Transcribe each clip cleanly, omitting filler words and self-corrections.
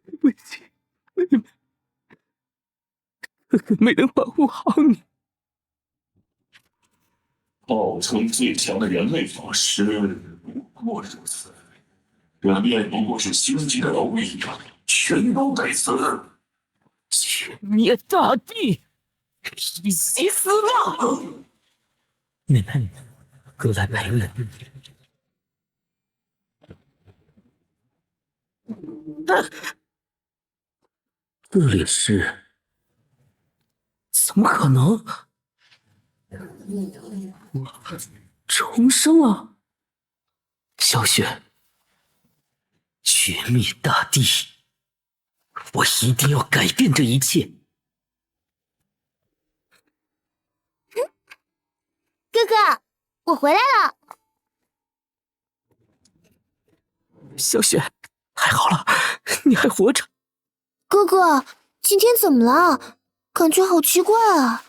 对不起，妹妹，哥哥没能保护好你。号称最强的人类法师，不过如此。人类不过是星级的蝼蚁，全都得死！全灭大地，一起死吧！妹妹，哥来陪你。这里是？怎么可能？我重生了！小雪，绝灭大地！我一定要改变这一切！哥哥，我回来了。小雪，太好了，你还活着。哥哥，今天怎么了？感觉好奇怪啊。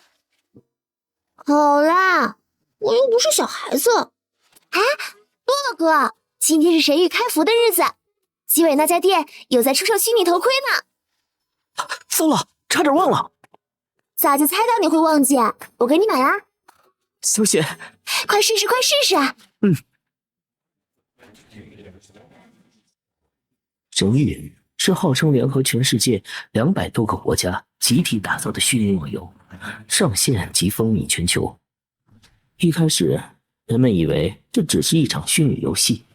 好啦，我又不是小孩子。啊，对了哥，今天是神域开服的日子，基伟那家店有在出售虚拟头盔呢。糟了，差点忘了。早就猜到你会忘记，我给你买啦。小雪，快试试，快试试啊！神域是号称联合全世界200多个国家集体打造的虚拟网游，上线即风靡全球。一开始，人们以为这只是一场虚拟游戏，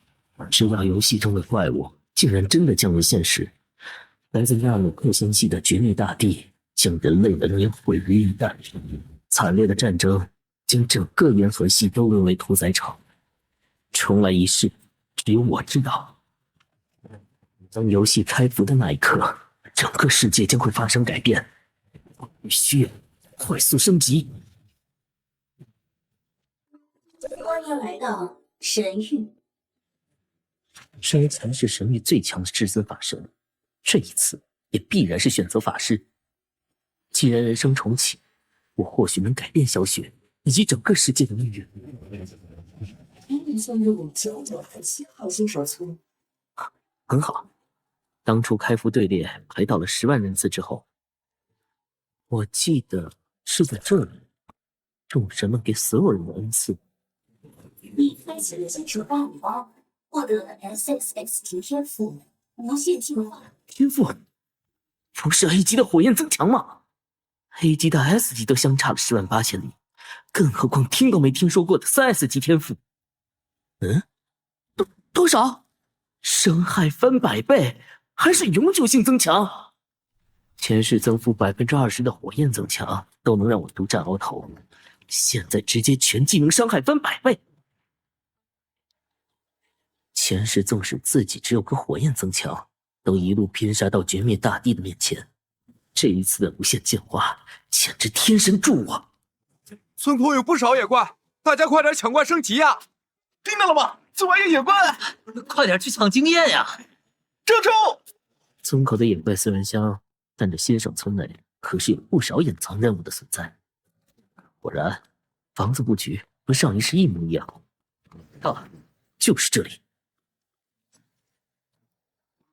直到游戏中的怪物竟然真的降入现实。来自纳姆克星系的绝灭大地，将人类文明毁于一旦。惨烈的战争将整个银河系都沦为屠宰场。重来一世，只有我知道。当游戏开服的那一刻，整个世界将会发生改变。我必须快速升级。欢迎来到神域。身为才是神域最强的至尊法神，这一次也必然是选择法师。既然人生重启，我或许能改变小雪以及整个世界的命运。你送给我997号新手村。很好。当初开服队列排到了10万人次之后，我记得是在这里，众神们给所有人的恩赐。你开启了新手大礼包，获得 SXX 级天赋，无限进化。天赋？不是 A 级的火焰增强吗？ A 级的 S 级都相差了108000里，更何况听都没听说过的3S 级天赋。多少？伤害翻100倍，还是永久性增强？前世增幅20%的火焰增强都能让我独占鳌头，现在直接全技能伤害翻100倍。前世纵使自己只有个火焰增强，都一路拼杀到绝灭大地的面前。这一次的无限进化，简直天神助我！村口有不少野怪，大家快点抢怪升级呀！听到了吗？这玩意野怪，快点去抢经验呀！这周村口的野怪虽然香，但这新手村内可是有不少隐藏任务的存在。果然，房子布局和上一世一模一样。到了，就是这里。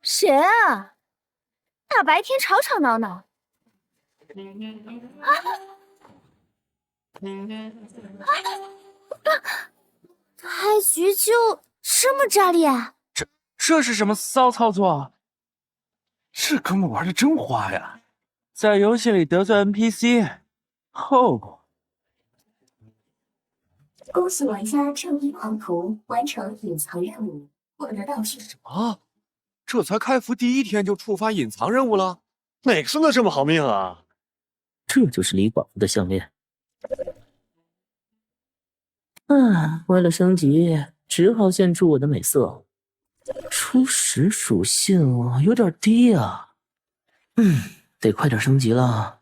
谁啊？大白天吵吵闹闹。开局就这么炸裂啊！这是什么骚操作？这哥们玩的真花呀，在游戏里得罪 NPC， 后果。恭喜玩家正义狂徒完成隐藏任务，获得道具。啊，这才开服第1天就触发隐藏任务了？哪个孙子这么好命啊？这就是李寡妇的项链。为了升级，只好献出我的美色。初始属性有点低啊。得快点升级了。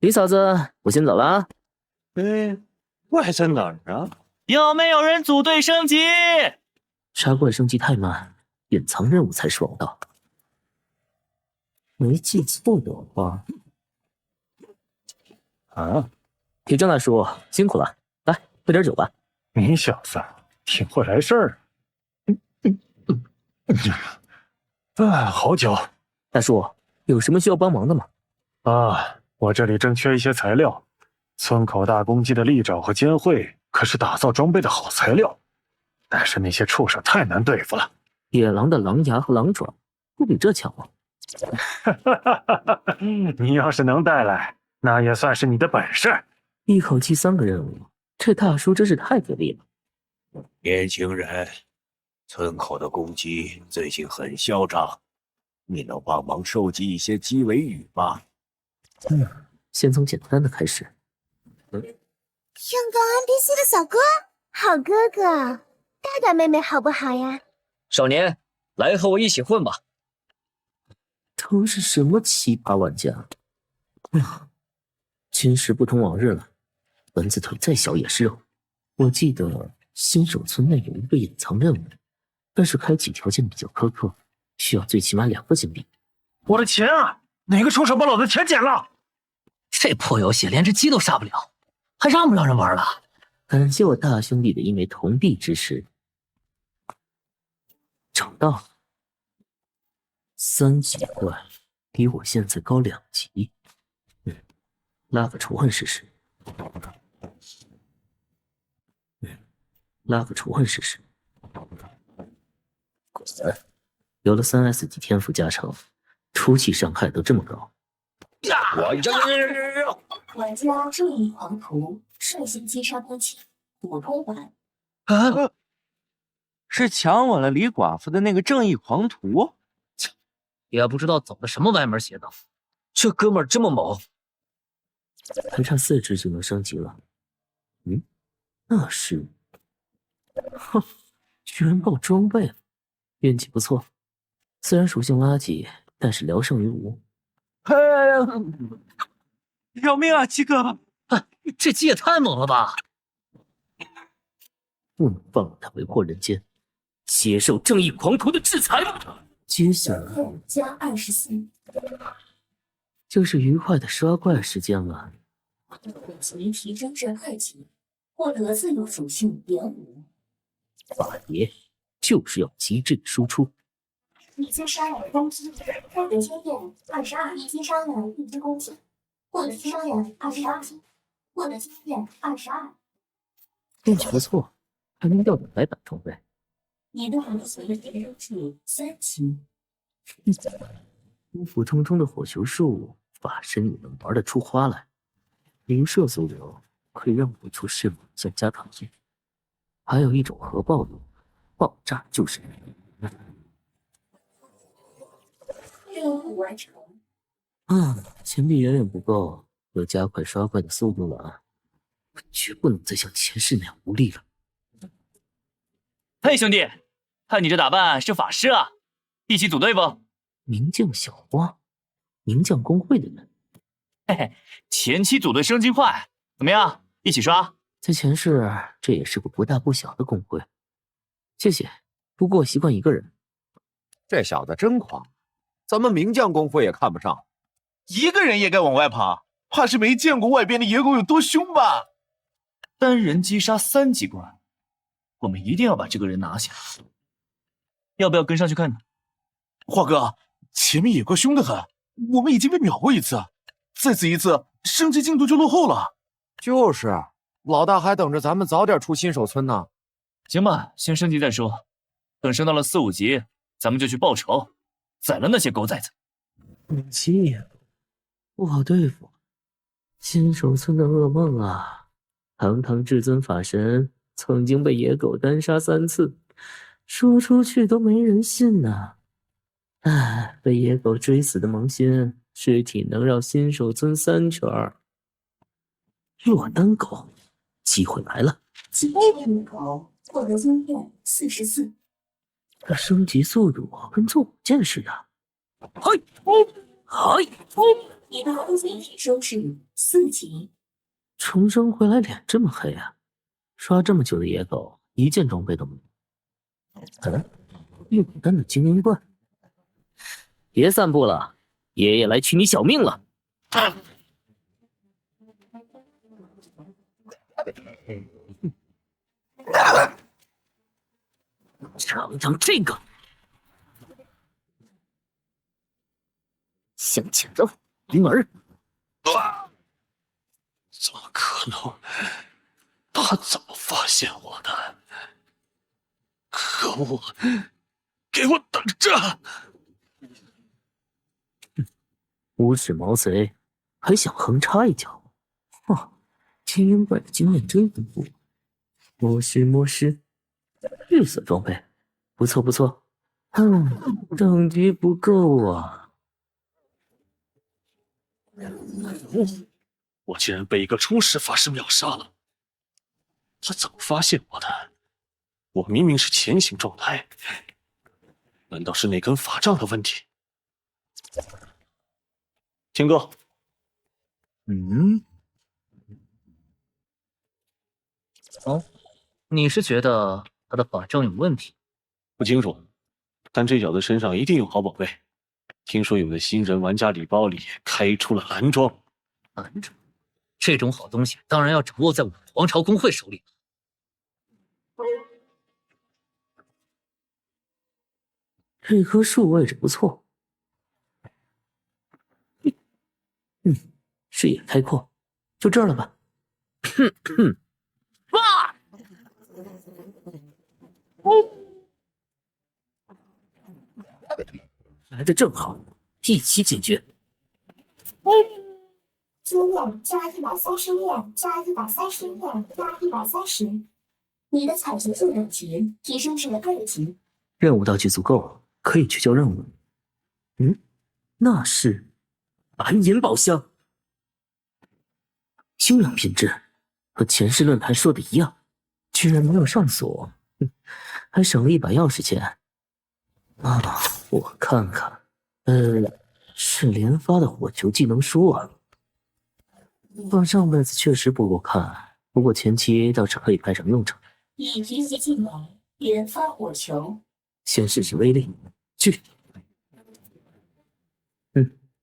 李嫂子，我先走了啊。怪在哪儿啊？有没有人组队升级？杀怪升级太慢，隐藏任务才是王道。没记错的话，铁匠大叔辛苦了，来喝点酒吧。你小子挺会来事儿。好酒，大叔，有什么需要帮忙的吗？我这里正缺一些材料。村口大公鸡的利爪和尖喙可是打造装备的好材料，但是那些畜生太难对付了。野狼的狼牙和狼爪不比这强吗？你要是能带来，那也算是你的本事。一口气3个任务，这大叔真是太给力了。年轻人，村口的公鸡最近很嚣张，你能帮忙收集一些鸡尾羽吗？先从简单的开始。用个 NPC 的小哥，好哥哥，带带妹妹好不好呀？少年，来和我一起混吧。都是什么奇葩玩家？今时不同往日了，蚊子腿再小也是肉。我记得新手村内有一个隐藏任务，但是开启条件比较苛刻，需要最起码2个金币。我的钱啊！哪个畜生把老子钱捡了？这破游戏连只鸡都杀不了，还让不让人玩了？感谢我大兄弟的一枚铜币支持。找到了，3级怪，比我现在高2级。拉个仇恨试试。拉个仇恨试试。果然，有了3S 级天赋加成，出气伤害都这么高。玩家正义狂徒率先击杀关卡普通版。是强吻了李寡妇的那个正义狂徒？也不知道走的什么歪门邪道，这哥们儿这么猛，还差4只就能升级了。那是，居然爆装备了，运气不错。虽然属性垃圾，但是聊胜于无。要命啊，鸡哥！这鸡也太猛了吧！不能放任他为祸人间，接受正义狂徒的制裁吧。接下来加24，就是愉快的刷怪时间了。等级提升至2级，获得自由属性5.5。法爷就是要极致的输出。一击杀了公鸡，获得经验22；一击杀了一只公鸡，获得经验28；获得经验22。运气不错，还能调200把装备。你的武器提升至3级。普普通通的火球术，法师也能玩得出花来。零射速流可以让我出视猛增加抗性，还有一种核爆路，爆炸就是。任务完成。钱币远远不够，要加快刷怪的速度了。绝不能再像前世那样无力了。嘿，兄弟，看你这打扮是法师啊，一起组队不？名将小花，名将公会的人。嘿嘿，前期组队升级快，怎么样？一起刷？在前世，这也是个不大不小的公会。谢谢，不过我习惯一个人。这小子真狂，咱们名将公会也看不上，一个人也该往外跑，怕是没见过外边的野狗有多凶吧？单人击杀3级怪，我们一定要把这个人拿下。要不要跟上去看看？华哥，前面野怪凶得很，我们已经被秒过一次，再死一次，升级进度就落后了。就是，老大还等着咱们早点出新手村呢。行吧，先升级再说，等升到了4、5级，咱们就去报仇，宰了那些狗崽子。武器野狗不好对付，新手村的噩梦啊！堂堂至尊法神曾经被野狗单杀3次，说出去都没人信呐。被野狗追死的萌新，尸体能绕新手村3圈。落单狗，机会来了！击败狗，获得经验44。这升级速度跟做火箭似的。你的攻击提升至4级。重生回来脸这么黑啊！刷这么久的野狗，一件装备都没有。落单的精灵怪，别散步了，爷爷来取你小命了！尝尝这个！想起来了，灵儿。怎么可能？他怎么发现我的？可恶！给我等着！无视毛贼，还想横插一脚？哼，天鹰怪的经验真丰富。摸尸，绿色装备，不错不错。等级不够啊！我竟然被一个初始法师秒杀了！他怎么发现我的？我明明是前行状态，难道是那根法杖的问题？天哥，哦，你是觉得他的法杖有问题？不清楚，但这小子身上一定有好宝贝。听说有个新人玩家礼包里开出了蓝装。蓝装？这种好东西当然要掌握在我们皇朝公会手里。这棵树位置不错。视野开阔，就这儿了吧。哇！来的正好，一起解决。经验加130加130加130，你的采集数等级提升至了2级。任务道具足够，可以去交任务。那是白银宝箱，优良品质，和前世论坛说的一样，居然没有上锁，还省了100钥匙钱。我看看，是连发的火球技能书啊。我上辈子确实不够看，不过前期倒是可以派上用场。已学习技能连发火球，先试试威力，去。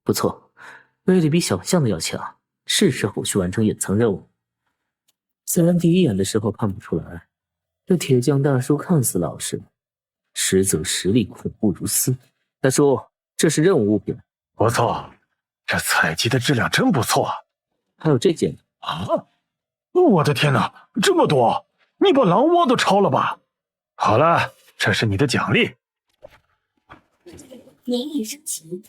不错，威力比想象的要强，是时候去完成隐藏任务。虽然第一眼的时候看不出来，这铁匠大叔看似老实，实则实力恐怖如斯。大叔，这是任务物品。不错，这采集的质量真不错。还有这件啊！我的天哪，这么多！你把狼窝都抄了吧？好了，这是你的奖励。名誉升级。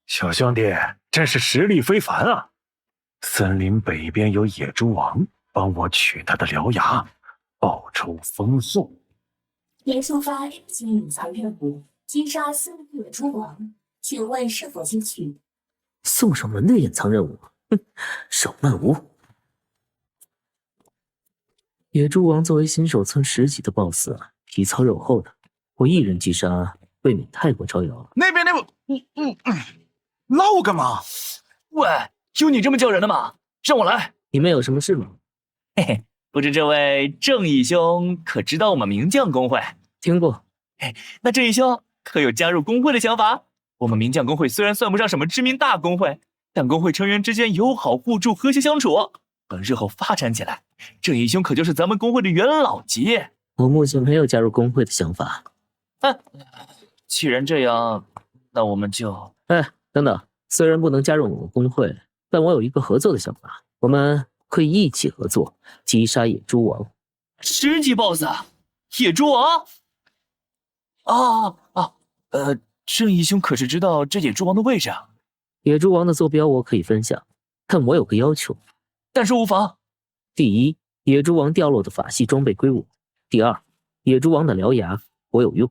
小兄弟，真是实力非凡啊！森林北边有野猪王，帮我取他的獠牙，报酬丰厚。连触发1级隐藏任务，击杀4个野猪王，请问是否进去？送上门的隐藏任务，手慢无。野猪王作为新手村10级的 BOSS， 皮糙肉厚的，我一人击杀未免太过招摇了。那边，拉我干嘛？喂，有你这么叫人的吗？让我来。你们有什么事吗？嘿嘿，不知这位正义兄可知道我们名将公会？听过。那正义兄可有加入公会的想法？我们名将公会虽然算不上什么知名大公会，但公会成员之间友好互助、和谐相处，等日后发展起来，正义兄可就是咱们公会的元老级。我目前没有加入公会的想法。既然这样，那我们就……等等，虽然不能加入我们公会，但我有一个合作的想法，我们可以一起合作，击杀野猪王。10级 BOSS， 野猪王？正义兄可是知道这野猪王的位置啊？野猪王的坐标我可以分享，但我有个要求。但是无妨。第一，野猪王掉落的法系装备归我；第二，野猪王的獠牙我有用。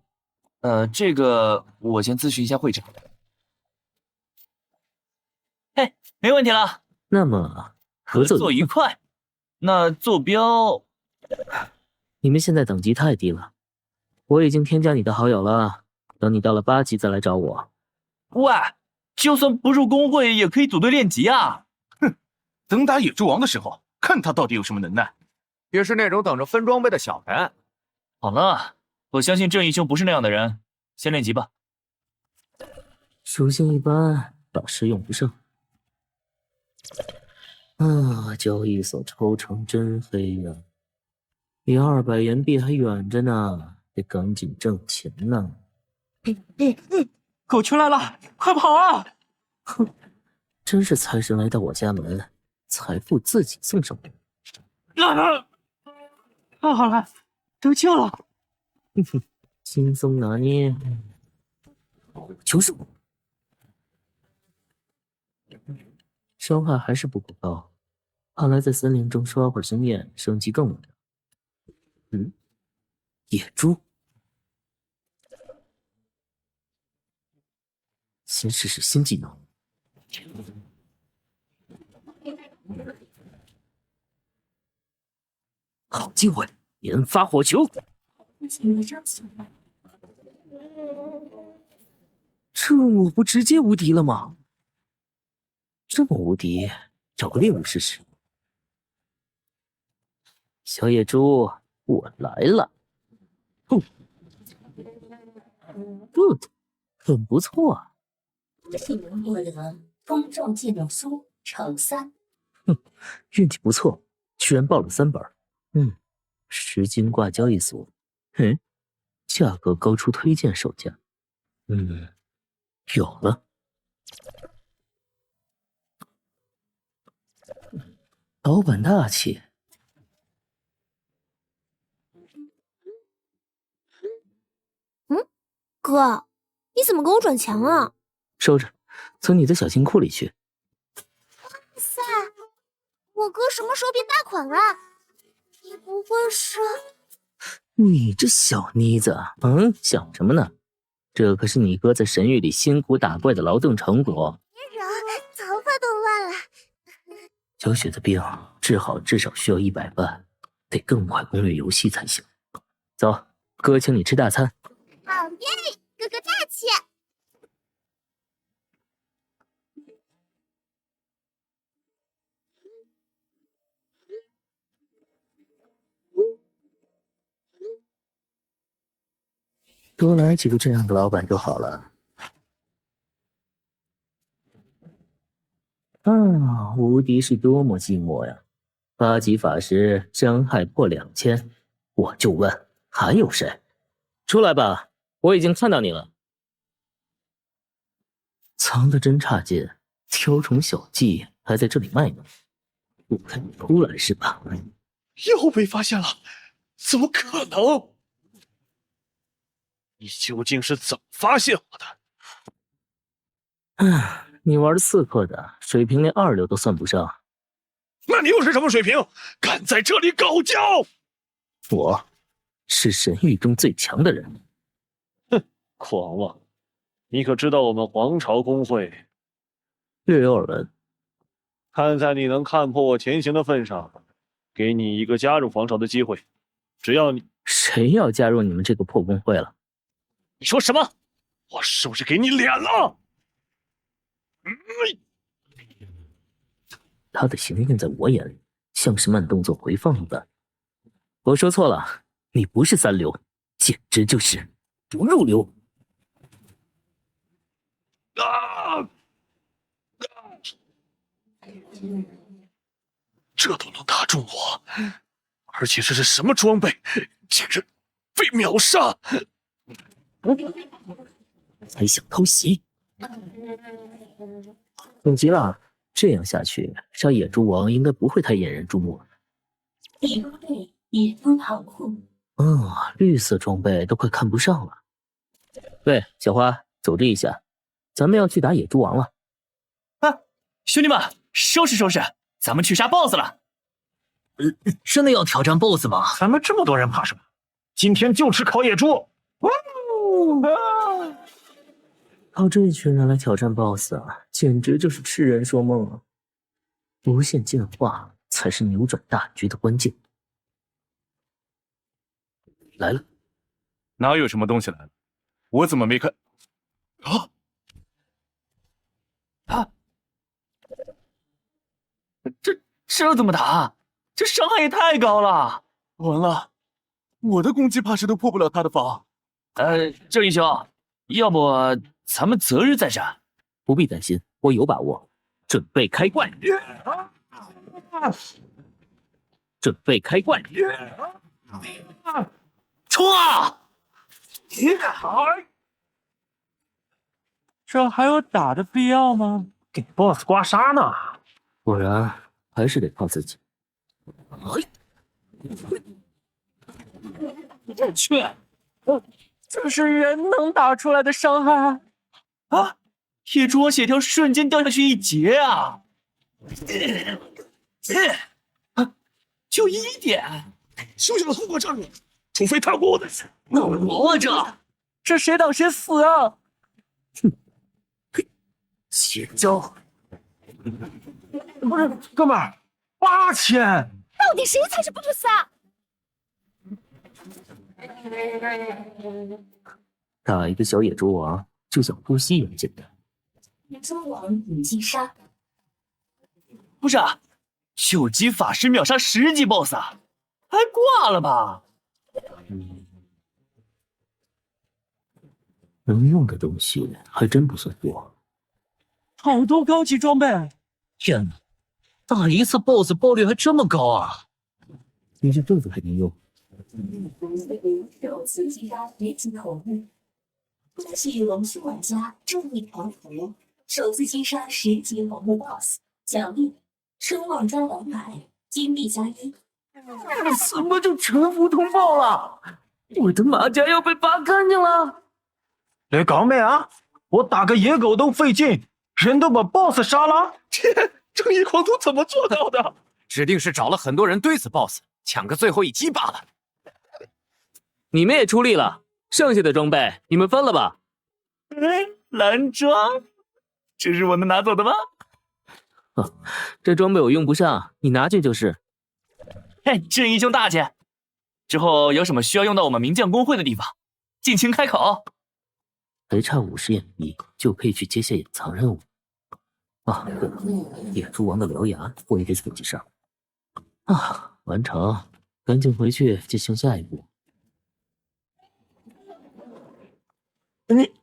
这个我先咨询一下会长。没问题了。那么合作愉快。那坐标……你们现在等级太低了，我已经添加你的好友了，等你到了8级再来找我。喂，就算不入公会也可以组队练级啊！等打野猪王的时候，看他到底有什么能耐。也是那种等着分装备的小人。好了，我相信正义兄不是那样的人，先练级吧。属性一般，导师用不上。交易所抽成真黑呀，离200岩币还远着呢，得赶紧挣钱呢。狗群来了，快跑啊！哼，真是财神来到我家门，财富自己送上门。太好了，得救了！哼哼，轻松拿捏。求生，伤害还是不够高，看来在森林中刷会儿经验，升级更稳当。嗯，野猪，先试试新技能。好机会，研发火球。这我不直接无敌了吗？这么无敌，找个猎物试试。小野猪，我来了。哼 ，good， 很不错啊。技能获得风咒技能书乘3。哼，运气不错，居然爆了3本。10金挂交易所。价格高出推荐售价。有了。老板大气。哥，你怎么给我转强啊？收着，存你的小金库里去。哇塞，我哥什么时候变大款了？你不会是……你这小妮子，想什么呢？这可是你哥在神域里辛苦打怪的劳动成果。别惹，头发都乱了。小雪的病治好至少需要100万，得更快攻略游戏才行。走，哥请你吃大餐。好耶，哥哥大气。多来几个这样的老板就好了。无敌是多么寂寞呀！8级法师伤害破2000，我就问还有谁？出来吧，我已经看到你了。藏得真差劲，挑虫小技还在这里卖弄。不肯出来是吧？又被发现了？怎么可能？你究竟是怎么发现我的？你玩刺客的，水平连2流都算不上。那你又是什么水平？敢在这里搞教？我是神域中最强的人。哼，狂妄！你可知道我们皇朝公会？略有耳闻。看在你能看破我前行的份上，给你一个加入皇朝的机会。只要你……谁要加入你们这个破公会了？你说什么？我是不是给你脸了？他的行径在我眼里像是慢动作回放一般。我说错了，你不是3流，简直就是不入流。这都能打中我，而且这是什么装备？竟然被秒杀！还想偷袭？等急了，这样下去，杀野猪王应该不会太引人注目了。猎鹰队野猪跑酷。绿色装备都快看不上了。喂，小花，组织一下，咱们要去打野猪王了。兄弟们，收拾收拾，咱们去杀 BOSS 了。真的要挑战 BOSS 吗？咱们这么多人怕什么？今天就吃烤野猪！靠这群人来挑战 BOSS 啊，简直就是痴人说梦啊！无限进化才是扭转大局的关键。来了，哪有什么东西来了？我怎么没看？这怎么打？这伤害也太高了！完了，我的攻击怕是都破不了他的防。郑义兄，要不咱们择日再战？不必担心，我有把握。准备开怪！准备开怪！冲啊！这还有打的必要吗？给 BOSS 刮痧呢。果然还是得靠自己。我去，这是人能打出来的伤害啊！铁柱王血条瞬间掉下去1截啊！就1点，休想通过这里，除非他过的。那我活着，这谁挡谁死啊！哼，绝招！不是，哥们儿，8000！到底谁才是 BOSS 啊？打一个小野猪王就想呼吸也简单。野猪王已击杀。不是啊，9级法师秒杀10级 BOSS 啊，还挂了吧？能用的东西还真不算多。好多高级装备！天哪，打一次 BOSS 爆率还这么高啊！你这豆子还能用？首次击杀别级头目，恭喜龙须玩家正义狂徒首次击杀10级头目 BOSS， 奖励声望加200，金币加1。怎么就全服通报了？我的马甲要被扒干净了！你讲咩啊？我打个野狗都费劲，人都把 BOSS 杀了？天，正义狂徒怎么做到的？指定是找了很多人堆死 BOSS， 抢个最后一击罢了。你们也出力了，剩下的装备你们分了吧？蓝装，这是我能拿走的吗？这装备我用不上，你拿去就是。嘿，郑义兄大姐，之后有什么需要用到我们名将公会的地方，尽情开口。还差50眼币就可以去接下隐藏任务。啊，对了，野猪王的獠牙我也得采集上。啊，完成，赶紧回去进行下一步。你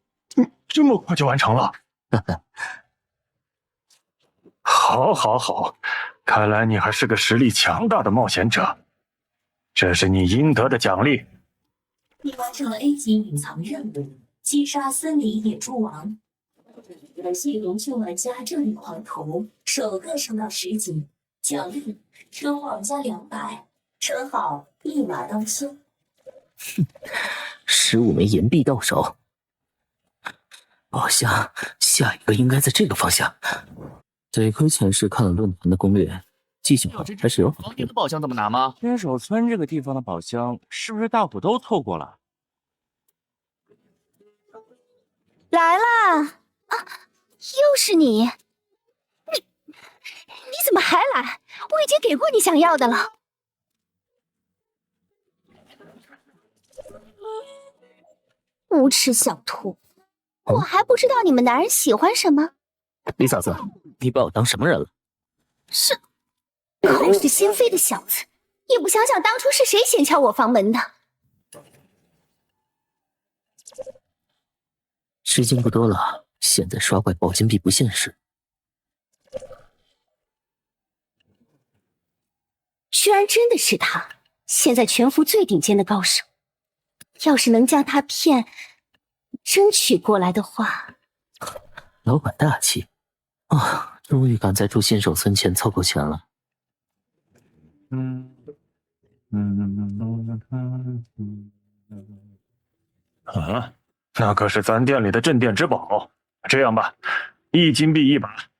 这么快就完成了？好，看来你还是个实力强大的冒险者，这是你应得的奖励。你完成了 A 级隐藏任务，击杀森林野猪王。恭喜龙须玩家正义狂徒首个升到10级，奖励声望加200，称号一马当先。哼，15枚银币到手。宝箱，下一个应该在这个方向。得亏前世看了论坛的攻略，记性好还是有好处。你的宝箱怎么拿吗？天守村这个地方的宝箱，是不是大伙都凑过了？来了啊！又是你！你怎么还来？我已经给过你想要的了。无耻小兔！我还不知道你们男人喜欢什么。李嫂子，你把我当什么人了？是口是心非的小子，也不想想当初是谁先敲我房门的。时间不多了，现在刷怪爆金币不现实。居然真的是他，现在全服最顶尖的高手。要是能将他争取过来的话，老板大气啊！终于赶在住新手村前凑够钱了。啊，那可是咱店里的镇店之宝。这样吧，1金币1把，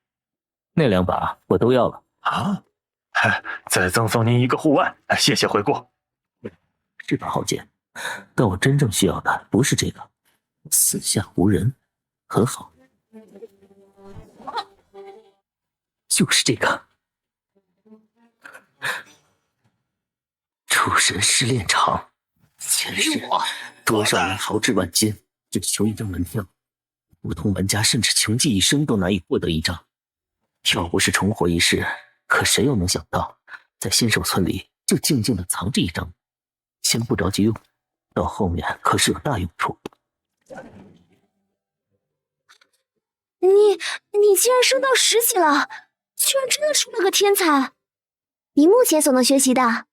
那2把我都要了啊！再赠送您1个护腕，谢谢惠顾。这把好剑，但我真正需要的不是这个。四下无人，很好，就是这个。诸神试炼场，前世多少人豪掷万金，只求一张门票，普通玩家甚至穷极一生都难以获得一张。要不是重活一世，可谁又能想到，在新手村里就静静的藏着一张，先不着急用，到后面可是有大用处。你竟然升到10级了，居然真的出了个天才！你目前所能学习的，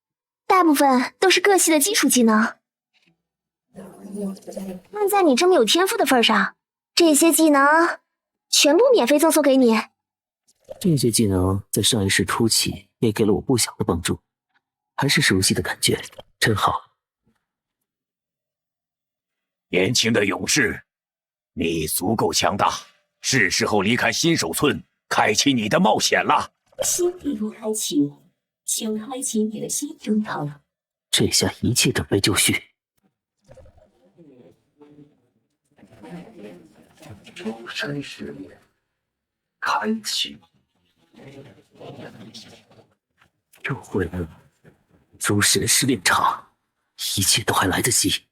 大部分都是各系的基础技能。看在你这么有天赋的份上，这些技能全部免费赠送给你，这些技能在上一世初期也给了我不小的帮助，还是熟悉的感觉，真好。年轻的勇士，你足够强大，是时候离开新手村，开启你的冒险了。新地图开启，请开启你的新征程。这下一切准备就绪。诸神试炼开启。又回来了，诸神试炼场，一切都还来得及。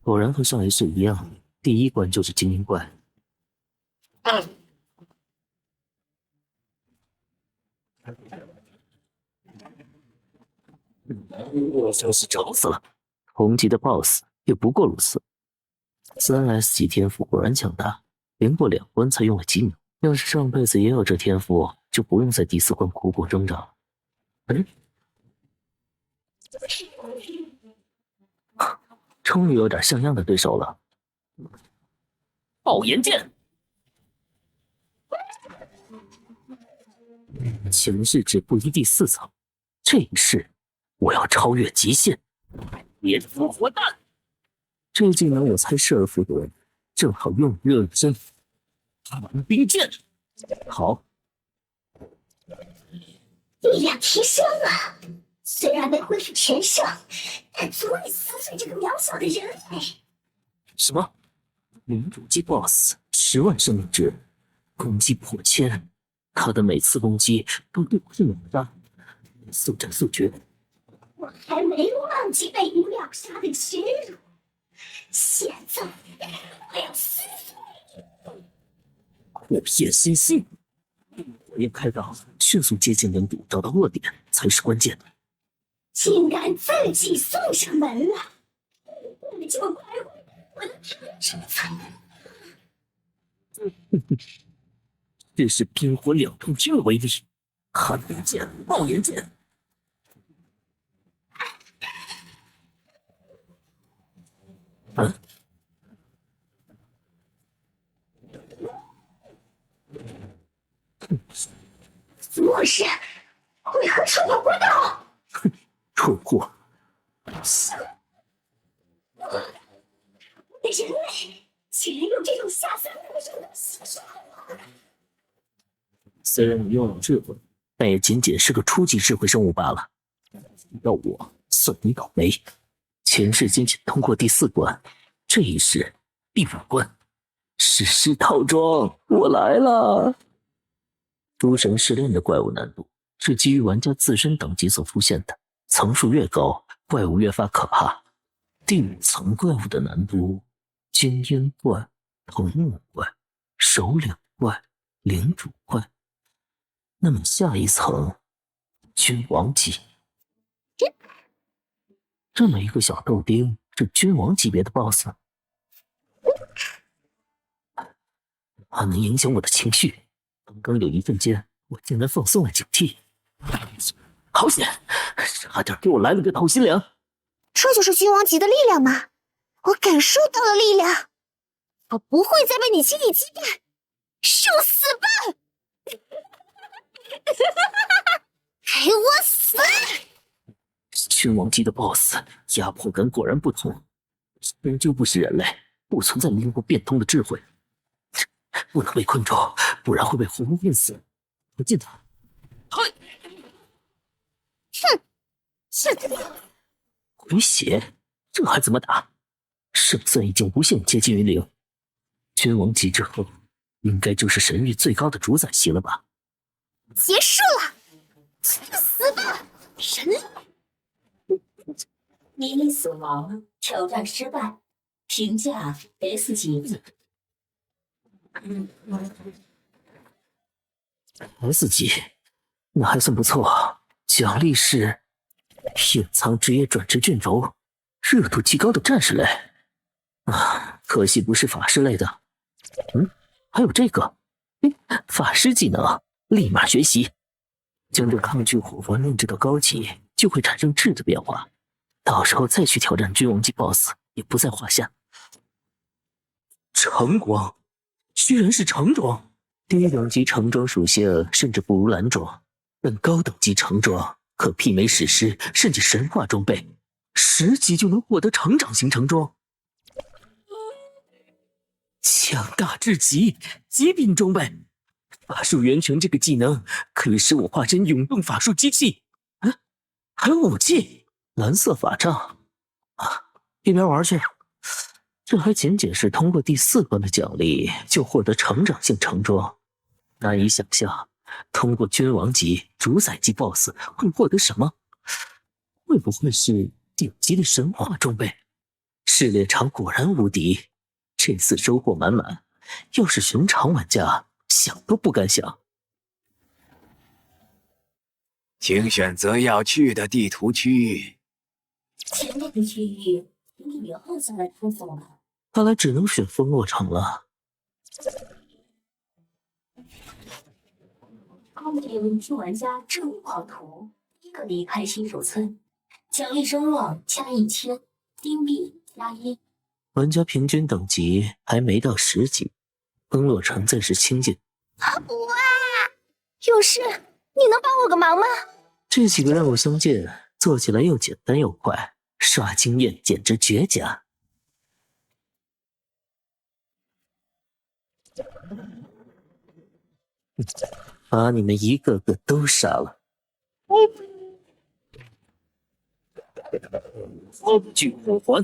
果然和上一世一样，第一关就是精灵怪。我真是找死了！同级的 BOSS 也不过如此。3S 级天赋果然强大，连过2关才用了几秒。要是上辈子也有这天赋，就不用在第4关苦苦挣扎。终于有点像样的对手了。爆炎剑，前世止步于第4层，这一世我要超越极限。蝙蝠活蛋，这技能我才失而复得，正好用于热身。寒冰剑，好，力量提升了，虽然没恢复全胜，但足以撕碎这个渺小的人类。什么？领主级 BOSS 10万生命值，攻击破千，他的每次攻击都对我是秒杀，速战速决。我还没忘记被你秒杀的耻辱，现在我要撕碎你！火焰星星，火焰开导，迅速接近领主，找到弱点才是关键。竟敢自己送上门来，你就怪我的天才！这是冰火两重天的威力，寒冰剑、爆炎剑。末日为何触碰不到？蠢货！我的人类竟然用这种下三路的手段牺牲我！虽然你拥有智慧，但也仅仅是个初级智慧生物罢了。要我算你倒霉。前世仅仅通过第4关，这一世第5关。史诗套装，我来了！诸神试炼的怪物难度是基于玩家自身等级所出现的，层数越高，怪物越发可怕。第5层怪物的难度：精英怪、头目怪、首领怪、领主怪。那么下一层，君王级。这么一个小豆丁是君王级别的 BOSS， 它能影响我的情绪。刚刚有一瞬间，我竟然放松了警惕。好险，差点给我来了个透心凉。这就是君王级的力量吗？我感受到了力量，我不会再被你轻易击败，受死吧！给我死！君王级的 BOSS 压迫感果然不同，终究不是人类，不存在灵活变通的智慧，不能被困住，不然会被活活闷死。我进他！嘿！哼！是的。回血，这还怎么打？胜算已经无限接近于0。君王级之后，应该就是神域最高的主宰级了吧？结束了，去死吧，人类！你死亡，挑战失败，评价 S 级。S 级，那还算不错。奖励是隐藏职业转职卷轴，热度极高的战士类。可惜不是法师类的。还有这个，法师技能，立马学习。将这抗拒火环炼制到高级，就会产生质的变化。到时候再去挑战君王级 BOSS 也不在话下。晨光，居然是橙装。低等级橙装属性甚至不如蓝装，但高等级橙装可媲美史诗甚至神话装备，10级就能获得成长型橙装，强大至极，极品装备。法术源泉这个技能可以使我化身永动法术机器。还有武器，蓝色法杖。一边玩去。这还仅仅是通过第4关的奖励就获得成长性橙装，难以想象通过君王级、主宰级 BOSS 会获得什么？会不会是顶级的神话装备？试炼场果然无敌，这次收获满满。要是寻常玩家，想都不敢想。请选择要去的地图区。前面的区域，你以后再来探索吧。看来只能选风落城了。公平替玩家这一狂徒，第一个离开新手村，奖励声望加1000，金币加1。玩家平均等级还没到10级，风落城暂时清静。哇！有事，你能帮我个忙吗？这几个任务相近，做起来又简单又快，刷经验简直绝佳。把你们一个个都杀了。风具火环，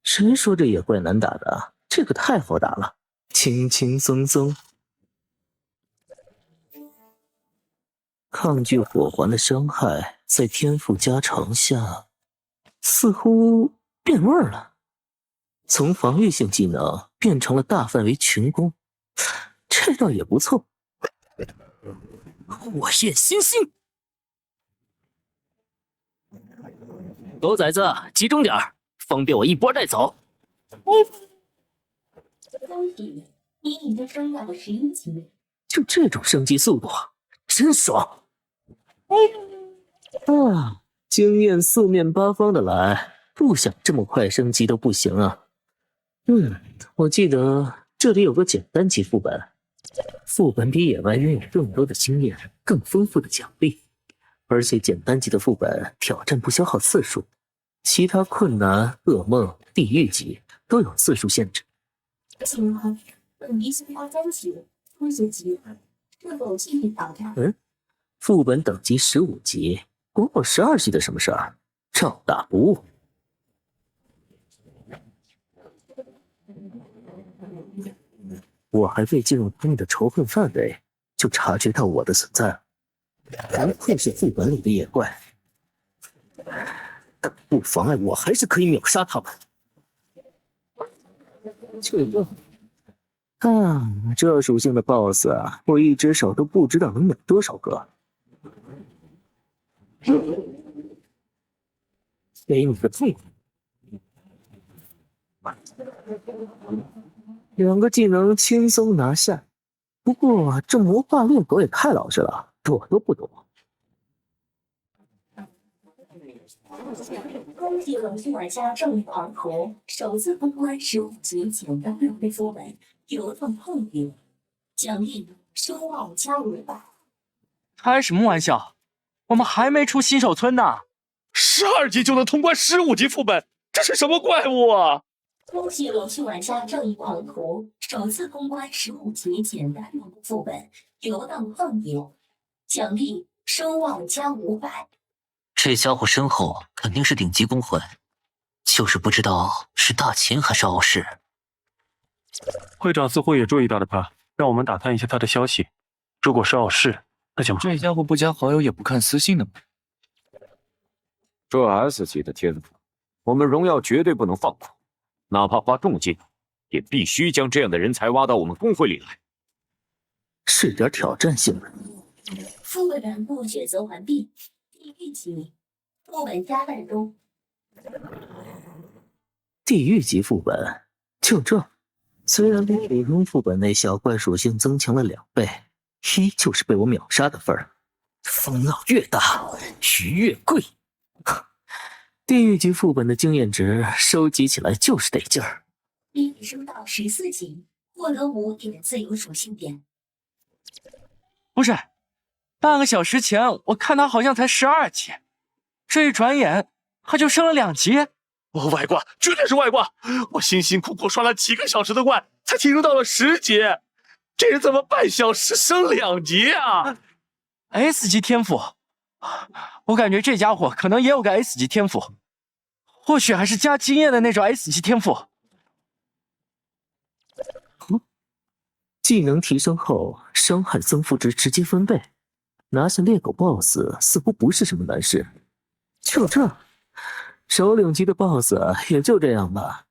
谁说这野怪难打的？这个太好打了，轻轻松松。抗拒火环的伤害，在天赋加成下，似乎变味儿了。从防御性技能变成了大范围群攻，这倒也不错。火焰新星，狗崽子，集中点儿，方便我一波带走。恭喜你已经升到了11级。就这种升级速度，真爽！经验四面八方的来，不想这么快升级都不行啊。我记得这里有个简单级副本，副本比野外拥有更多的经验，更丰富的奖励，而且简单级的副本挑战不消耗次数，其他困难、噩梦、地狱级都有次数限制。请问本级鲜花专辑初级级是否继续挑战？副本等级15级，关我12级的什么事儿？照打不误。我还未进入他们的仇恨范围，就察觉到我的存在了。不愧是副本里的野怪，但不妨碍我还是可以秒杀他们。这属性的 BOSS 啊，我一只手都不知道能秒多少个。给你个痛快！2个技能轻松拿下，不过这魔化猎狗也太老实了，躲都不躲。恭喜本期玩家正义狂徒首次通关15级简单任务副本游动碰遇，奖励声望加500。开什么玩笑？我们还没出新手村呢！12级就能通关15级副本，这是什么怪物啊！恭喜本期玩家正义狂徒首次通关15级简单任务副本游荡碰遇，奖励声望加500。这家伙身后肯定是顶级公魂，就是不知道是大秦还是傲视。会长似乎也注意到了他，让我们打探一下他的消息。如果是傲视，那就这家伙不加好友也不看私信的吗？这 S 级的天赋，我们荣耀绝对不能放过，哪怕花重金，也必须将这样的人才挖到我们公会里来。是点挑战性的。副本任务选择完毕，地狱级副本加办中。地狱级副本就这，虽然比普通副本那小怪属性增强了2倍，依旧是被我秒杀的份儿。风浪越大，鱼越贵。地狱级副本的经验值收集起来就是得劲儿。你升到14级，获得5点自由属性点。不是，半个小时前我看他好像才12级，这一转眼他就升了2级。外挂，绝对是外挂！我辛辛苦苦刷了几个小时的怪，才提升到了10级，这人怎么半小时升2级啊 ？S 级天赋，我感觉这家伙可能也有个 S 级天赋，或许还是加经验的那种 S 级天赋。技能提升后，伤害增幅值直接翻倍，拿下猎狗 BOSS 似乎不是什么难事。就这，首领级的 BOSS 也就这样吧。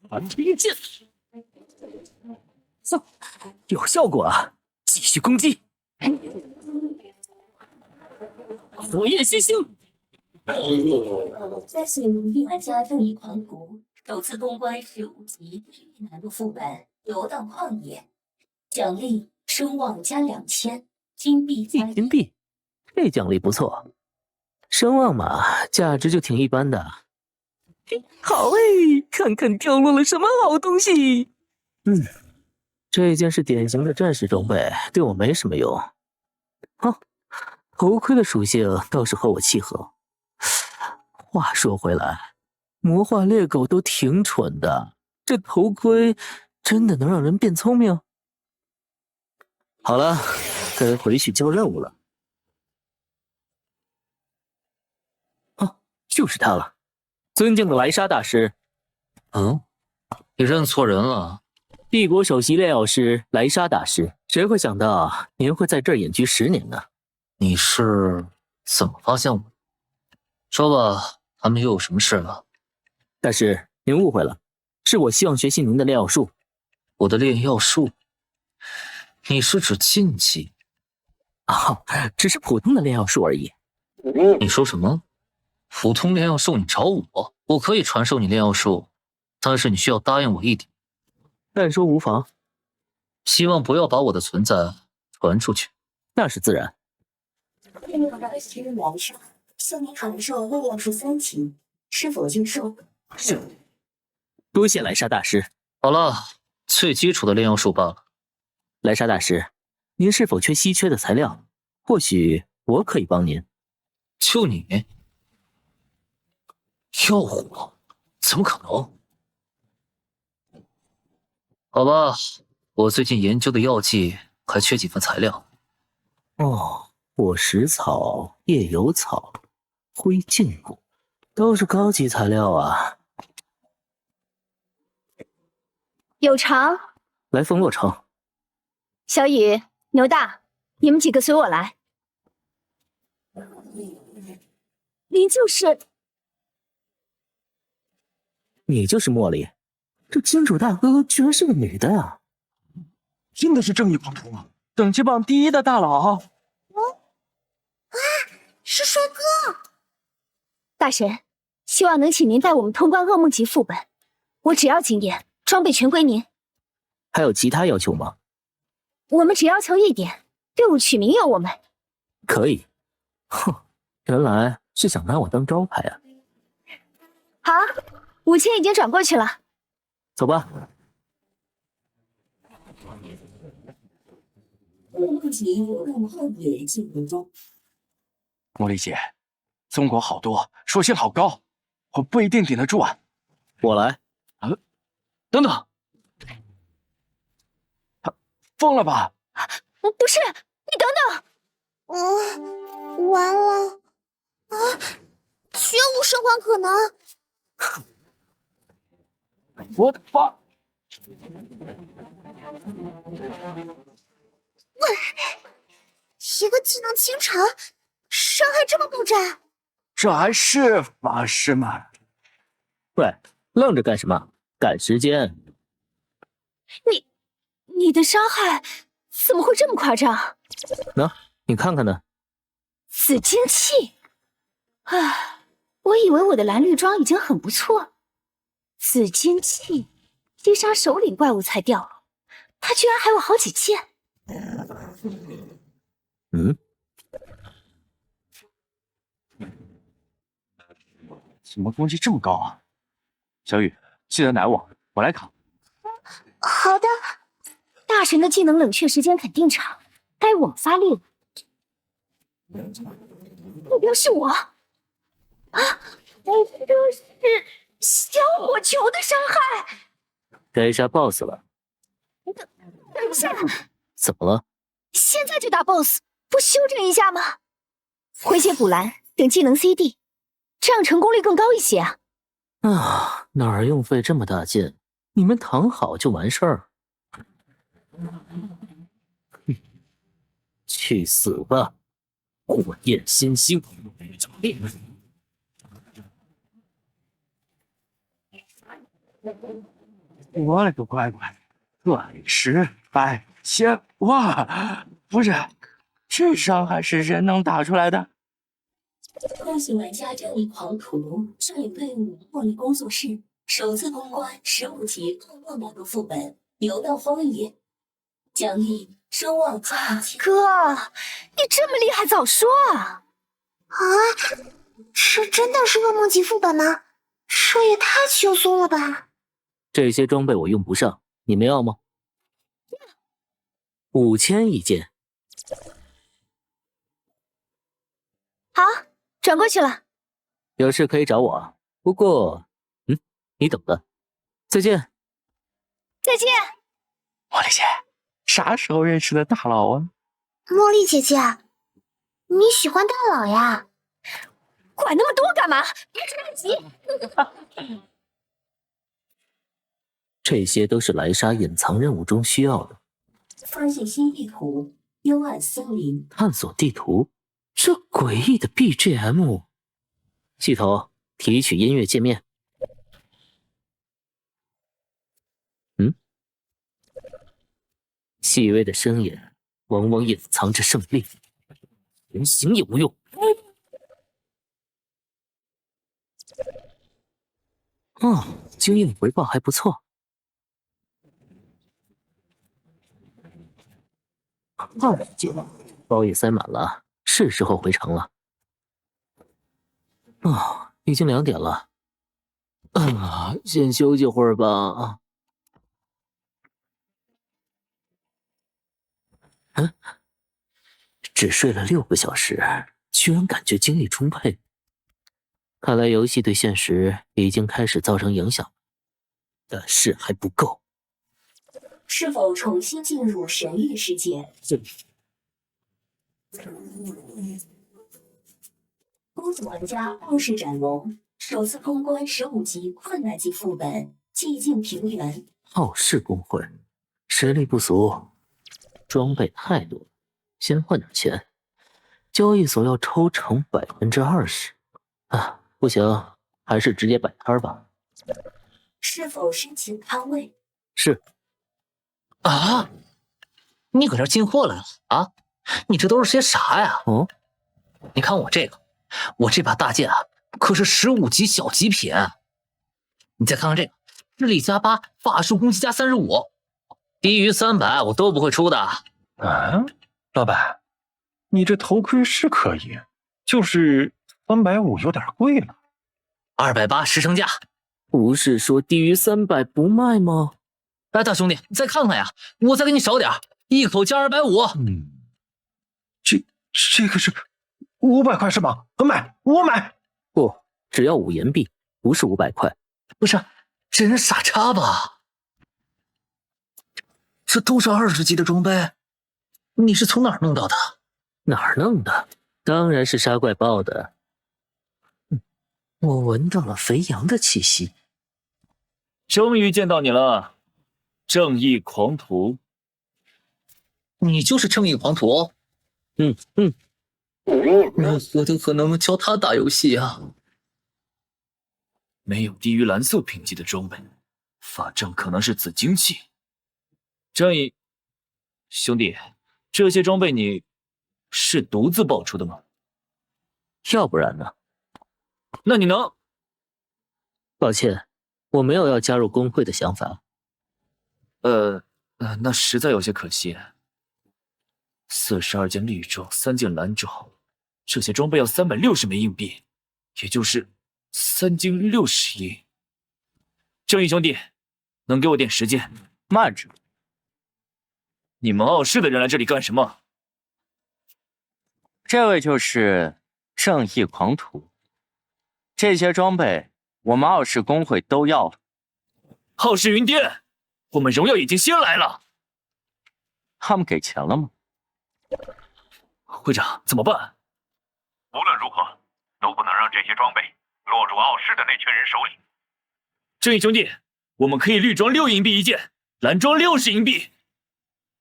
寒冰剑，有效果啊！继续攻击！火焰星星，在水努力玩家正义狂徒首次通关15级难度副本游荡旷野，奖励声望加2000金币加金币，这奖励不错。声望嘛，价值就挺一般的。好诶，看看掉落了什么好东西。这件是典型的战士装备，对我没什么用。头盔的属性倒是和我契合。话说回来，魔化猎狗都挺蠢的，这头盔真的能让人变聪明？好了，该回去交任务了。就是他了，尊敬的莱莎大师。你认错人了。帝国首席炼药师莱莎大师，谁会想到您会在这儿隐居10年呢？你是怎么发现我？说吧，他们又有什么事了？大师，您误会了，是我希望学习您的炼药术。我的炼药术？你是指禁忌？只是普通的炼药术而已。你说什么？普通炼药术你找我？我可以传授你炼药术，但是你需要答应我一点。但说无妨。希望不要把我的存在传出去。那是自然。向你传授炼药术3级，是否接受？是。多谢莱莎大师。好了，最基础的炼药术罢了。莱莎大师，您是否缺稀缺的材料？或许我可以帮您。就你？药火？怎么可能？好吧，我最近研究的药剂还缺几份材料。火石草、夜游草、灰烬骨，都是高级材料啊。有常，来风洛城。小雨、牛大，你们几个随我来。您就是？你就是茉莉？这金主大哥居然是个女的呀！真的是正义狂徒吗？等级榜第1的大佬。是帅哥！大神，希望能请您带我们通关噩梦级副本。我只要经验，装备全归您。还有其他要求吗？我们只要求一点，队伍取名由我们。可以。原来是想拿我当招牌啊！好，5000已经转过去了。走吧。噩梦级游荡旷野进入中。茉莉姐，中国好多，属性好高，我不一定顶得住啊。我来。等等，疯了吧？不是，你等等。完了绝无生还可能。我的妈！一个技能倾城，伤害这么爆炸，这还是法师吗？喂，愣着干什么？赶时间！你的伤害怎么会这么夸张？你看看呢？紫金器，我以为我的蓝绿装已经很不错，紫金器击杀首领怪物才掉了，他居然还有好几件。怎么攻击这么高啊？小雨，记得奶我来扛。好的。大神的技能冷却时间肯定长，该我发力了。目标是我啊！目标是小火球的伤害。该杀 BOSS 了。等一下，怎么了？现在就打 BOSS， 不修正一下吗？回血补蓝，等技能 CD， 这样成功率更高一些啊！啊，哪儿用费这么大劲？你们躺好就完事儿。去死吧！火焰先行，炸裂！我勒个乖乖，钻石百千哇！不是，这伤害是人能打出来的？恭喜玩家正义狂徒率领队伍获利工作室首次通关15级200个副本，游荡荒野，奖励声望加1000。哥，你这么厉害，早说啊！啊，是真的是噩梦级副本吗？这也太轻松了吧！这些装备我用不上，你们要吗？5000一件。好，转过去了。有事可以找我，不过，你懂的。再见。再见。茉莉姐，啥时候认识的大佬啊？茉莉姐姐，你喜欢大佬呀？管那么多干嘛？别着急。这些都是莱莎隐藏任务中需要的。发现新地图，幽暗森林。探索地图，这诡异的 BGM。系统提取音乐界面。细微的声音往往隐藏着胜利，连行也无用。经验回报还不错。200件，包也塞满了，是时候回城了。已经2点了。先休息会儿吧。只睡了6个小时，居然感觉精力充沛。看来游戏对现实已经开始造成影响，但是还不够。是否重新进入神域世界？恭喜玩家傲视斩龙，首次通关15级困难级副本寂静平原。傲视公会，实力不俗，装备太多，先换点钱。交易所要抽成20%。不行，还是直接摆摊吧。是否申请摊位？是。你搁这进货来了啊？你这都是些啥呀？你看我这个，我这把大剑可是15级小极品。你再看看这个，智力加8，法术攻击加35，低于300我都不会出的。老板，你这头盔是可以，就是350有点贵了。280实成价。不是说低于300不卖吗？大兄弟，你再看看呀，我再给你少点，一口价250。这个是500块是吗？我买。不，只要5岩币，不是500块。不是，这人傻叉吧？这都是20级的装备，你是从哪儿弄到的？哪儿弄的？当然是杀怪爆的。我闻到了肥羊的气息。终于见到你了，正义狂徒。你就是正义狂徒？那何德何能教他打游戏啊？没有低于蓝色品级的装备，法杖可能是紫金器。正义兄弟，这些装备你是独自爆出的吗？要不然呢？那你能……抱歉，我没有要加入工会的想法。那实在有些可惜。42件绿装，3件蓝装，这些装备要360枚硬币，也就是3斤60银。正义兄弟，能给我点时间？慢着，你们傲视的人来这里干什么？这位就是正义狂徒。这些装备我们傲视公会都要了。傲视云巅，我们荣耀已经先来了。他们给钱了吗？会长，怎么办？无论如何，都不能让这些装备落入傲视的那群人手里。正义兄弟，我们可以绿装6银币一件，蓝装60银币。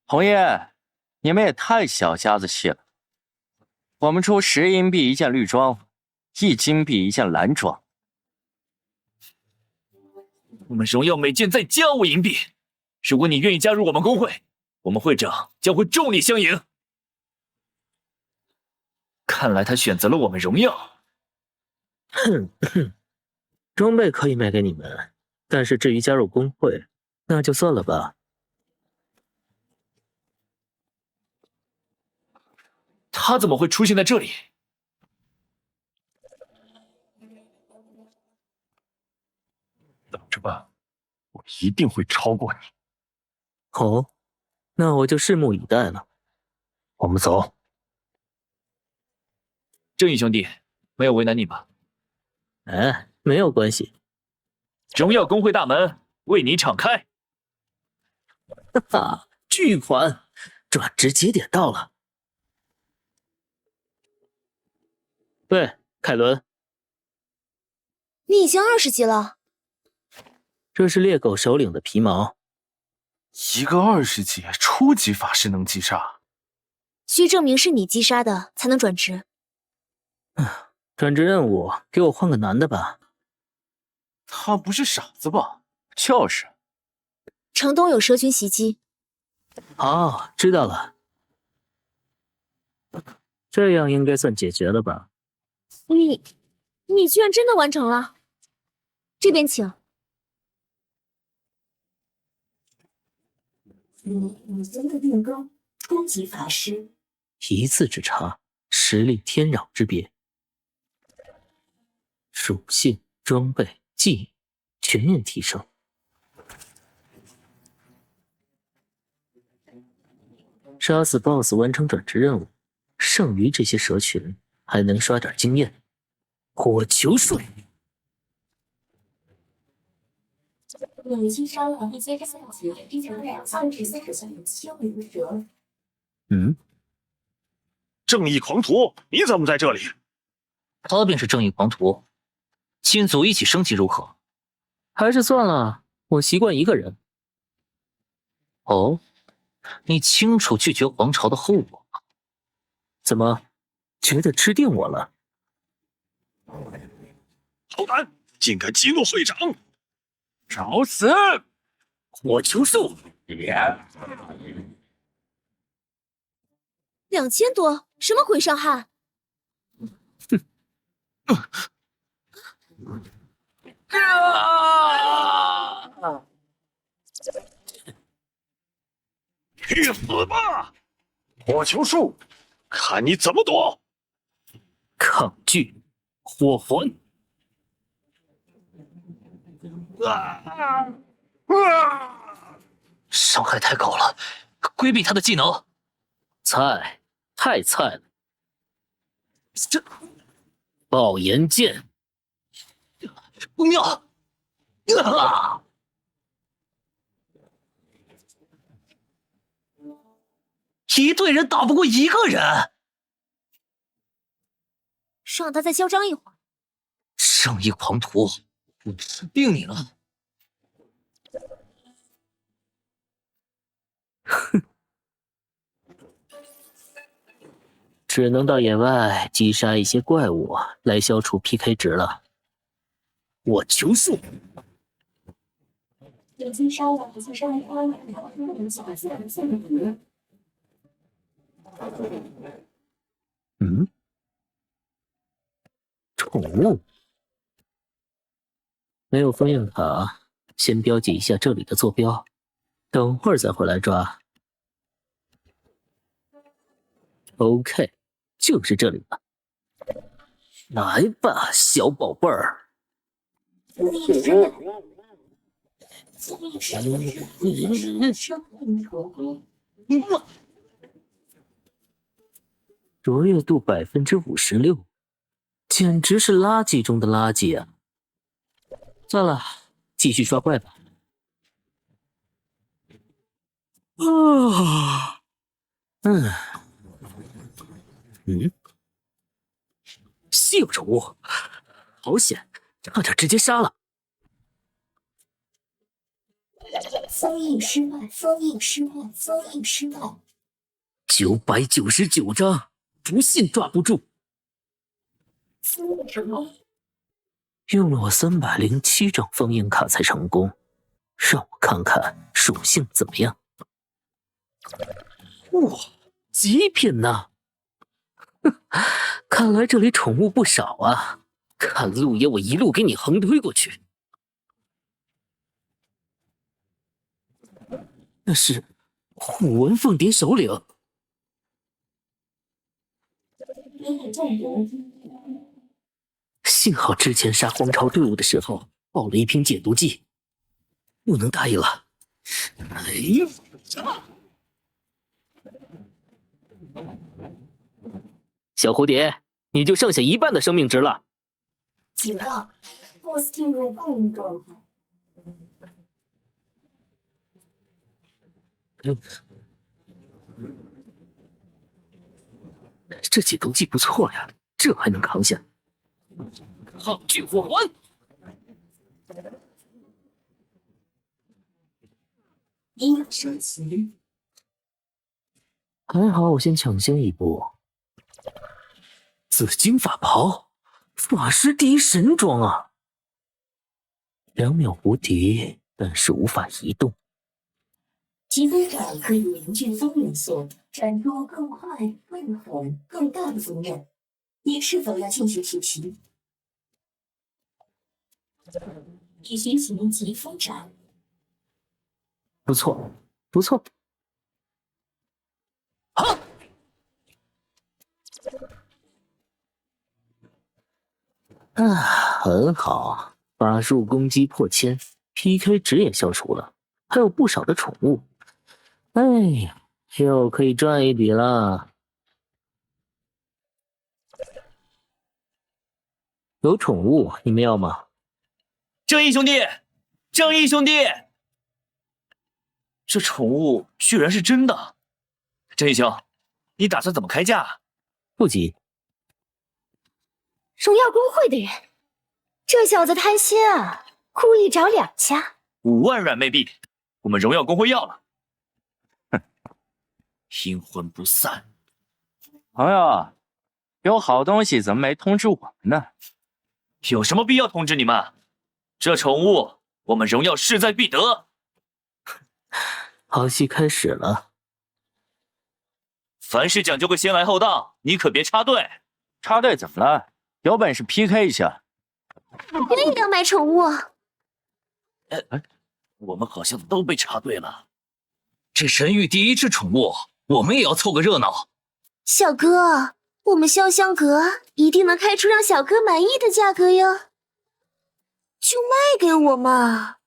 红叶，你们也太小家子气了。我们出10银币一件绿装，1金币一件蓝装。我们荣耀每件再加5银币。如果你愿意加入我们公会，我们会长将会重力相迎。看来他选择了我们荣耀。装备可以卖给你们，但是至于加入公会，那就算了吧。他怎么会出现在这里？等着吧，我一定会超过你。哦，那我就拭目以待了。我们走。正义兄弟，没有为难你吧？哎，没有关系。荣耀公会大门为你敞开。哈哈，巨款，转职节点到了。喂，凯伦，你已经20级了。这是猎狗首领的皮毛。一个20级初级法师能击杀，需证明是你击杀的才能转职。转职任务给我换个男的吧。他不是傻子吧？就是。城东有蛇群袭击。哦，知道了。这样应该算解决了吧？你居然真的完成了，这边请。你真的变高，初级法师。一字之差，实力天壤之别。属性、装备、技艺全面提升。杀死 BOSS 完成转职任务，剩余这些蛇群还能刷点经验。火球术。你击杀了一阶3级124%轻灵蛇。正义狂徒，你怎么在这里？他便是正义狂徒，进组一起升级如何？还是算了，我习惯一个人。哦，你清楚拒绝皇朝的后果？怎么，觉得吃定我了？好胆，竟敢激怒会长！找死！火球术2000多，什么鬼伤害？去死吧！火球术，看你怎么躲！抗拒，火环。伤害太高了，规避他的技能。菜，太菜了。这爆炎剑，不妙！一队人打不过一个人，让他再嚣张一会儿。正义狂徒，我吃定你了！哼，只能到野外击杀一些怪物来消除 PK 值了。我求速！你击杀了132%宠物没有封印卡，先标记一下这里的坐标，等会儿再回来抓。OK， 就是这里了。来吧，小宝贝儿。卓越度56%，简直是垃圾中的垃圾啊！算了，继续刷怪吧。稀有宠物，好险，差点直接杀了。封印失败！999张，不信抓不住。用了我307张封印卡才成功，让我看看属性怎么样。哇，极品呐！看来这里宠物不少啊，看路爷我一路给你横推过去。那是虎纹凤蝶首领。幸好之前杀荒潮队伍的时候爆了一瓶解毒剂，不能大意了。哎呦！小蝴蝶，你就剩下一半的生命值了。警告 ，BOSS 进入放映状态。这解毒剂不错呀，这还能扛下。抗拒火环！音乐升起。还好我先抢先一步。紫金法袍，法师第一神装啊！2秒无敌，但是无法移动。疾风斩可以凝聚风元素，斩出更快、更狠、更大的风刃。你是否要进行学习？已学习疾风斩。不错，不错。好。很好，法术攻击破1000 ，PK 值也消除了，还有不少的宠物。哎呀，又可以赚一笔了。有宠物，你们要吗？正义兄弟，正义兄弟，这宠物居然是真的！正义兄，你打算怎么开价？不急。荣耀公会的人，这小子贪心啊，故意找2家。5万软妹币，我们荣耀公会要了。哼，阴魂不散。朋友，有好东西怎么没通知我们呢？有什么必要通知你们？这宠物我们荣耀势在必得。好戏开始了。凡事讲究个先来后到，你可别插队。插队怎么了？有本事 PK 一下。我也要买宠物。我们好像都被插队了。这神域第一只宠物，我们也要凑个热闹。小哥，我们潇湘阁一定能开出让小哥满意的价格哟。就卖给我嘛。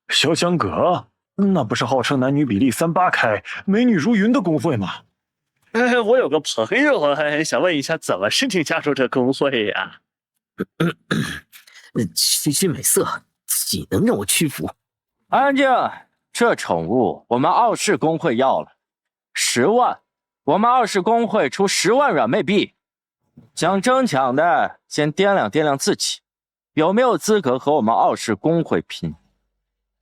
潇湘阁，那不是号称男女比例38开、美女如云的公会吗？我有个朋友想问一下，怎么申请加入这公会呀？区区美色，岂能让我屈服？安静！这宠物我们傲视公会要了10万，我们傲视公会出10万软妹币。想争抢的先掂量掂量自己，有没有资格和我们傲视公会拼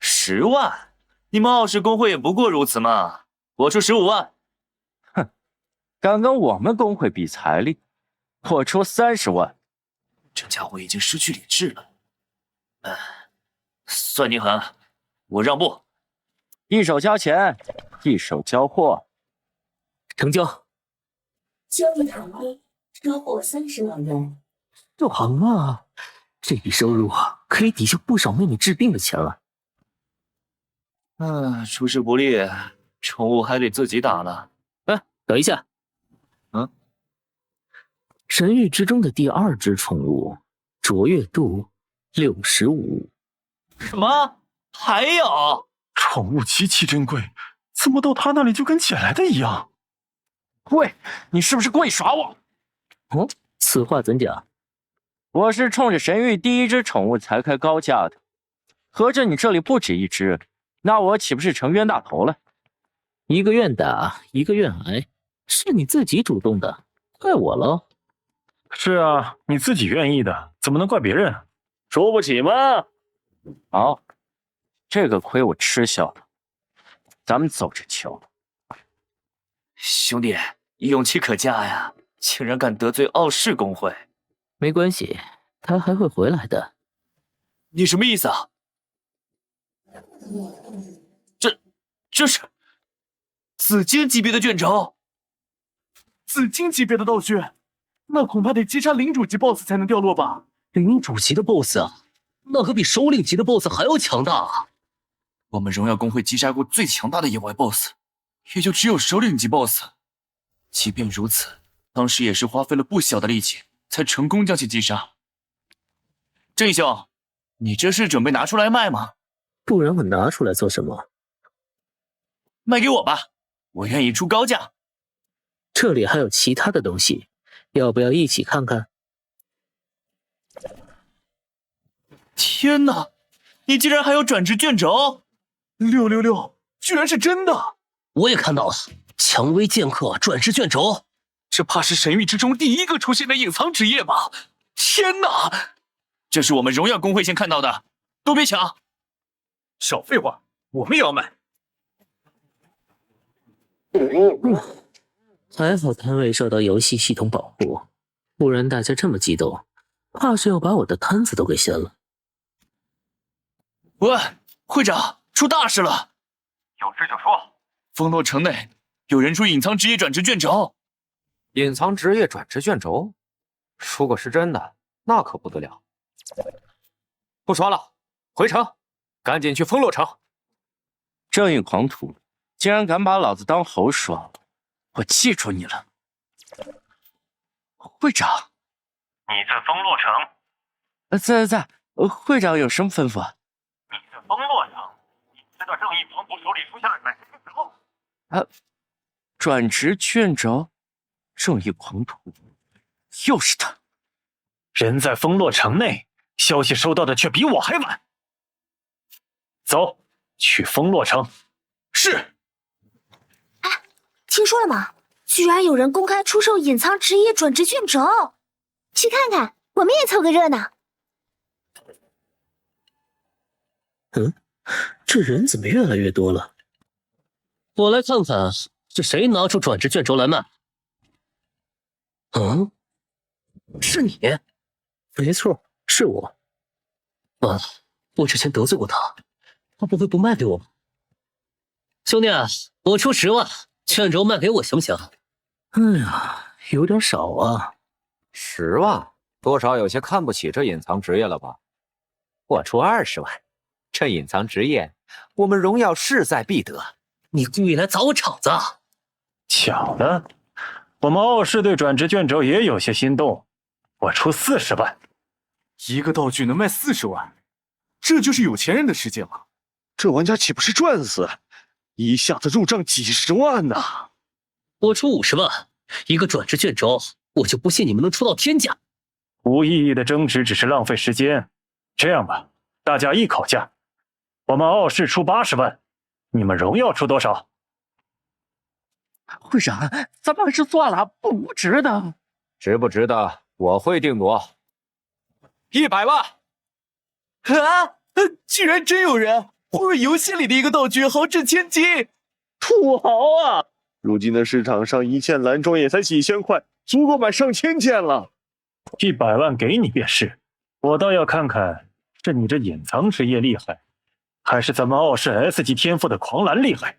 ？10万？你们傲视公会也不过如此嘛！我出15万。哼，敢跟我们公会比财力，我出30万。这家伙已经失去理智了。算你狠，我让步。一手交钱，一手交货。成交。交易成功，收获30万元。爽啊！这笔收入可以抵消不少妹妹治病的钱了。出师不利，宠物还得自己打呢。等一下。神域之中的第2只宠物，卓越度65。什么？还有，宠物极其珍贵，怎么到他那里就跟捡来的一样？喂，你是不是故意耍我？哦，此话怎讲？我是冲着神域第一只宠物才开高价的，合着你这里不止一只，那我岂不是成冤大头了？一个愿打，一个愿挨，是你自己主动的，怪我喽？是啊，你自己愿意的，怎么能怪别人？输不起吗？好，这个亏我吃消了，咱们走着瞧。兄弟，勇气可嘉呀，竟然敢得罪傲视公会。没关系，他还会回来的。你什么意思啊？这是紫金级别的卷轴，紫金级别的道具，那恐怕得击杀领主级 BOSS 才能掉落吧？领主级的 BOSS 啊，那可比首领级的 BOSS 还要强大啊！我们荣耀公会击杀过最强大的野外 BOSS， 也就只有首领级 BOSS。即便如此，当时也是花费了不小的力气，才成功将其击杀。郑义兄，你这是准备拿出来卖吗？不然我拿出来做什么？卖给我吧，我愿意出高价。这里还有其他的东西，要不要一起看看？天哪，你竟然还有转职卷轴！666，居然是真的！我也看到了，蔷薇剑客转职卷轴，这怕是神域之中第一个出现的隐藏职业吧？天哪，这是我们荣耀公会先看到的，都别抢！少废话，我们也要买。还好摊位受到游戏系统保护，不然大家这么激动，怕是要把我的摊子都给掀了。喂，会长，出大事了！有事就说。风落城内有人出隐藏职业转职卷轴。隐藏职业转职卷轴，如果是真的，那可不得了。不说了，回城，赶紧去风落城。正义狂徒，竟然敢把老子当猴耍，我记住你了，会长。你在风落城？在，会长有什么吩咐啊？你在风落城？你知道正义狂徒手里出现了转职卷轴？转职卷轴，正义狂徒，又是他。人在风落城内，消息收到的却比我还晚。走，去风落城。是。哎，听说了吗？居然有人公开出售隐藏职业转职卷轴，去看看，我们也凑个热闹。这人怎么越来越多了？我来看看是谁拿出转职卷轴来卖。是你？没错，是我。完了，我之前得罪过他，他不会不卖给我吧？兄弟，我出10万，卷轴卖给我行不行？哎呀，有点少啊。10万，多少有些看不起这隐藏职业了吧？我出20万，这隐藏职业，我们荣耀势在必得。你故意来砸我场子？巧了，我们傲视对转职卷轴也有些心动，我出40万。一个道具能卖40万，这就是有钱人的世界吗？这玩家岂不是赚死？一下子入账几十万呐！我出50万，一个转职卷轴，我就不信你们能出到天价。无意义的争执只是浪费时间。这样吧，大家一口价，我们傲视出80万，你们荣耀出多少？会长，咱们还是算了，不值得。值不值得，我会定夺。100万！啊！居然真有人会为游戏里的一个道具豪掷千金，土豪啊！如今的市场上，一件蓝装也才几千块，足够买上千件了。100万给你便是，我倒要看看是你这隐藏职业厉害，还是咱们傲视 S 级天赋的狂澜厉害。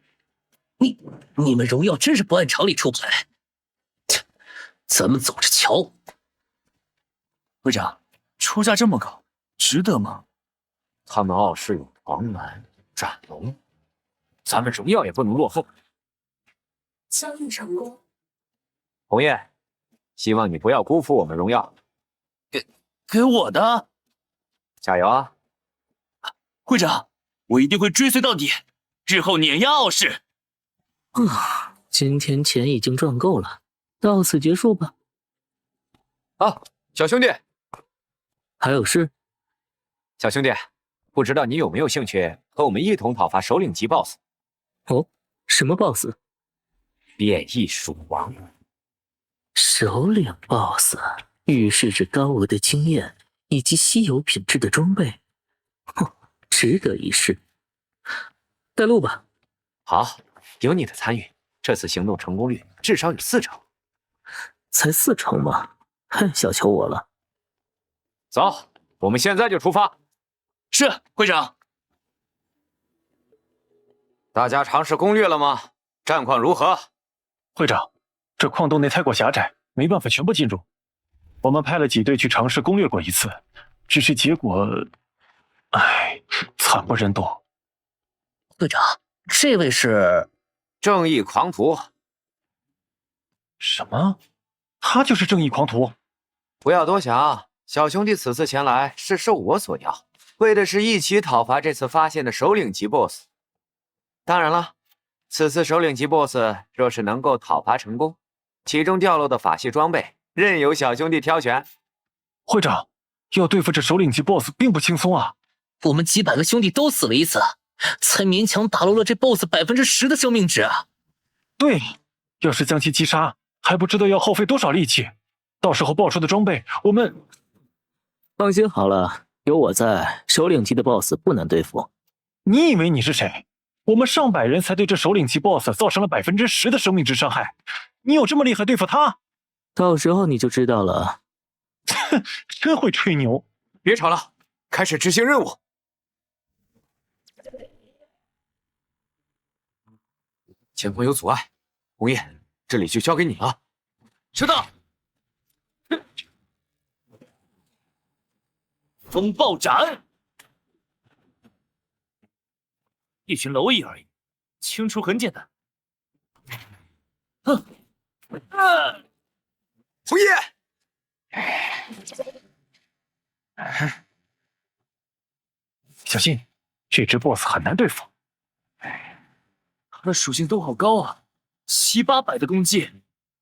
你们荣耀真是不按常理出牌，咱们走着瞧。会长，出价这么高，值得吗？他们傲视有狂澜、斩龙，咱们荣耀也不能落后。交易成功。红叶，希望你不要辜负我们荣耀。给我的，加油啊！会长，我一定会追随到底，日后碾压傲视。今天钱已经赚够了，到此结束吧。啊，小兄弟，还有事？小兄弟，不知道你有没有兴趣和我们一同讨伐首领级 BOSS？ 哦，什么 BOSS？ 变异鼠王。首领 BOSS 预示着高额的经验以及稀有品质的装备，值得一试。带路吧。好，有你的参与，这次行动成功率至少有40%。才40%吗？太小瞧我了。走，我们现在就出发。是，会长。大家尝试攻略了吗？战况如何？会长，这矿洞内太过狭窄，没办法全部进入。我们派了几队去尝试攻略过一次，只是结果，惨不忍睹。队长，这位是正义狂徒。什么？他就是正义狂徒？不要多想，小兄弟此次前来是受我所邀，为的是一起讨伐这次发现的首领级 BOSS。当然了，此次首领级 BOSS 若是能够讨伐成功，其中掉落的法系装备任由小兄弟挑选。会长，要对付这首领级 BOSS 并不轻松啊！我们几百个兄弟都死了一次，才勉强打落了这 BOSS 10%的生命值。对，要是将其击杀，还不知道要耗费多少力气。到时候爆出的装备，我们……放心好了，有我在，首领级的 BOSS 不难对付。你以为你是谁？我们上百人才对这首领级 BOSS 造成了10%的生命值伤害，你有这么厉害对付他？到时候你就知道了。真会吹牛！别吵了，开始执行任务。前方有阻碍，红叶，这里就交给你了。收到。风暴斩，一群蝼蚁而已，清除很简单。红叶，小心，这只 BOSS 很难对付。他的属性都好高啊，700、800的攻击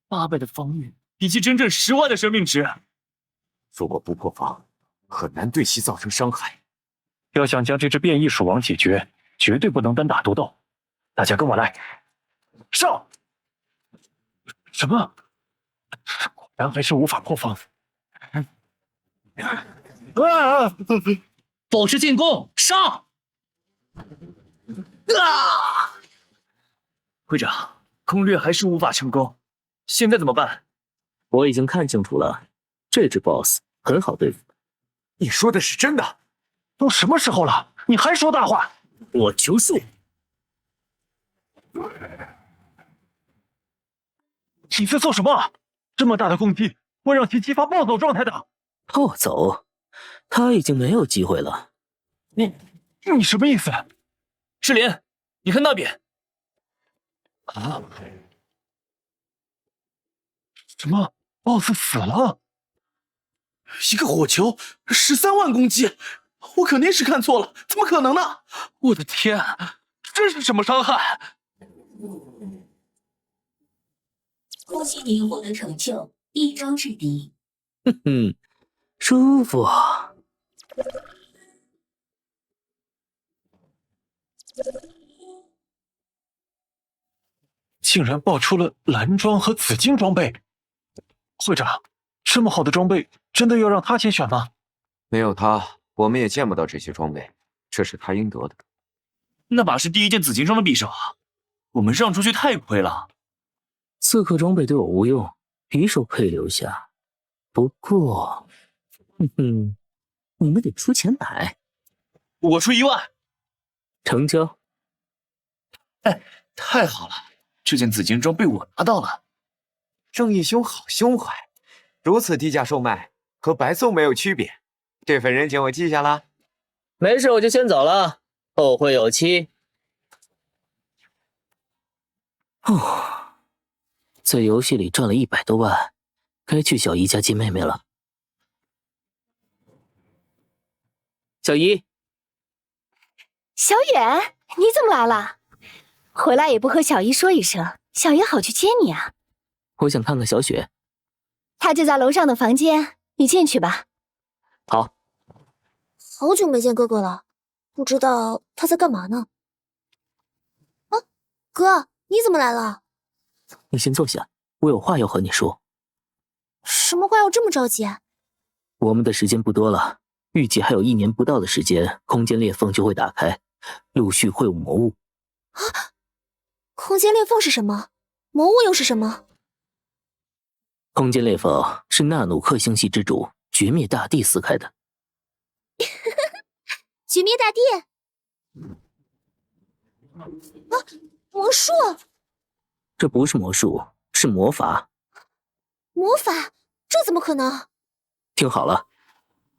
，800的防御，以及整整10万的生命值。如果不破防，很难对其造成伤害。要想将这只变异鼠王解决，绝对不能单打独斗。大家跟我来，上！什么？果然还是无法破防。保持进攻，上！会长，攻略还是无法成功，现在怎么办？我已经看清楚了，这只 BOSS 很好对付。你说的是真的？都什么时候了，你还说大话？我求恕。你在做什么？这么大的攻击会让其激发暴走状态的。暴走？他已经没有机会了。你什么意思？赤莲，你看那边。啊？什么 ？BOSS 死了？一个火球，13万攻击，我肯定是看错了，怎么可能呢？我的天，这是什么伤害？恭喜你获得成就，一招制敌。哼哼，舒服。竟然爆出了蓝装和紫金装备！会长，这么好的装备，真的要让他先选吗？没有他，我们也见不到这些装备，这是他应得的。那把是第一件紫金装的匕首啊，我们让出去太亏了。刺客装备对我无用，匕首可以留下。不过，你们得出钱买。我出1万，成交。哎，太好了，这件紫金装被我拿到了。正义兄好胸怀，如此低价售卖，和白送没有区别。这份人情我记下了。没事，我就先走了，后会有期。在游戏里赚了100多万，该去小姨家接妹妹了。小姨，小远，你怎么来了？回来也不和小姨说一声，小爷好去接你啊。我想看看小雪。她就在楼上的房间，你进去吧。好。好久没见哥哥了，不知道他在干嘛呢？啊，哥，你怎么来了？你先坐下，我有话要和你说。什么话要这么着急？我们的时间不多了，预计还有1年不到的时间，空间裂缝就会打开，陆续会有魔物。啊！空间裂缝是什么？魔物又是什么？空间裂缝是纳努克星系之主绝灭大帝撕开的。绝灭大帝？啊，魔术！这不是魔术，是魔法。魔法？这怎么可能？听好了，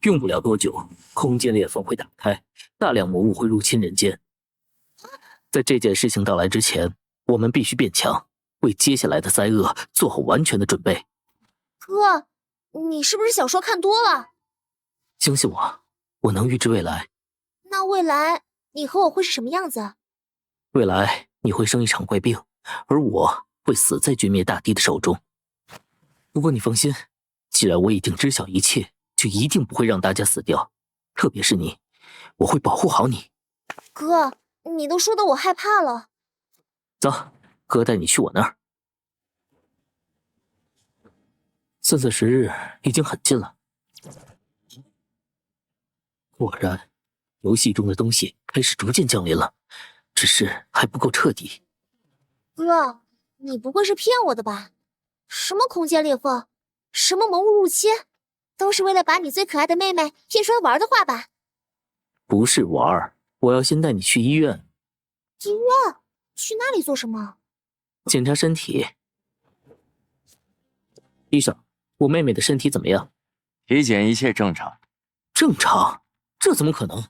用不了多久，空间裂缝会打开，大量魔物会入侵人间。在这件事情到来之前，我们必须变强，为接下来的灾厄做好完全的准备。哥，你是不是小说看多了？相信我，我能预知未来。那未来你和我会是什么样子？未来你会生一场怪病，而我会死在绝灭大帝的手中。不过你放心，既然我已经知晓一切，就一定不会让大家死掉，特别是你，我会保护好你。哥，你都说的我害怕了。走，哥带你去我那儿。算算时日，已经很近了。果然，游戏中的东西开始逐渐降临了，只是还不够彻底。哥，你不会是骗我的吧？什么空间裂缝，什么魔物入侵，都是为了把你最可爱的妹妹骗出来玩的话吧？不是玩，我要先带你去医院。医院？去那里做什么？检查身体。医生，我妹妹的身体怎么样？体检一切正常。正常？这怎么可能？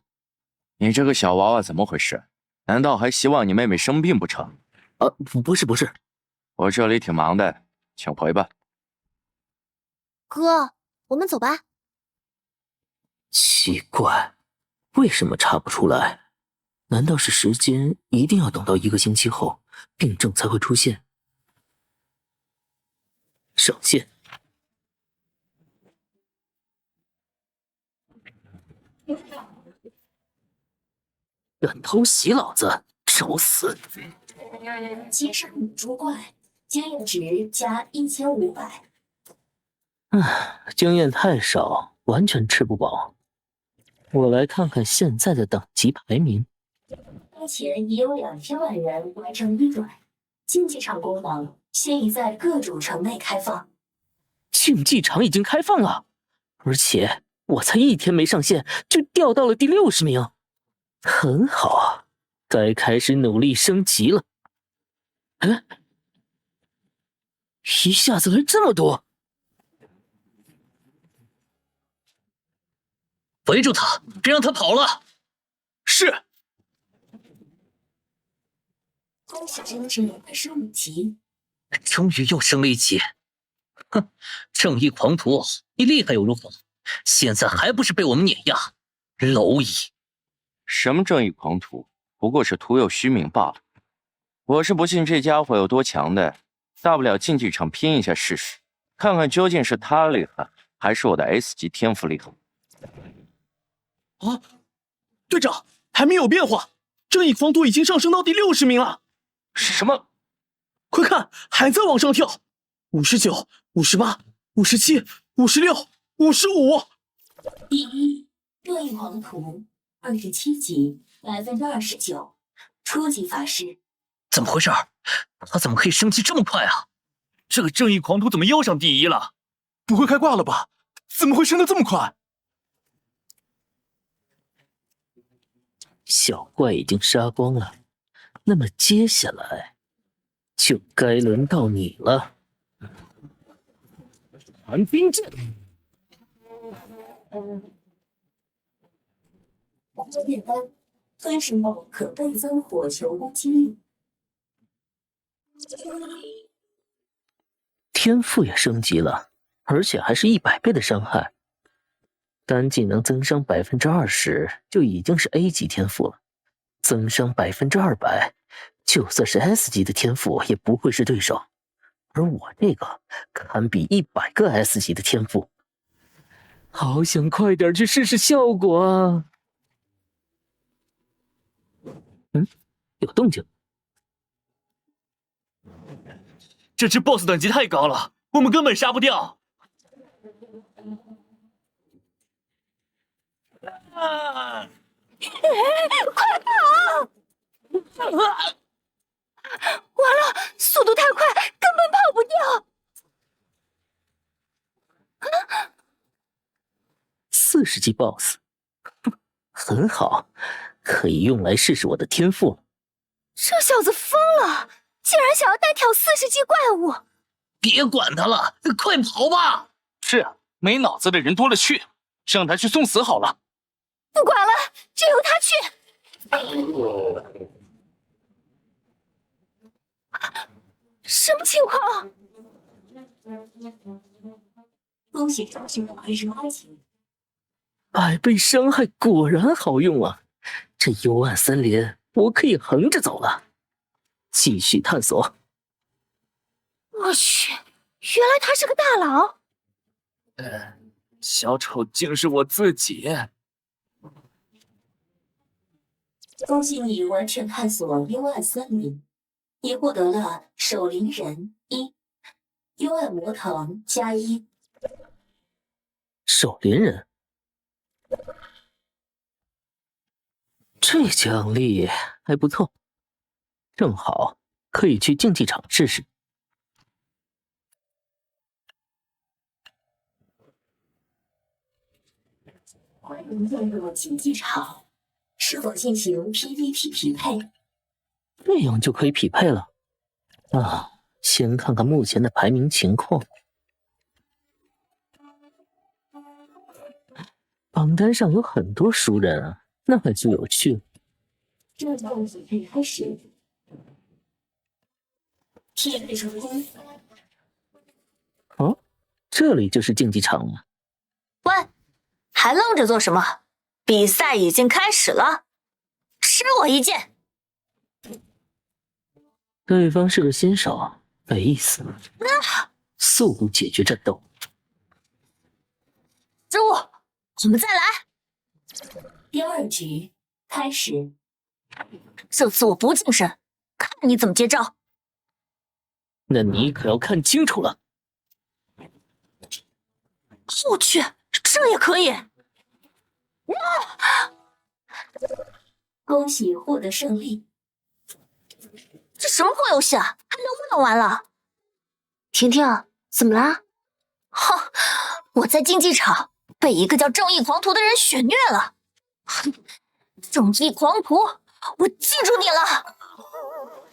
你这个小娃娃怎么回事？难道还希望你妹妹生病不成？不是，我这里挺忙的，请回吧。哥，我们走吧。奇怪，为什么查不出来？难道是时间一定要等到1个星期后，病症才会出现？上线。敢偷袭老子，找死！击杀母猪怪，经验值加1500。经验太少，完全吃不饱。我来看看现在的等级排名。目前已有2000万人完成1转，竞技场功能现已在各主城内开放。竞技场已经开放了，而且我才1天没上线，就掉到了第60名。很好，该开始努力升级了。一下子来这么多！围住他，别让他跑了。是。恭喜真正25级，终于又升了1级。哼，正义狂徒，你厉害又如何？现在还不是被我们碾压？蝼蚁！什么正义狂徒，不过是徒有虚名罢了。我是不信这家伙有多强的，大不了竞技场拼一下试试，看看究竟是他厉害，还是我的 S 级天赋厉害。啊，队长，还没有变化，正义狂徒已经上升到第60名了。什么？快看，还在往上跳，59、58、57、56、55。第1，正义狂徒27级，29%，初级法师。怎么回事？他怎么可以升级这么快啊？这个正义狂徒怎么又上第1了？不会开挂了吧？怎么会升得这么快？小怪已经杀光了，那么接下来就该轮到你了。寒冰阵。这变单吞噬后可倍增火球攻击力。天赋也升级了，而且还是100倍的伤害。单技能增伤20%就已经是 A 级天赋了，增伤200%，就算是 S 级的天赋也不会是对手。而我这个堪比100个 S 级的天赋，好想快点去试试效果啊！有动静。这只 BOSS 等级太高了，我们根本杀不掉。快跑！完了，速度太快，根本跑不掉。40级 BOSS， 很好，可以用来试试我的天赋了。这小子疯了，竟然想要单挑40级怪物！别管他了，快跑吧！是啊，没脑子的人多了去了，让他去送死好了。不管了，就由他去。什么情况？恭喜招生的28级。100倍伤害果然好用啊！这幽暗森林我可以横着走了。继续探索。我去，原来他是个大佬。小丑竟是我自己。恭喜你完成探索幽暗森林，你获得了守灵人1，幽暗魔藤+1。守灵人，这奖励还不错，正好可以去竞技场试试。欢迎进入竞技场，是否进行 PVP 匹配？这样就可以匹配了。先看看目前的排名情况。榜单上有很多熟人啊，那就有趣了。这就匹配开始。匹配成功。哦，这里就是竞技场了。喂，还愣着做什么？比赛已经开始了，吃我一剑！对方是个新手，没意思。速度解决战斗。植物，我们再来。第2局开始。这次我不近身，看你怎么接招。那你可要看清楚了。我去，这也可以！恭喜获得胜利。这什么破游戏啊？还能不能玩了？婷婷，怎么啦？哼，我在竞技场被一个叫正义狂徒的人血虐了。哼，正义狂徒，我记住你了。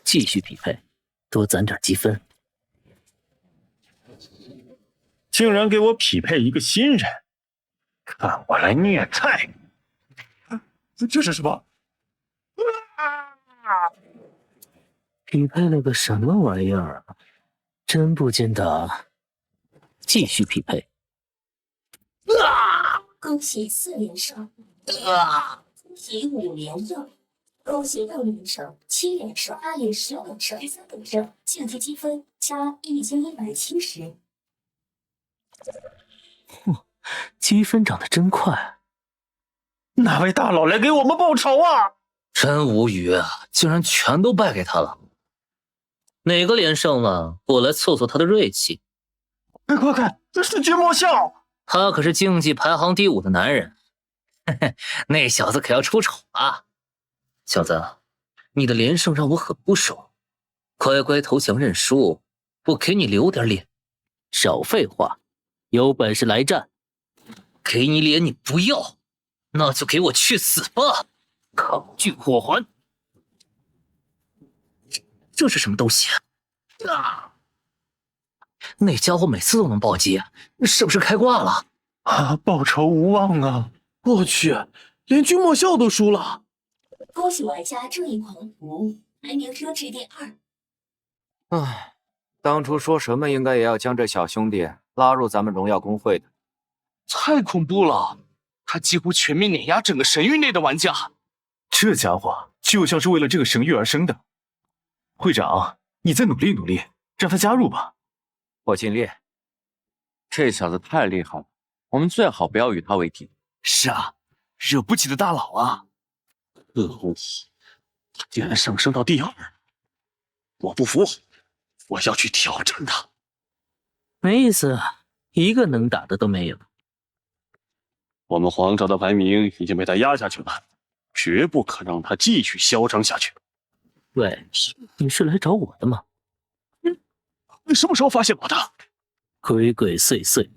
继续匹配，多攒点积分。竟然给我匹配一个新人，看我来虐菜！这是什么？匹配了个什么玩意儿啊？真不禁的。继续匹配。恭喜4连胜。恭喜5连胜。恭喜6连胜、7连胜、8连胜、10连胜、13连胜，竞技积分加1170。积分涨得真快。哪位大佬来给我们报仇啊？真无语啊，竟然全都败给他了。哪个连胜了？我来挫挫他的锐气。快看，这是君莫笑，他可是竞技排行第5的男人。嘿嘿，那小子可要出丑了。小子，你的连胜让我很不爽，乖乖投降认输，我给你留点脸。少废话，有本事来战！给你脸你不要，那就给我去死吧！抗拒火环，这是什么东西啊？那家伙每次都能暴击，是不是开挂了？报仇无望啊！我去，连君莫笑都输了。恭喜玩家正义狂徒，排名升至第2。唉，当初说什么应该也要将这小兄弟拉入咱们荣耀公会的。太恐怖了，他几乎全面碾压整个神域内的玩家。这家伙就像是为了这个神域而生的。会长，你再努力努力，让他加入吧。我尽力。这小子太厉害了，我们最好不要与他为敌。是啊，惹不起的大佬啊！可恶，他竟然上升到第2，我不服，我要去挑战他。没意思，一个能打的都没有。我们皇朝的排名已经被他压下去了，绝不可让他继续嚣张下去。喂，你是来找我的吗？你什么时候发现我的？鬼鬼祟祟，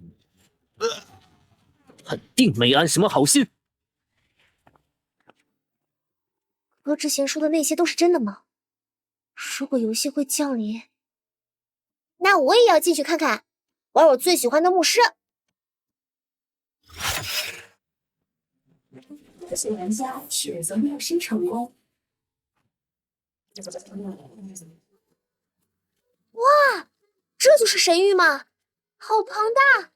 肯定没安什么好心。哥之前说的那些都是真的吗？如果游戏会降临，那我也要进去看看，玩我最喜欢的牧师。多数玩家选择牧师成功。哇，这就是神域吗？好庞大！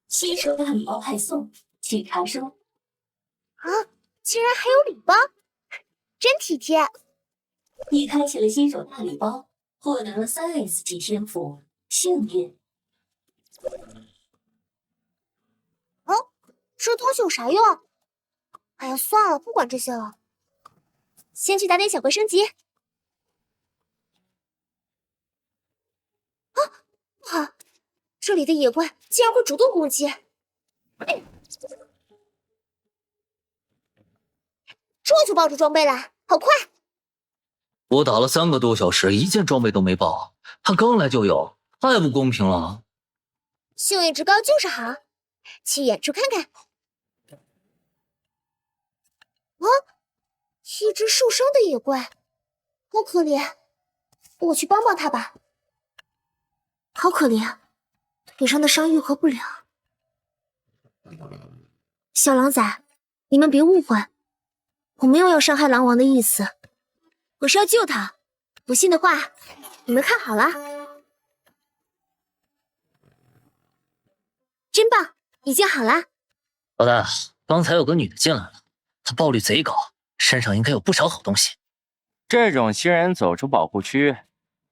新手大礼包派送，请查收。啊，竟然还有礼包，真体贴！你开启了新手大礼包，获得了3S 级天赋，幸运。哦，这东西有啥用？哎呀，算了，不管这些了，先去打点小怪升级。啊，不好！这里的野怪竟然会主动攻击，这就爆出装备了，好快！我打了3个多小时，一件装备都没爆，他刚来就有，太不公平了。幸运值高就是好，去远处看看。啊，一只受伤的野怪，好可怜，我去帮帮他吧。好可怜，腿上的伤愈合不了。小狼崽，你们别误会，我没有要伤害狼王的意思，我是要救他。不信的话，你们看好了。真棒，已经好了。老大，刚才有个女的进来了，她暴力贼高，身上应该有不少好东西。这种新人走出保护区，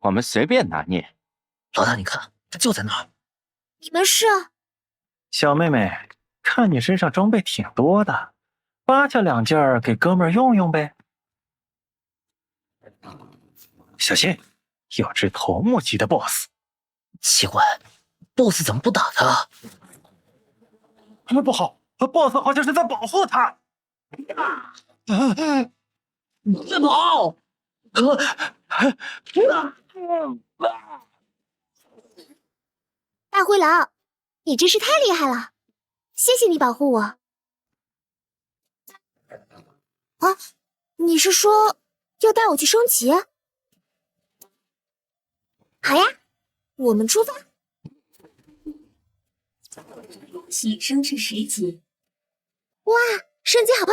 我们随便拿捏。老大，你看，她就在那儿。你们是？小妹妹，看你身上装备挺多的，扒下2件给哥们儿用用呗。小心，有只头目级的 BOSS。奇怪 ，BOSS 怎么不打他？不好 ，BOSS 好像是在保护他。别跑！大灰狼，你真是太厉害了，谢谢你保护我。啊，你是说要带我去升级？好呀，我们出发。恭喜升至10级！哇，升级好快！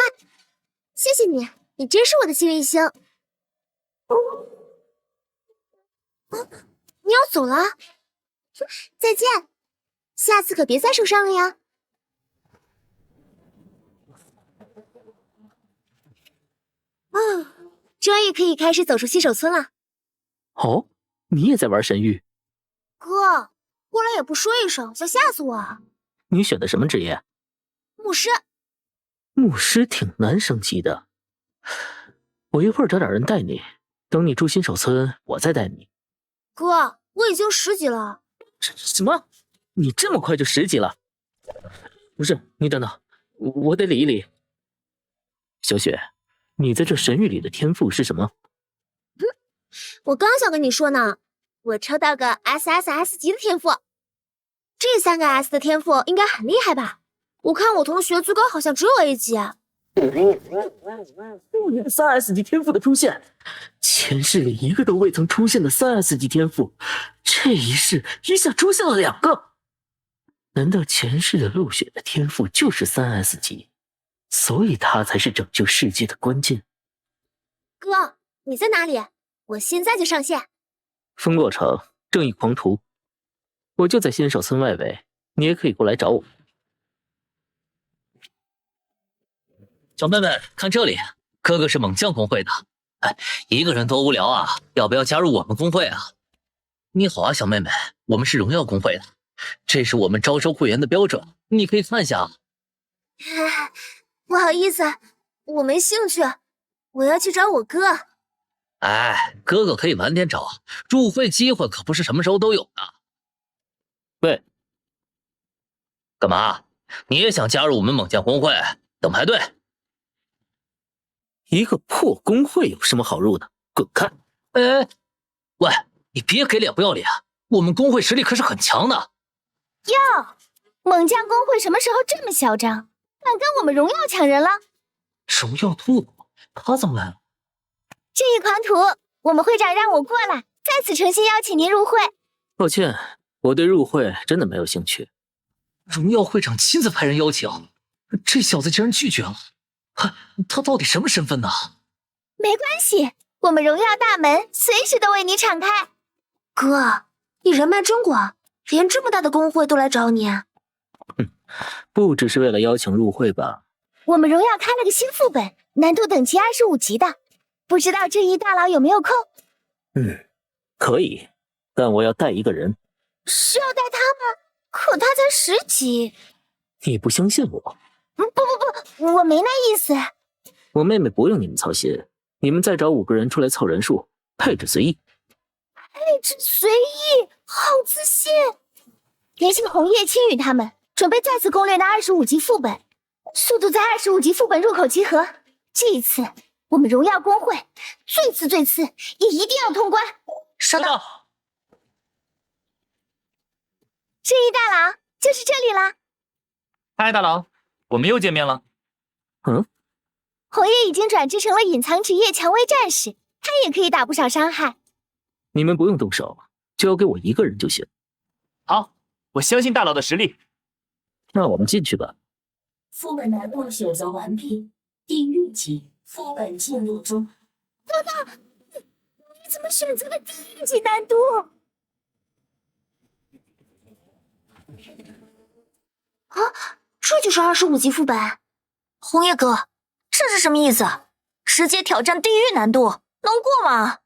谢谢你，你真是我的幸运星。啊，你要走了？再见，下次可别再受伤了呀。啊，终于可以开始走出新手村了。哦，你也在玩神域？哥，过来也不说一声，想吓死我。你选的什么职业？牧师。牧师挺难升级的，我一会儿找点人带你，等你出新手村，我再带你。哥，我已经10级了。什么？你这么快就10级了？不是，你等等，我得理一理。小雪，你在这神域里的天赋是什么？我刚想跟你说呢，我抽到个 SSS 级的天赋。这3个 S 的天赋应该很厉害吧？我看我同学最高好像只有 A 级。3S 级天赋的出现，前世里一个都未曾出现的3S 级天赋，这一世一下出现了2个。难道前世的陆雪的天赋就是 3S 级，所以他才是拯救世界的关键？哥，你在哪里？我现在就上线。风洛城正义狂徒，我就在新手村外围，你也可以过来找我。小妹妹，看这里，哥哥是猛将公会的，哎，一个人多无聊啊，要不要加入我们公会啊？你好啊，小妹妹，我们是荣耀公会的，这是我们招收会员的标准，你可以看一下啊。不好意思，我没兴趣，我要去找我哥。哎，哥哥可以晚点找，入会机会可不是什么时候都有的。喂，干嘛？你也想加入我们猛将公会？等排队。一个破公会有什么好入的？滚开！哎，喂，你别给脸不要脸，我们公会实力可是很强的。哟，猛将公会什么时候这么嚣张，敢跟我们荣耀抢人了？荣耀兔子，他怎么来了？这一狂徒，我们会长让我过来，再次诚心邀请您入会。抱歉，我对入会真的没有兴趣。荣耀会长亲自派人邀请，这小子竟然拒绝了。他到底什么身份呢？没关系，我们荣耀大门随时都为你敞开。哥，你人脉真广，连这么大的公会都来找你。不只是为了邀请入会吧？我们荣耀开了个新副本，难度等级25级的，不知道正义大佬有没有空？可以，但我要带一个人。是要带他吗？可他才10级。你不相信我？不，我没那意思。我妹妹不用你们操心，你们再找5个人出来凑人数，配置随意。配置随意，好自信。联系红叶、青羽他们，准备再次攻略那25级副本，速度在25级副本入口集合。这一次，我们荣耀公会最次也一定要通关。收到。正义大佬，就是这里啦。嗨，大佬，我们又见面了。红叶已经转职成了隐藏职业蔷薇战士，他也可以打不少伤害。你们不用动手，交给我一个人就行。好，我相信大佬的实力。那我们进去吧。副本难度选择完毕，地狱级副本进入中。哥哥，你怎么选择了地狱级难度？啊，这就是25级副本。红叶哥，这是什么意思？直接挑战地狱难度，能过吗？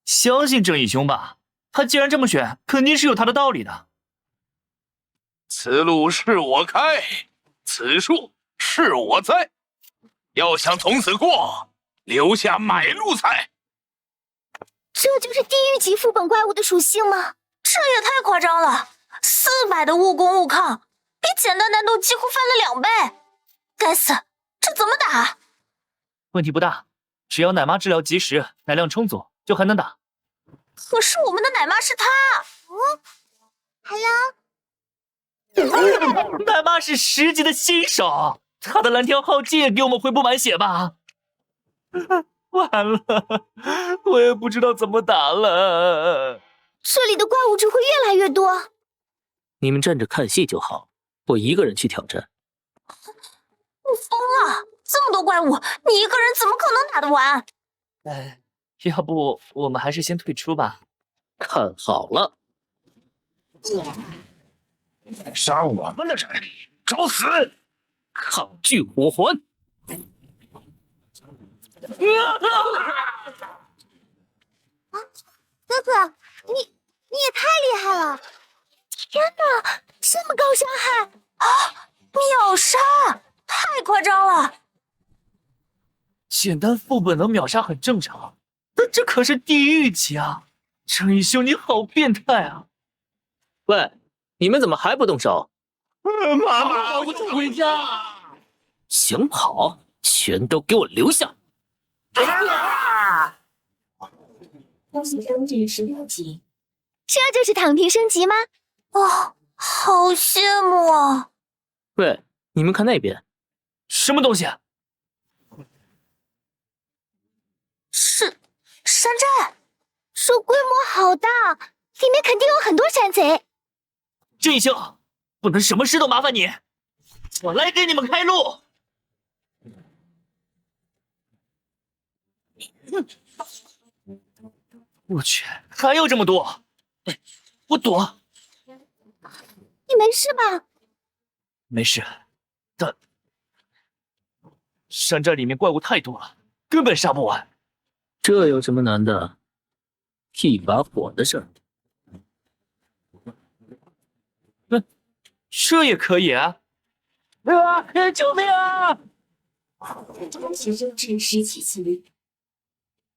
相信正义兄吧，他既然这么选，肯定是有他的道理的。此路是我开，此树是我栽。要想从此过，留下买路财。这就是地狱级副本怪物的属性吗？这也太夸张了！400的误攻误抗，比简单难度几乎翻了2倍。该死，这怎么打？问题不大，只要奶妈治疗及时，奶量充足，就还能打。可是我们的奶妈是她。奶妈是10级的新手，她的蓝条浩劫也给我们回不满血吧？完了，我也不知道怎么打了。这里的怪物只会越来越多。你们站着看戏就好，我一个人去挑战。我疯了！这么多怪物，你一个人怎么可能打得完？要不我们还是先退出吧。看好了，杀我们的人，找死！抗拒火魂！哥哥，你也太厉害了！天哪，这么高伤害啊！秒杀，太夸张了！简单副本能秒杀很正常，但这可是地狱级啊！正义兄，你好变态啊！喂，你们怎么还不动手？妈妈，我想回家。想跑，全都给我留下！呼吸升至16级，这就是躺平升级吗？哇，好羡慕啊！喂，你们看那边，什么东西？是山寨，说规模好大，里面肯定有很多山贼。正义兄，不能什么事都麻烦你，我来给你们开路。我去，还有这么多！我躲。你没事吧？没事，但山寨里面怪物太多了，根本杀不完。这有什么难的？一把火的事儿。这也可以啊！救命啊！当时扔至10级期。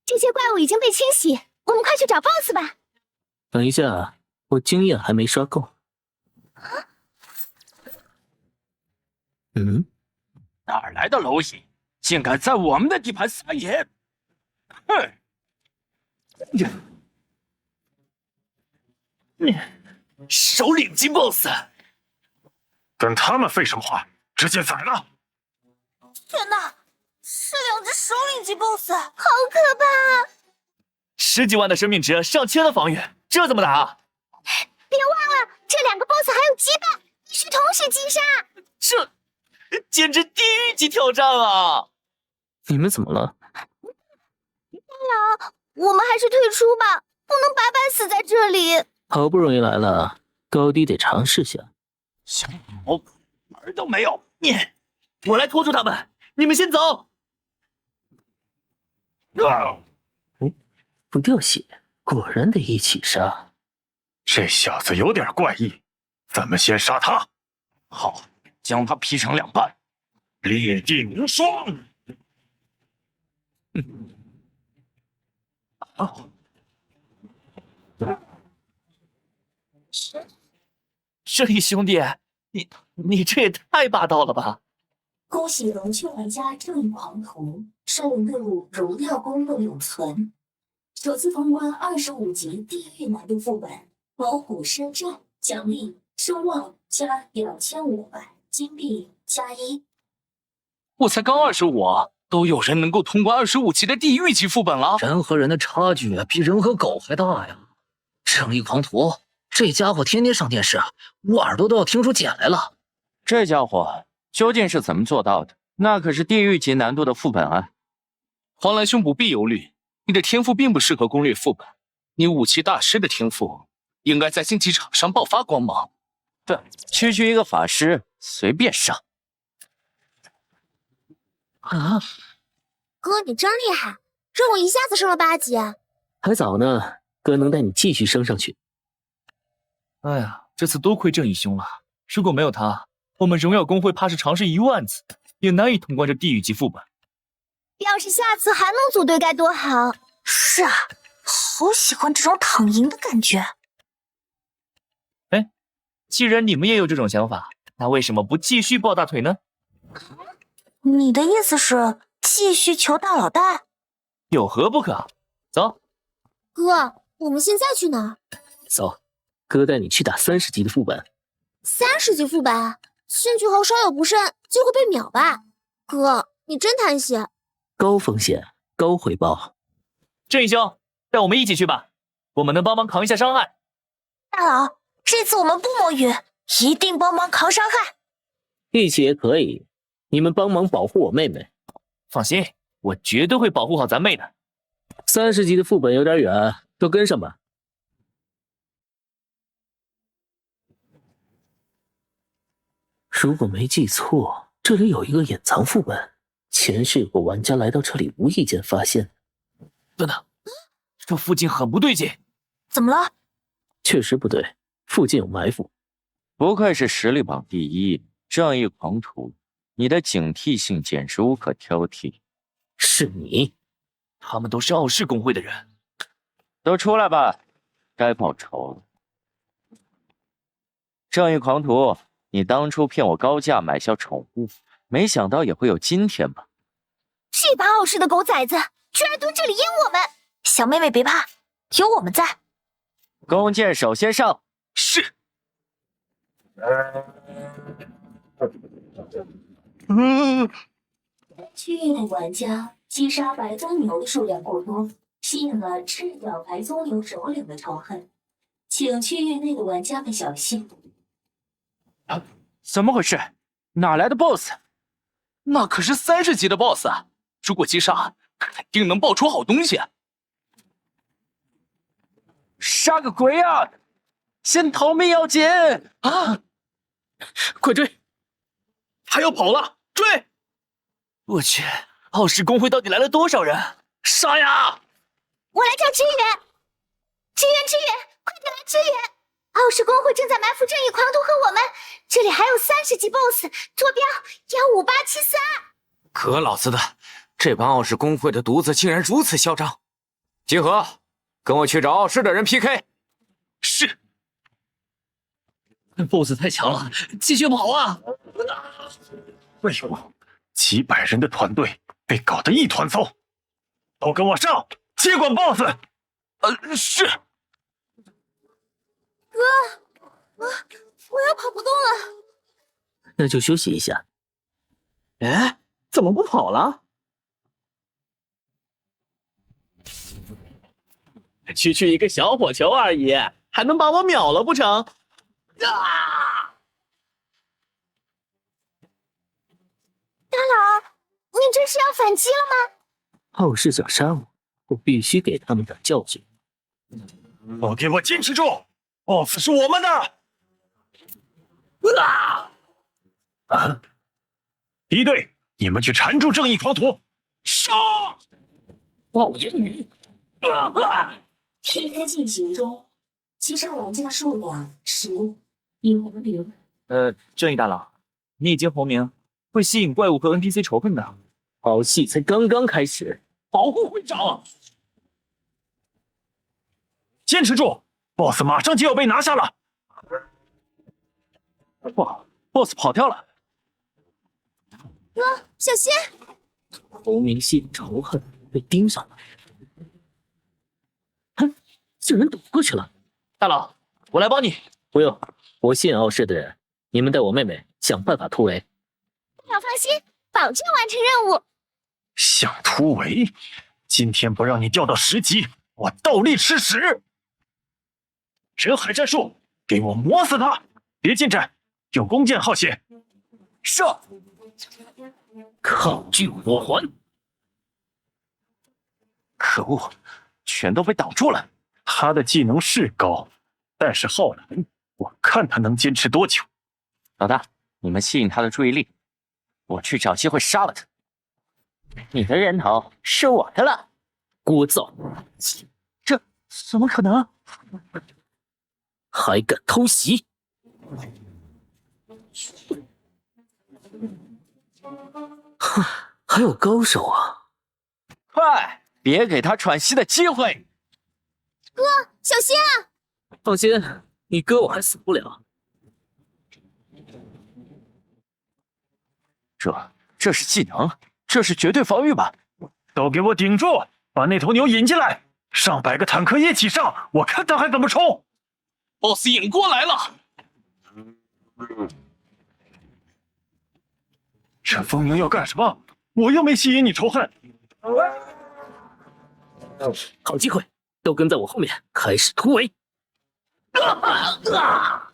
这些怪物已经被清洗，我们快去找 BOSS 吧。等一下，我经验还没刷够。哪儿来的蝼蚁，竟敢在我们的地盘撒野！哼！首领级 BOSS， 跟他们废什么话，直接宰了！天哪，是2只首领级 BOSS， 好可怕！10几万的生命值，上千的防御，这怎么打？别忘了，这2个 BOSS 还有羁绊，必须同时击杀。这简直地狱级挑战啊！你们怎么了？大佬，我们还是退出吧，不能白白死在这里。好不容易来了，高低得尝试下。小狗，门儿都没有！我来拖住他们，你们先走。不掉血，果然得一起杀。这小子有点怪异，咱们先杀他。好，将他劈成2半。裂地无双。正义兄弟，你这也太霸道了吧！恭喜龙雀玩家正义狂徒率领队伍荣耀公路永存，首次通关25级地狱难度副本，老虎深战，奖励声望加2500，金币加1。我才刚25，都有人能够通关25级的地狱级副本了。人和人的差距比人和狗还大呀！正义狂徒，这家伙天天上电视，我耳朵都要听出茧来了。这家伙究竟是怎么做到的？那可是地狱级难度的副本啊！黄蓝兄不必忧虑，你的天赋并不适合攻略副本，你武器大师的天赋应该在竞技场上爆发光芒。对，区区一个法师，随便上。啊！哥，你真厉害，让我一下子升了8级。还早呢，哥能带你继续升上去。哎呀，这次多亏正义兄了，如果没有他，我们荣耀公会怕是尝试1万次，也难以通关这地狱级副本。要是下次还能组队该多好！是啊，好喜欢这种躺赢的感觉。哎，既然你们也有这种想法，那为什么不继续抱大腿呢？你的意思是继续求大佬带？有何不可？走。哥，我们现在去哪儿？走，哥带你去打30级的副本。30级副本，进去后稍有不慎就会被秒吧？哥，你真贪心。高风险，高回报。正义兄，带我们一起去吧，我们能帮忙扛一下伤害。大佬，这次我们不摸鱼，一定帮忙扛伤害。一起也可以，你们帮忙保护我妹妹。放心，我绝对会保护好咱妹的。30级的副本有点远，都跟上吧。如果没记错，这里有一个隐藏副本，前世有个玩家来到这里无意间发现。等等，这附近很不对劲。怎么了？确实不对，附近有埋伏。不愧是实力榜第1，正义狂徒，你的警惕性简直无可挑剔。是你？他们都是傲视公会的人。都出来吧，该报仇了。正义狂徒，你当初骗我高价买下宠物，没想到也会有今天吧？这帮傲视的狗崽子，居然蹲这里阴我们！小妹妹别怕，有我们在。弓箭手先上。是。区域内玩家击杀白棕牛的数量过多，吸引了赤脚白棕牛首领的仇恨，请区域内的玩家们小心。怎么回事？哪来的 BOSS？ 那可是30级的 BOSS 啊！如果击杀，肯定能爆出好东西。杀个鬼啊！先逃命要紧啊！快追！他要跑了，追！我去，傲视公会到底来了多少人？杀呀！我来叫支援！支援！支援！快点来支援！傲视公会正在埋伏正义狂徒和我们，这里还有30级 BOSS， 坐标15873。可老子的，这帮傲视公会的犊子竟然如此嚣张！集合，跟我去找傲视的人 PK。是。BOSS 太强了，继续跑啊！为什么几百人的团队被搞得一团糟？都跟我上，接管 BOSS。是。哥，我要跑不动了。那就休息一下。哎，怎么不跑了？区区一个小火球而已，还能把我秒了不成？啊！大佬，你这是要反击了吗？傲视想杀我，我必须给他们点教训。都给我坚持住 ！BOSS 是我们的！敌对，你们去缠住正义狂徒，杀！暴言语PK 进行中，击杀玩家数量10，已红名。正义大佬，你已经红名，会吸引怪物和 NPC 仇恨的。好戏才刚刚开始，保护会长！坚持住 ，BOSS 马上就要被拿下了。哇 ，BOSS 跑掉了。哥，小心！同名吸引仇恨，被盯上了。哼，竟然躲过去了。大佬，我来帮你。不用，我信傲视的人。你们带我妹妹想办法突围。大佬放心，保证完成任务。想突围？今天不让你掉到10级，我倒立吃屎！人海战术，给我磨死他！别近战，用弓箭耗血。射！抗拒火环！可恶，全都被挡住了。他的技能是高，但是耗蓝，我看他能坚持多久。老大，你们吸引他的注意力，我去找机会杀了他。你的人头是我的了。聒噪！这怎么可能？还敢偷袭！哼，还有高手啊！快，别给他喘息的机会！哥，小心啊！放心，你哥我还死不了。这是技能，这是绝对防御吧？都给我顶住！把那头牛引进来！上百个坦克一起上，我看他还怎么冲 ！BOSS 引过来了！这风鸣要干什么？我又没吸引你仇恨。好机会，都跟在我后面，开始突围！太猛了，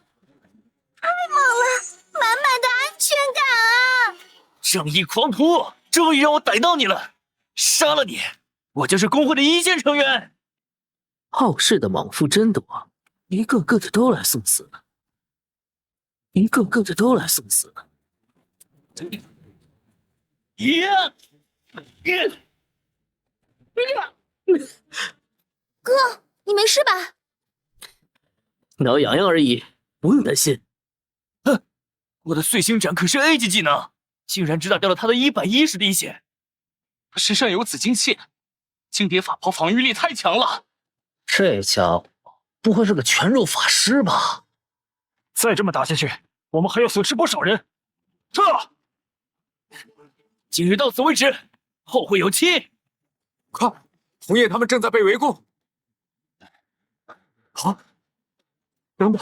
满满的安全感啊！正义狂徒，终于让我逮到你了！杀了你，我就是公会的1线成员。傲视的莽夫真多，一个个的都来送死了，一个个的都来送死了。哥，你没事吧？挠痒痒而已，不用担心。哼，我的碎星斩可是 A 级技能，竟然只打掉了他的110滴血。他身上有紫金线，金蝶法袍防御力太强了。这家伙不会是个全肉法师吧？再这么打下去，我们还要损失不少人。撤！今日到此为止，后会有期。快，红叶他们正在被围攻。啊！等等，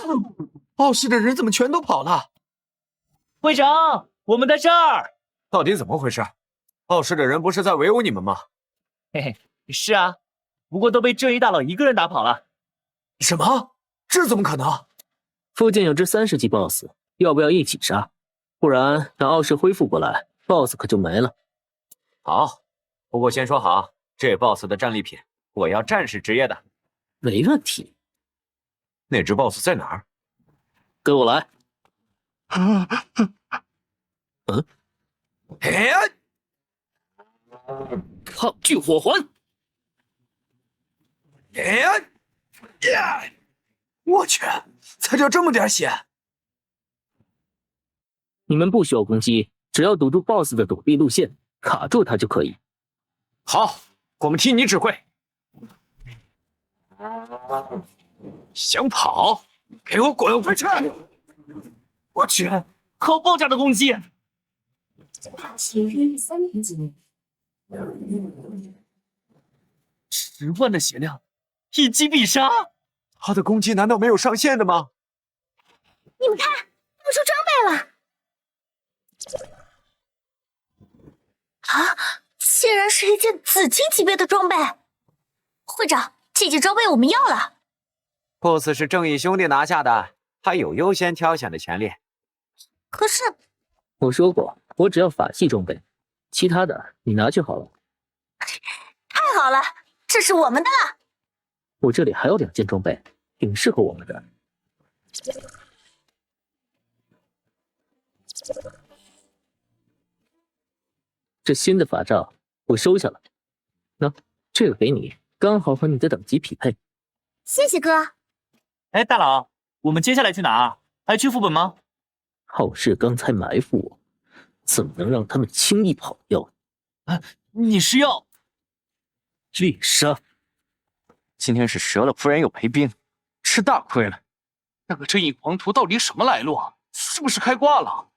傲视的人怎么全都跑了？会长，我们在这儿。到底怎么回事？傲视的人不是在围殴你们吗？嘿嘿，是啊，不过都被正义大佬一个人打跑了。什么？这怎么可能？附近有只30级 BOSS， 要不要一起杀？不然等傲视恢复过来 ，BOSS 可就没了。好，不过先说好，这 BOSS 的战利品我要战士职业的。没问题。那只 BOSS 在哪儿？跟我来。哎呀！抗拒火环。我去，才掉这么点血！你们不需要攻击，只要堵住 BOSS 的躲避路线，卡住他就可以。好，我们听你指挥。想跑，给我滚回去！我去，好爆炸的攻击！起日3连击，10万的血量，一击必杀！他的攻击难道没有上限的吗？你们看，他们出装备了！啊，竟然是一件紫金级别的装备！会长，这件装备我们要了。BOSS 是正义兄弟拿下的，他有优先挑选的权利。可是我说过，我只要法系装备，其他的你拿去好了。太好了，这是我们的了。我这里还有2件装备，挺适合我们的。这新的法杖我收下了，那这个给你，刚好和你的等级匹配。谢谢哥。哎，大佬，我们接下来去哪？还去副本吗？浩氏刚才埋伏我，怎么能让他们轻易跑掉？你是要猎杀？今天是折了夫人又赔兵，吃大亏了。那个正义狂徒到底什么来路？是不是开挂了？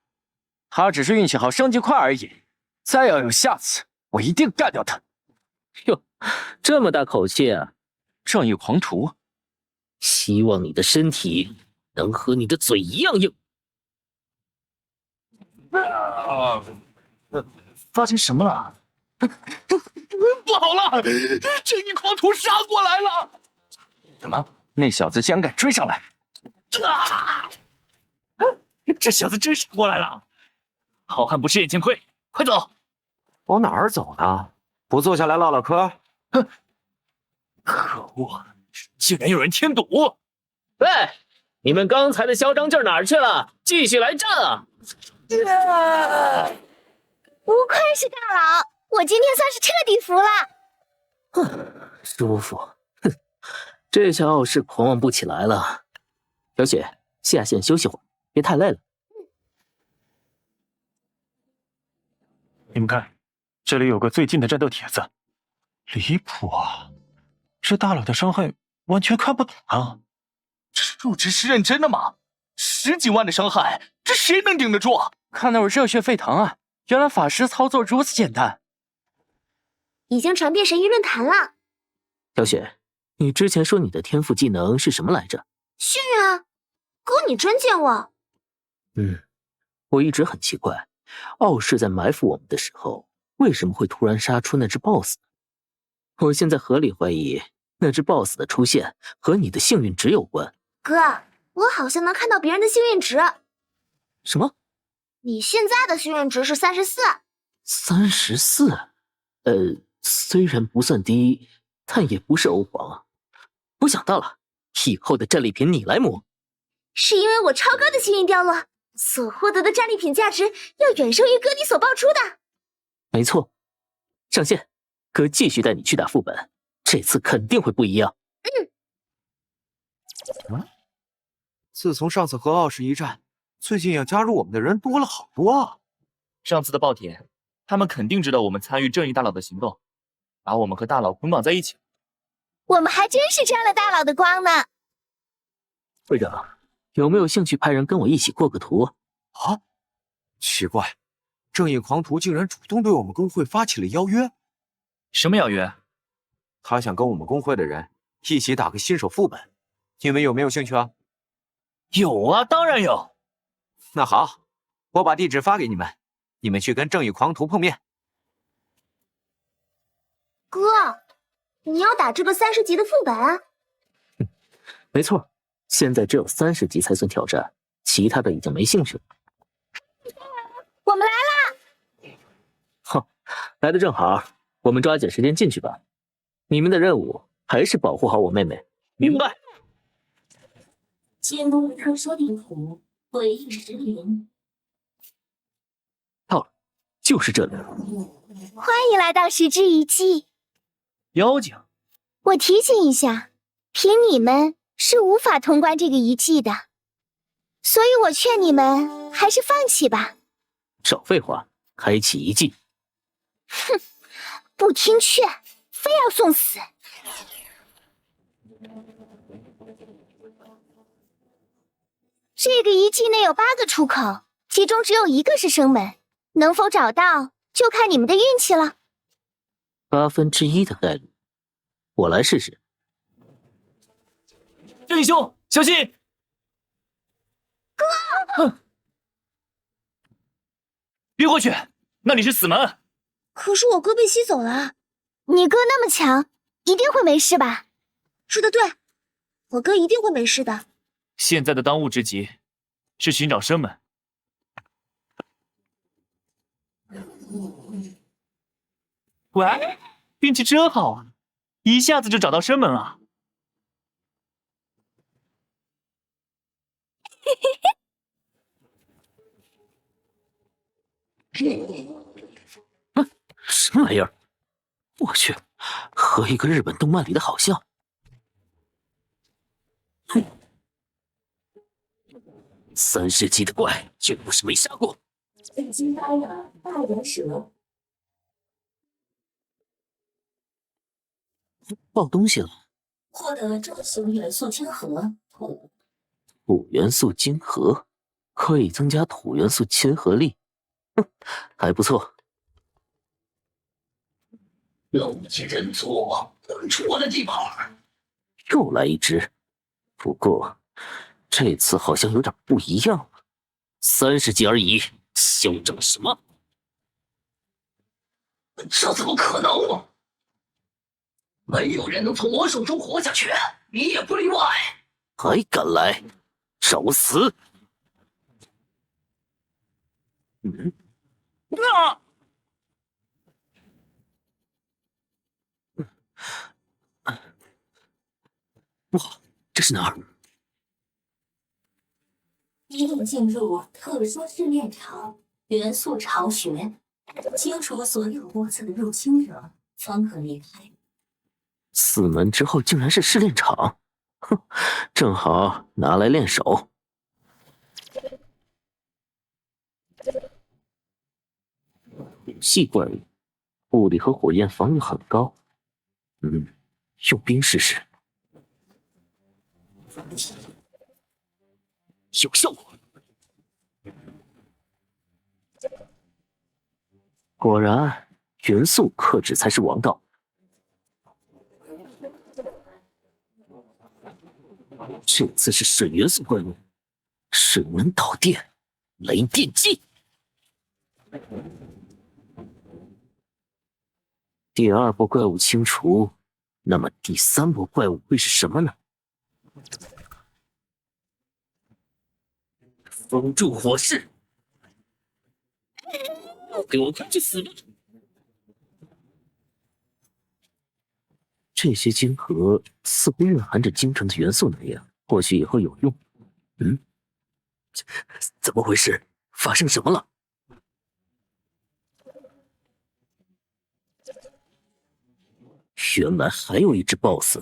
他只是运气好，升级快而已。再要有下次，我一定干掉他。哟，这么大口气啊！正义狂徒，希望你的身体能和你的嘴一样硬。发生什么了？不好了！正义狂徒杀过来了！怎么？那小子竟然敢追上来！这小子真杀过来了！好汉不吃眼前亏，快走！往哪儿走呢？不坐下来唠唠嗑？哼！可恶！竟然有人添堵！喂，你们刚才的嚣张劲儿哪儿去了？继续来战啊！不愧是大佬，我今天算是彻底服了。舒服。哼，这下傲视狂妄不起来了。小雪，下线休息会儿，别太累了。你们看，这里有个最近的战斗帖子，离谱啊！这大佬的伤害完全看不懂啊！这入职是认真的吗？10几万的伤害，这谁能顶得住？看得我热血沸腾啊！原来法师操作如此简单，已经传遍神域论坛了。小雪，你之前说你的天赋技能是什么来着？幸运啊，哥你真见我。我一直很奇怪，傲视在埋伏我们的时候，为什么会突然杀出那只 BOSS 呢？我现在合理怀疑，那只 BOSS 的出现和你的幸运值有关。哥，我好像能看到别人的幸运值。什么？你现在的幸运值是34。34？虽然不算低，但也不是欧皇。我想到了，以后的战利品你来磨。是因为我超高的幸运掉落，所获得的战利品价值要远胜于哥你所爆出的。没错，上线，哥继续带你去打副本，这次肯定会不一样。自从上次和傲视一战，最近要加入我们的人多了好多啊！上次的爆帖，他们肯定知道我们参与正义大佬的行动，把我们和大佬捆绑在一起。我们还真是沾了大佬的光呢。会长，有没有兴趣派人跟我一起过个图？啊？奇怪，正义狂徒竟然主动对我们工会发起了邀约。什么邀约？他想跟我们工会的人一起打个新手副本，你们有没有兴趣啊？有啊，当然有。那好，我把地址发给你们，你们去跟正义狂徒碰面。哥，你要打这个30级的副本？没错，现在只有30级才算挑战，其他的已经没兴趣了。我们来啦！哼，来的正好，我们抓紧时间进去吧。你们的任务还是保护好我妹妹。明白。监督特殊地图诡异石林。到了，就是这里。欢迎来到时之遗迹。妖精，我提醒一下，凭你们是无法通关这个遗迹的，所以我劝你们还是放弃吧。少废话，开启遗迹。哼，不听劝，非要送死。这个遗迹内有8个出口，其中只有1个是生门，能否找到就看你们的运气了。1/8的概率，我来试试。正义兄，小心！哥，哼，别过去，那里是死门。可是我哥被吸走了。你哥那么强，一定会没事吧？说的对，我哥一定会没事的。现在的当务之急是寻找生门。喂，运气真好啊，一下子就找到生门了。什么玩意儿？我去，和一个日本动漫里的好像。3世纪的怪，绝不是没杀过。被惊呆了，大眼蛇。爆东西了！获得中型元素晶核土。土元素晶核可以增加土元素亲和力，还不错。老子认错，滚出我的地盘！又来一只，不过这次好像有点不一样了。30级而已，嚣张什么？这怎么可能？没有人能从我手中活下去，你也不例外。还敢来，找死！哇，这是哪儿？一路进入特殊试炼场元素巢穴，清除所有波次的入侵者，方可离开。4门之后竟然是试炼场，哼，正好拿来练手。武系怪物，物理和火焰防御很高。用冰试试。有效果。果然，元素克制才是王道。这次是水元素怪物，水门导电，雷电击。第2波怪物清除，那么第3波怪物会是什么呢？封住火势！给我快去死吧！这些晶核似乎蕴含着精纯的元素能量，或许以后有用。怎么回事？发生什么了？原来还有一只 BOSS。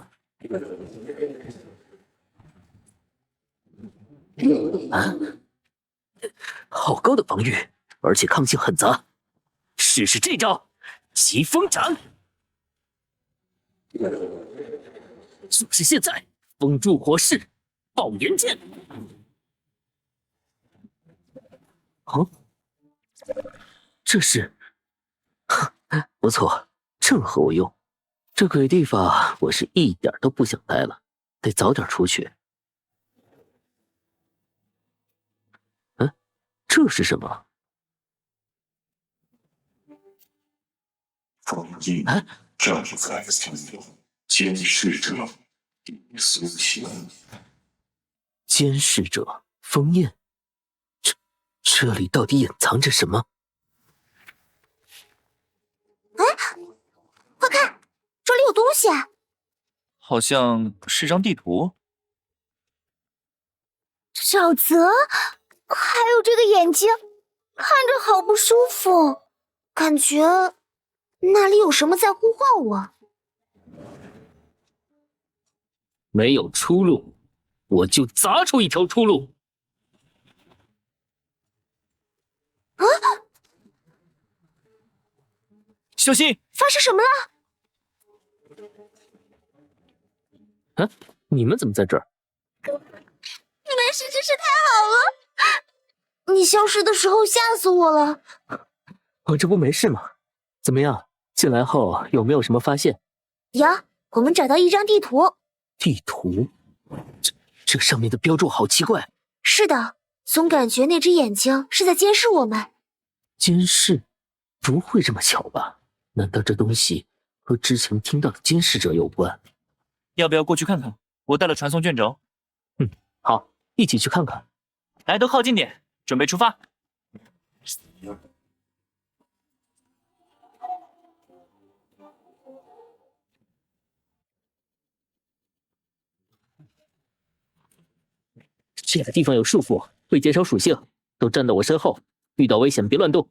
啊！好高的防御，而且抗性很杂。试试这招，疾风斩！就是现在，封住火势，爆炎剑！哦，这是，不错，正合我用。这鬼地方我是一点都不想待了，得早点出去。这是什么？封印正在进入，监视者苏醒。监视者封印，这里到底隐藏着什么？哎，快看，这里有东西！好像是张地图。沼泽。还有这个眼睛，看着好不舒服，感觉那里有什么在呼唤我？没有出路，我就砸出一条出路。啊！小心！发生什么了？啊！你们怎么在这儿？你没事真是太好了！你消失的时候吓死我了。我这不没事吗？怎么样？进来后有没有什么发现？有，我们找到一张地图。地图？这上面的标注好奇怪。是的，总感觉那只眼睛是在监视我们。监视？不会这么巧吧？难道这东西和之前听到的监视者有关？要不要过去看看？我带了传送卷轴。好，一起去看看。来，都靠近点，准备出发。这个地方有束缚，会减少属性，都站到我身后，遇到危险别乱动。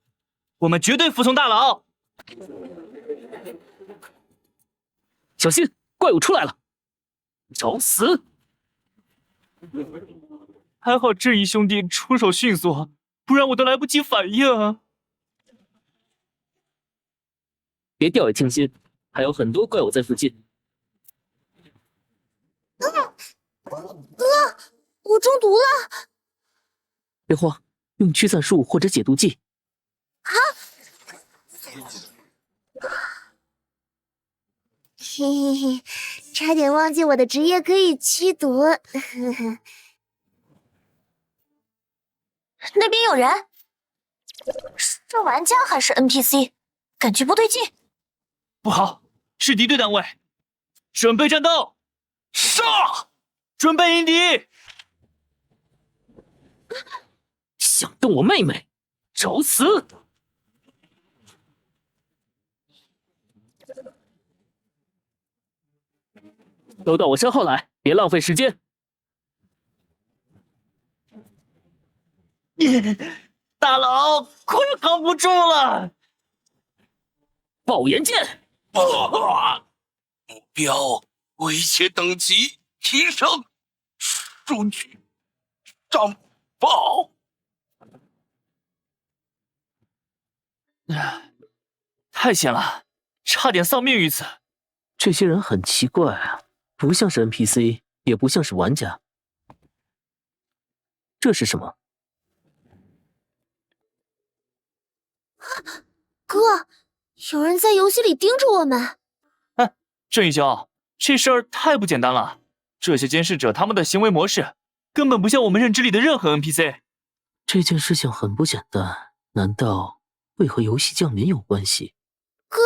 我们绝对服从大佬。小心，怪物出来了！找死！还好正义兄弟出手迅速，不然我都来不及反应啊！别掉以轻心，还有很多怪物在附近。哥，我中毒了！别慌，用驱散术或者解毒剂。啊！嘿嘿嘿，差点忘记我的职业可以驱毒。那边有人，是玩家还是 NPC？ 感觉不对劲。不好，是敌对单位，准备战斗，杀！准备迎敌。想动我妹妹，找死！都到我身后来，别浪费时间。大佬，快要扛不住了！爆炎剑！目标威胁等级提升，数据涨爆！太险了，差点丧命于此。这些人很奇怪啊，不像是 NPC， 也不像是玩家。这是什么？哥，有人在游戏里盯着我们。正义兄，这事儿太不简单了。这些监视者他们的行为模式，根本不像我们认知里的任何 NPC。这件事情很不简单，难道会和游戏降临有关系？哥，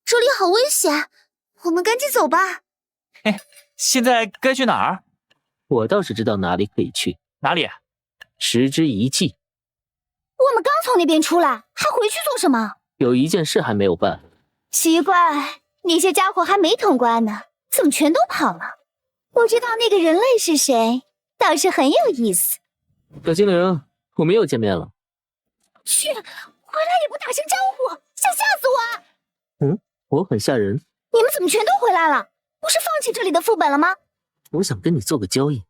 这里好危险，我们赶紧走吧。现在该去哪儿？我倒是知道哪里可以去。哪里？时之遗迹。我们刚从那边出来，还回去做什么？有一件事还没有办。奇怪，那些家伙还没通关呢，怎么全都跑了？不知道那个人类是谁，倒是很有意思。小精灵，我们又见面了。去，回来也不打声招呼，想吓死我！我很吓人。你们怎么全都回来了？不是放弃这里的副本了吗？我想跟你做个交易。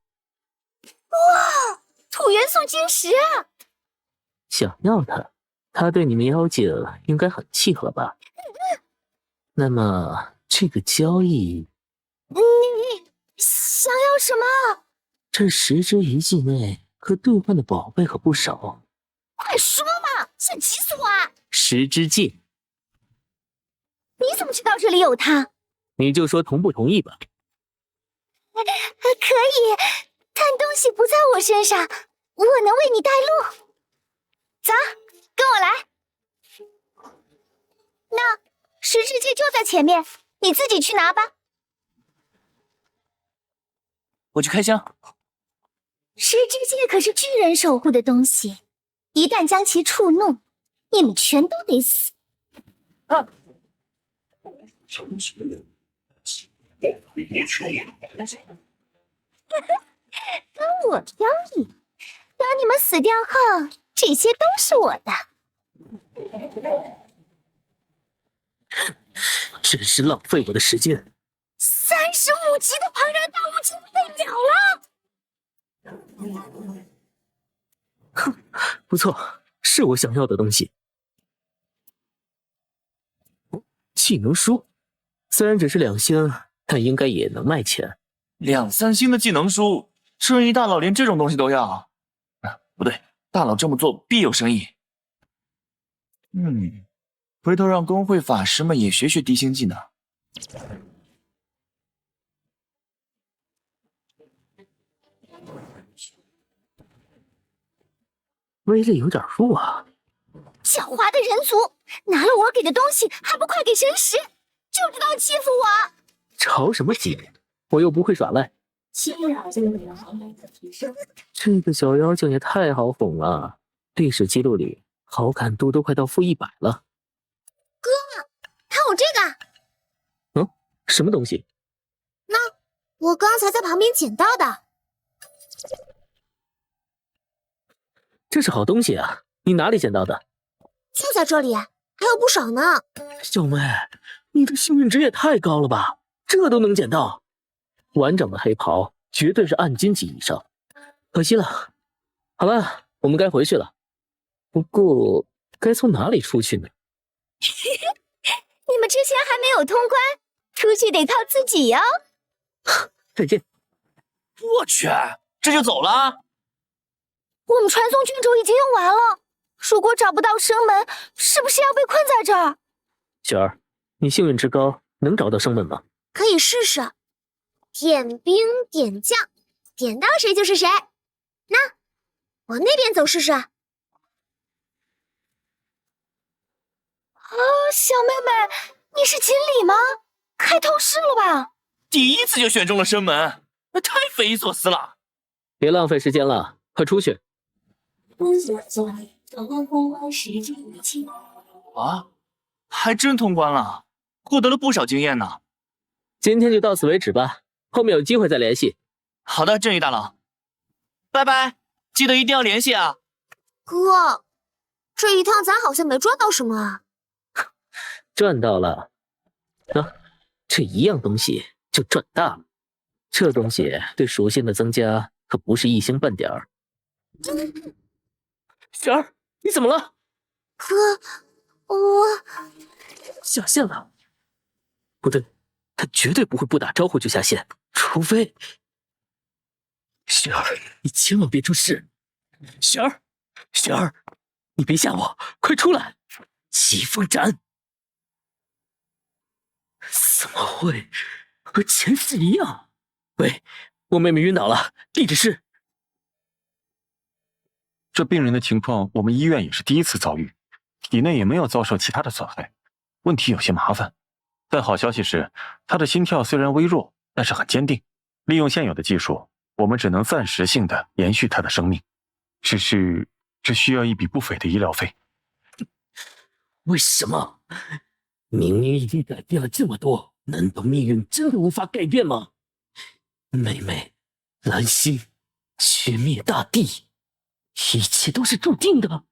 哇，土元素晶石啊！想要它对你们妖精应该很契合吧？那么这个交易，你想要什么？这时之遗迹内可兑换的宝贝可不少。快说嘛，想急死我啊！时之戒，你怎么知道这里有它？你就说同不同意吧。可以，但东西不在我身上，我能为你带路。走，跟我来。那时之戒就在前面，你自己去拿吧。我去开箱。时之戒可是巨人守护的东西，一旦将其触怒，你们全都得死。啊！跟我交易，等你们死掉后，这些都是我的。真是浪费我的时间。35级的庞然大物竟被秒了！哼，不错，是我想要的东西。技能书，虽然只是2星，但应该也能卖钱。2、3星的技能书，正义大佬连这种东西都要？不对，大佬这么做必有深意。回头让工会法师们也学学低星技能。威力有点弱啊！狡猾的人族，拿了我给的东西还不快给神石，就知道欺负我！着什么急？我又不会耍赖。这个小妖精也太好哄了，历史记录里好感度都快到-100了。哥，看我这个！什么东西？那我刚才在旁边捡到的。这是好东西啊！你哪里捡到的？就在这里，还有不少呢。小妹，你的幸运值也太高了吧，这都能捡到！完整的黑袍绝对是暗金级以上，可惜了。好了，我们该回去了。不过，该从哪里出去呢？你们之前还没有通关，出去得靠自己哟。再见。我去，这就走了？我们传送卷轴已经用完了，如果找不到生门，是不是要被困在这儿？雪儿，你幸运值高，能找到生门吗？可以试试。点兵点将，点到谁就是谁。那往那边走试试。哦，小妹妹，你是锦鲤吗？开透视了吧？第一次就选中了生门，那太匪夷所思了。别浪费时间了，快出去。啊，还真通关了，获得了不少经验呢。今天就到此为止吧，后面有机会再联系。好的，正义大佬，拜拜，记得一定要联系啊。哥，这一趟咱好像没赚到什么啊。赚到了，这一样东西就赚大了。这东西对属性的增加可不是1星半点儿。雪儿，你怎么了？哥，我下线了。不对，他绝对不会不打招呼就下线，除非……雪儿，你千万别出事！雪儿，雪儿，你别吓我，快出来！疾风斩！怎么会和前世一样？喂，我妹妹晕倒了，地址是……这病人的情况，我们医院也是第一次遭遇，体内也没有遭受其他的损害，问题有些麻烦。但好消息是，他的心跳虽然微弱，但是很坚定。利用现有的技术，我们只能暂时性的延续他的生命，只是这需要一笔不菲的医疗费。为什么？明明已经改变了这么多，难道命运真的无法改变吗？妹妹，蓝星，绝灭大地。一切都是注定的。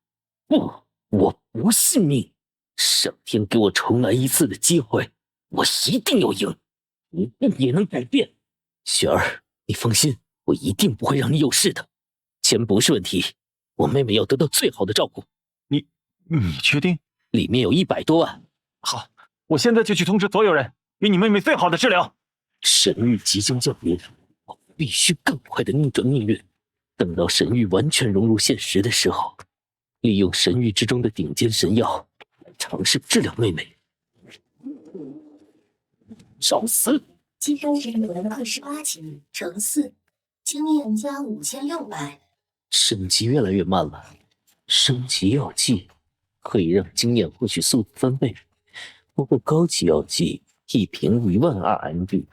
不，我不信命。上天给我重来一次的机会，我一定要赢，一定也能改变。雪儿，你放心，我一定不会让你有事的。钱不是问题，我妹妹要得到最好的照顾。你确定？里面有100多万。好，我现在就去通知所有人，给你妹妹最好的治疗。神域即将降临，我必须更快的逆转命运。等到神域完全融入现实的时候，利用神域之中的顶尖神药来尝试治疗妹妹。找死！积分是28级乘4，经验加5600。升级越来越慢了，升级药剂可以让经验获取速度翻倍，不过高级药剂一瓶12000 RMB。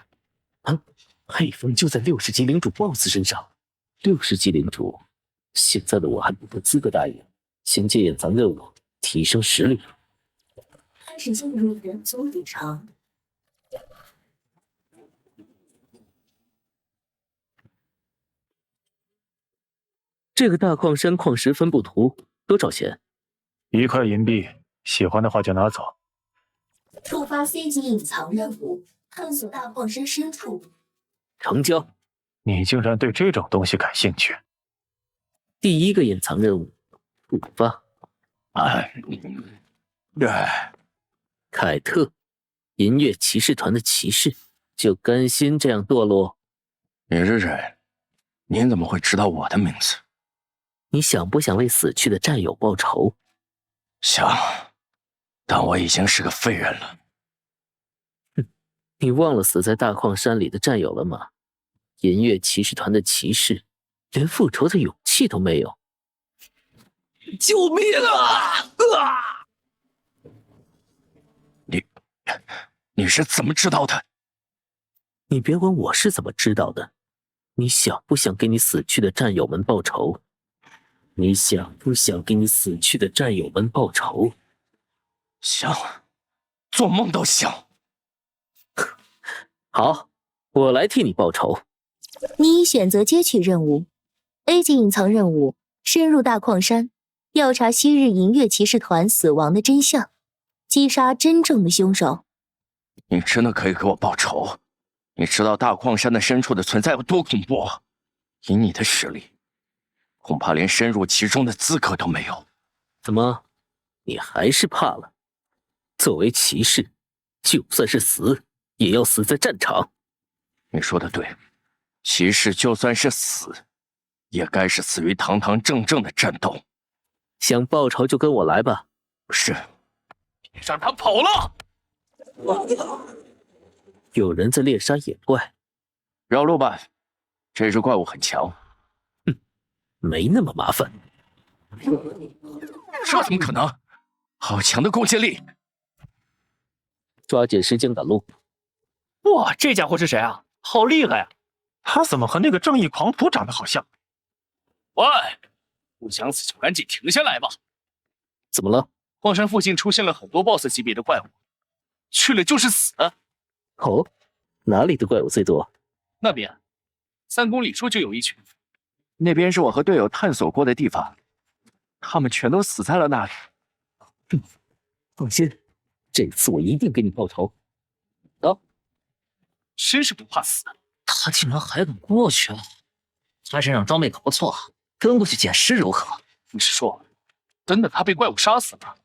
配方就在60级领主 BOSS 身上。60级领主，现在的我还不够资格答应，先接隐藏任务，提升实力。开始进入人族旅程。这个大矿山矿石分布图多少钱？ 1块银币，喜欢的话就拿走。触发 C 级隐藏任务，探索大矿山深处。成交。你竟然对这种东西感兴趣？第一个隐藏任务触发。凯特，银月骑士团的骑士，就甘心这样堕落？你是谁？您怎么会知道我的名字？你想不想为死去的战友报仇？想，但我已经是个废人了。你忘了死在大矿山里的战友了吗？银月骑士团的骑士，连复仇的勇气都没有。救命啊！你是怎么知道的？你别管我是怎么知道的，你想不想给你死去的战友们报仇？你想不想给你死去的战友们报仇？想，做梦都想。好，我来替你报仇。你已选择接取任务 A 级隐藏任务，深入大矿山，调查昔日银月骑士团死亡的真相，击杀真正的凶手。你真的可以给我报仇？你知道大矿山的深处的存在有多恐怖？以你的实力，恐怕连深入其中的资格都没有。怎么，你还是怕了？作为骑士，就算是死，也要死在战场。你说的对，骑士就算是死，也该是死于堂堂正正的战斗。想报仇就跟我来吧。是。别让他跑了！有人在猎杀野怪，绕路吧，这只怪物很强。没那么麻烦。这怎么可能？好强的攻击力！抓紧时间赶路。哇，这家伙是谁啊？好厉害啊！他怎么和那个正义狂徒长得好像？喂，不想死就赶紧停下来吧。怎么了？矿山附近出现了很多 BOSS 级别的怪物，去了就是死。哦，哪里的怪物最多？那边3公里处就有一群。那边是我和队友探索过的地方，他们全都死在了那里。放心，这次我一定给你报仇。走。真是不怕死。他竟然还敢过去，他身上装备可不错，跟过去捡尸如何？你是说，等等他被怪物杀死了，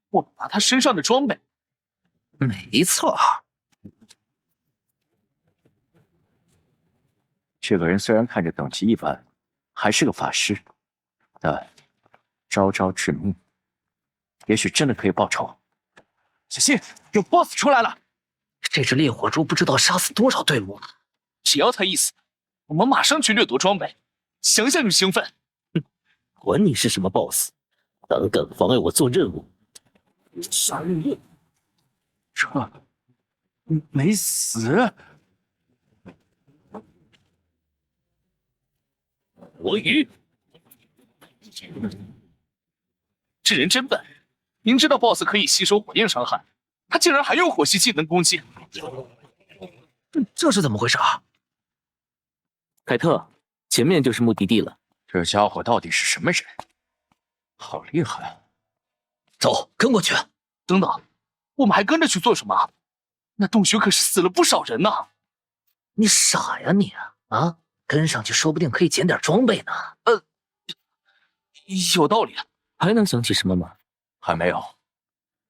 我们拿他身上的装备？没错。这个人虽然看着等级一般，还是个法师，但招招致命，也许真的可以报仇。小心，有 BOSS 出来了！这只烈火猪不知道杀死多少队伍了。只要他一死，我们马上去掠夺装备，想想就兴奋。管你是什么 BOSS， 胆敢妨碍我做任务，杀你！这没死。火雨，这人真笨，明知道 BOSS 可以吸收火焰伤害，他竟然还用火系技能攻击。这是怎么回事啊？凯特，前面就是目的地了。这家伙到底是什么人？好厉害！走，跟过去。等等，我们还跟着去做什么？那洞穴可是死了不少人呢。你傻呀你啊！跟上去说不定可以捡点装备呢。有道理。还能想起什么吗？还没有。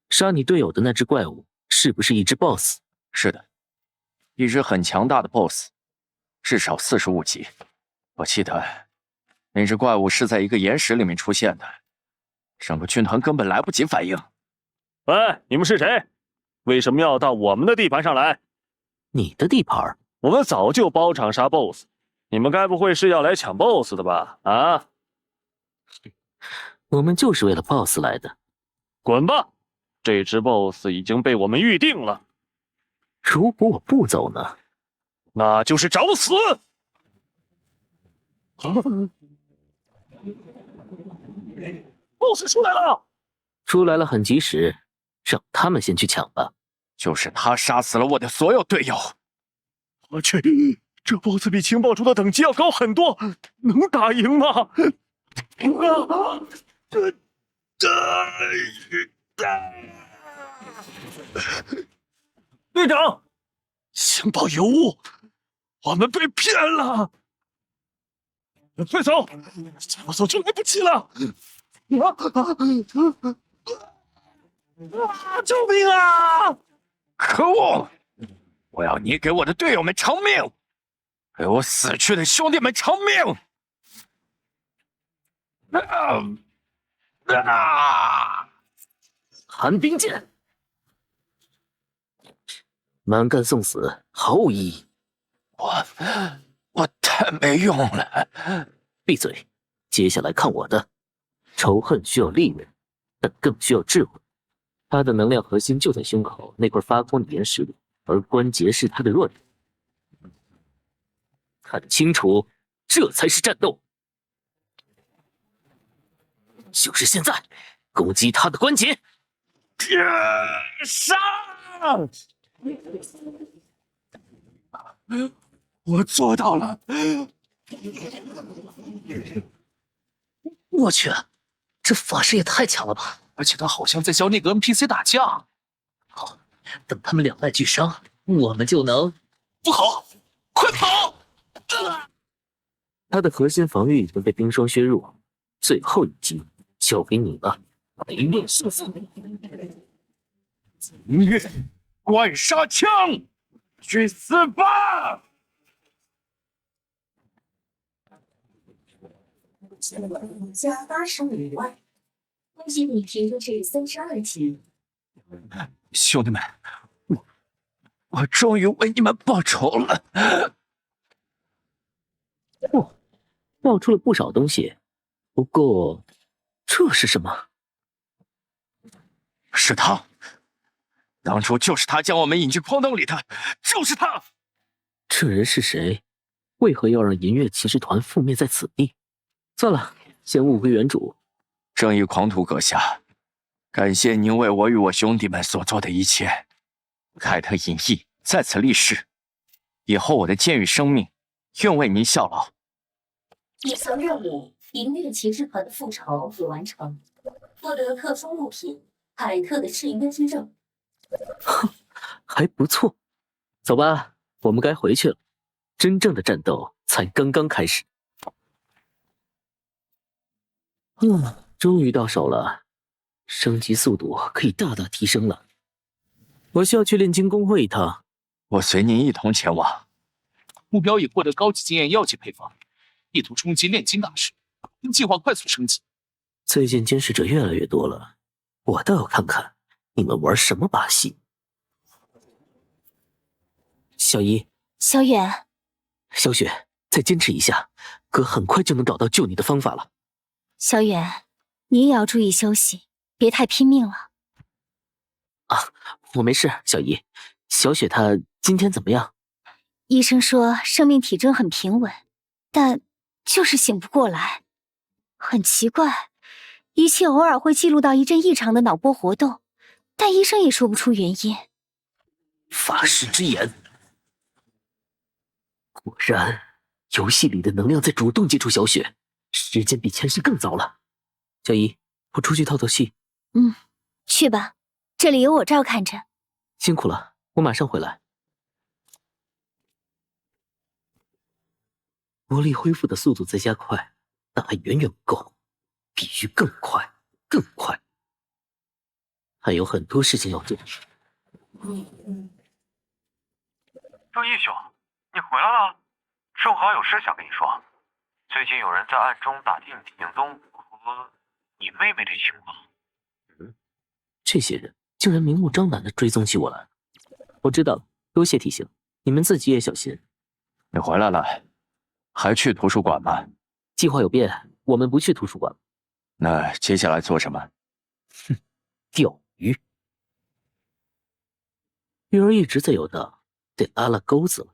杀你队友的那只怪物是不是一只 BOSS？ 是的，一只很强大的 BOSS， 至少45级。我记得那只怪物是在一个岩石里面出现的，整个军团根本来不及反应。喂，你们是谁？为什么要到我们的地盘上来？你的地盘？我们早就包场杀 BOSS， 你们该不会是要来抢 BOSS 的吧？啊？我们就是为了 BOSS 来的。滚吧！这只 BOSS 已经被我们预定了。如果我不走呢？那就是找死！BOSS 出来了！出来了很及时，让他们先去抢吧。就是他杀死了我的所有队友。我去，这 BOSS 比情报中的等级要高很多，能打赢吗？队长，情报有误，我们被骗了。快走，再不走就来不及了！救命啊！可恶！我要你给我的队友们偿命，给我死去的兄弟们偿命！寒冰剑，蛮干送死，毫无意义。我太没用了！闭嘴！接下来看我的。仇恨需要利刃，但更需要智慧。他的能量核心就在胸口那块发光的岩石里，而关节是他的弱点。看清楚，这才是战斗！就是现在，攻击他的关节！杀！我做到了！我去，这法师也太强了吧！而且他好像在教那个 NPC 打架。好，等他们两败俱伤，我们就能……不好，快跑！他的核心防御已经被冰霜削弱，最后一击交给你了，雷电射速。灌沙枪，去死吧！加85万，恭喜你提升至32级。兄弟们，我终于为你们报仇了！爆出了不少东西，不过这是什么？是他，当初就是他将我们引进矿洞里的，就是他。这人是谁？为何要让银月骑士团覆灭在此地？算了，先物归原主。正义狂徒阁下，感谢您为我与我兄弟们所做的一切。凯特隐逸在此立誓，以后我的剑与生命，愿为您效劳。一层任务：银月骑士团的复仇已完成，获得特殊物品凯特的适应根须证。还不错，走吧，我们该回去了。真正的战斗才刚刚开始。终于到手了，升级速度可以大大提升了。我需要去炼金工会一趟，我随您一同前往。目标已获得高级经验药剂配方，意图冲击炼金大师，并计划快速升级。最近监视者越来越多了，我倒要看看你们玩什么把戏。小姨，小远，小雪，再坚持一下，哥很快就能找到救你的方法了。小远，你也要注意休息，别太拼命了。我没事，小姨。小雪她今天怎么样？医生说生命体征很平稳，但就是醒不过来。很奇怪，仪器偶尔会记录到一阵异常的脑波活动，但医生也说不出原因。法师之眼，果然，游戏里的能量在主动接触小雪，时间比前世更早了。小姨，我出去透透气。去吧，这里有我照看着。辛苦了，我马上回来。魔力恢复的速度在加快，但还远远不够，必须更快，更快。还有很多事情要做。周义兄，你回来了，正好有事想跟你说。最近有人在暗中打听你行踪和你妹妹的情况。这些人竟然明目张胆地追踪起我来。我知道了，多谢提醒，你们自己也小心。你回来了，还去图书馆吗？计划有变，我们不去图书馆。那接下来做什么？钓鱼。鱼儿一直在游荡，得拉了钩子了。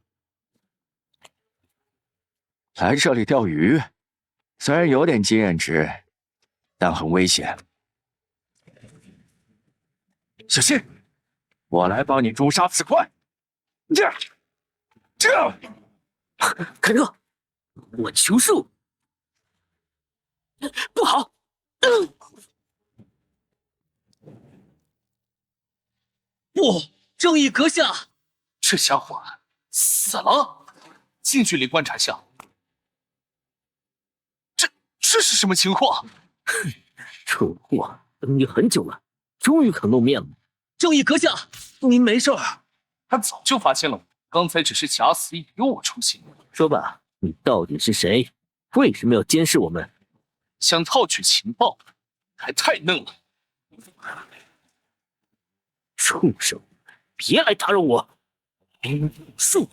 来这里钓鱼，虽然有点经验值，但很危险。小心，我来帮你诛杀此块。凯特，我求恕。不好！不，正义阁下！这家伙死了，近距离观察下，这是什么情况？蠢货，等你很久了，终于肯露面了。正义阁下，您没事儿？他早就发现了我，刚才只是假死引诱我出现。说吧，你到底是谁？为什么要监视我们？想套取情报，还太嫩了。畜生，别来打扰我！树，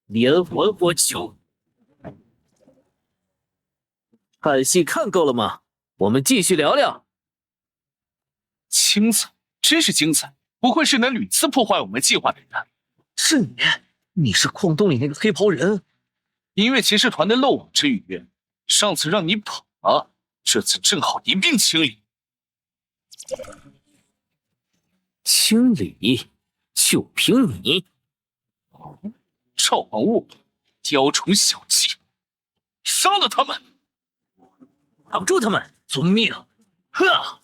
连环火球，看戏看够了吗？我们继续聊聊。精彩，真是精彩！不愧是能屡次破坏我们计划的人。是你，你是矿洞里那个黑袍人，音乐骑士团的漏网之鱼。上次让你跑了，这次正好一并清理。清理，就凭你！赵王物，雕虫小技，杀了他们！挡住他们！遵命！呵，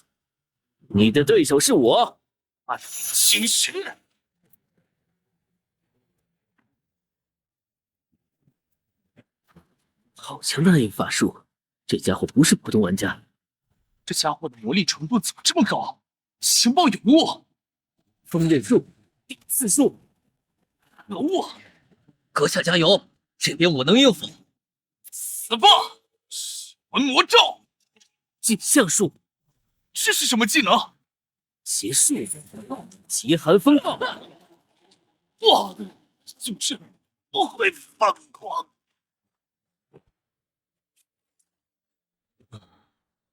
你的对手是我，暗星神。好强的暗影法术，这家伙不是普通玩家。这家伙的魔力程度怎么这么高？情报有误！风刃术，第4术，有误！阁下加油，这边我能应付。死吧！魂魔咒，镜像术，这是什么技能？邪术，极寒风暴。哇，就是不会放狂。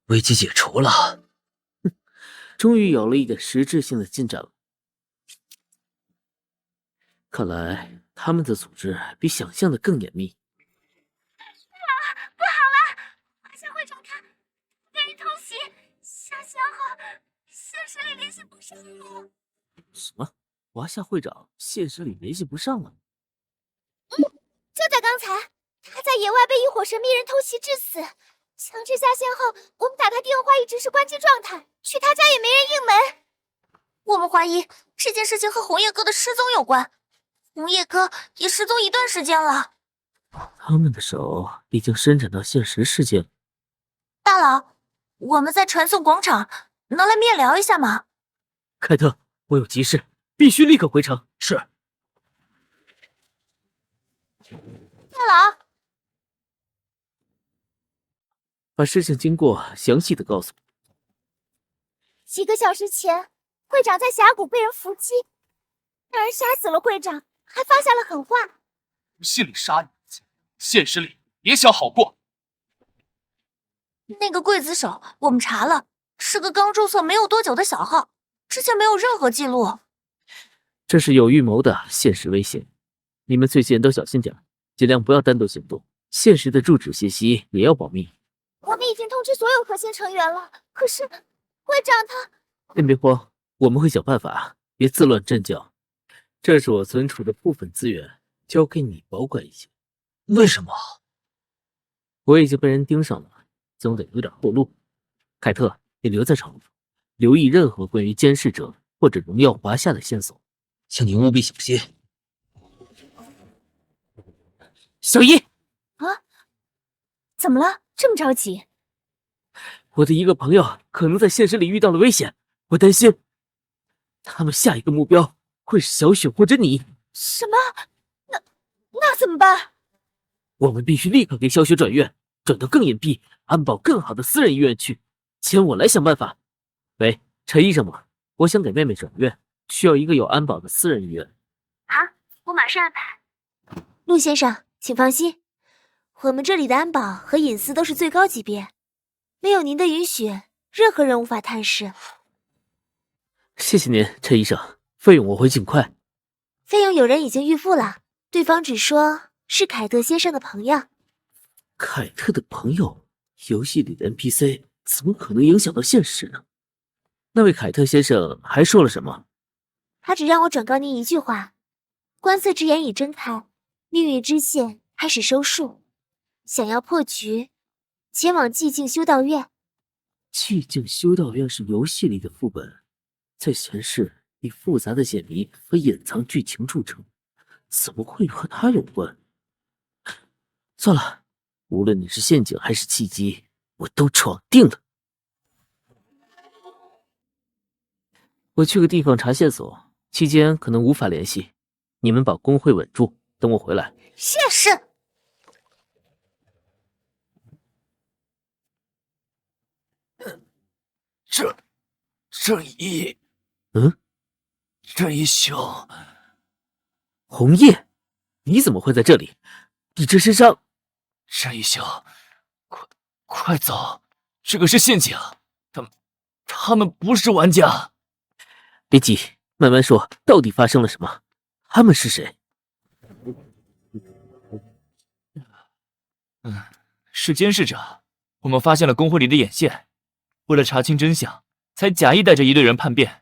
危机解除了，终于有了一点实质性的进展了。看来他们的组织比想象的更严密。不好了！华夏会长他被人偷袭，下线后现实里联系不上了。什么？华夏会长现实里联系不上了？就在刚才，他在野外被一伙神秘人偷袭致死。强制下线后，我们打他电话一直是关机状态，去他家也没人应门。我们怀疑这件事情和红叶哥的失踪有关。红叶哥也失踪一段时间了。他们的手已经伸展到现实世界了。大佬，我们在传送广场，能来面聊一下吗？凯特，我有急事，必须立刻回城。是。大佬，把事情经过详细的告诉我。几个小时前，会长在峡谷被人伏击，那人杀死了会长，还发下了狠话。游戏里杀你，现实里也想好过。那个刽子手，我们查了，是个刚注册没有多久的小号，之前没有任何记录。这是有预谋的现实危险，你们最近都小心点，尽量不要单独行动。现实的住址信息也要保密。我们已经通知所有核心成员了，可是会长他……先别慌，我们会想办法，别自乱阵脚。这是我存储的部分资源，交给你保管一下。为什么？我已经被人盯上了，总得有点后路。凯特，你留在城府，留意任何关于监视者或者荣耀华夏的线索，请你务必小心。小姨，啊，怎么了？这么着急？我的一个朋友可能在现实里遇到了危险，我担心他们下一个目标会是小雪或者你。什么？那怎么办？我们必须立刻给小雪转院，转到更隐蔽、安保更好的私人医院去。请我来想办法。喂，陈医生吗？我想给妹妹转院，需要一个有安保的私人医院。好，我马上安排。陆先生，请放心，我们这里的安保和隐私都是最高级别，没有您的允许，任何人无法探视。谢谢您，陈医生，费用我会尽快。费用有人已经预付了，对方只说是凯特先生的朋友。凯特的朋友？游戏里的 NPC 怎么可能影响到现实呢？那位凯特先生还说了什么？他只让我转告您一句话：观测之眼已睁开，命运之线开始收束。想要破局，前往寂静修道院。寂静修道院是游戏里的副本，在前世以复杂的解谜和隐藏剧情著称，怎么会和他有关？算了，无论你是陷阱还是契机，我都闯定了。我去个地方查线索，期间可能无法联系，你们把工会稳住，等我回来。是。这一宿，红叶，你怎么会在这里？你这身伤。这一宿，快走！这个是陷阱，他们不是玩家。别急，慢慢说，到底发生了什么？他们是谁？是监视者。我们发现了工会里的眼线，为了查清真相，才假意带着一队人叛变。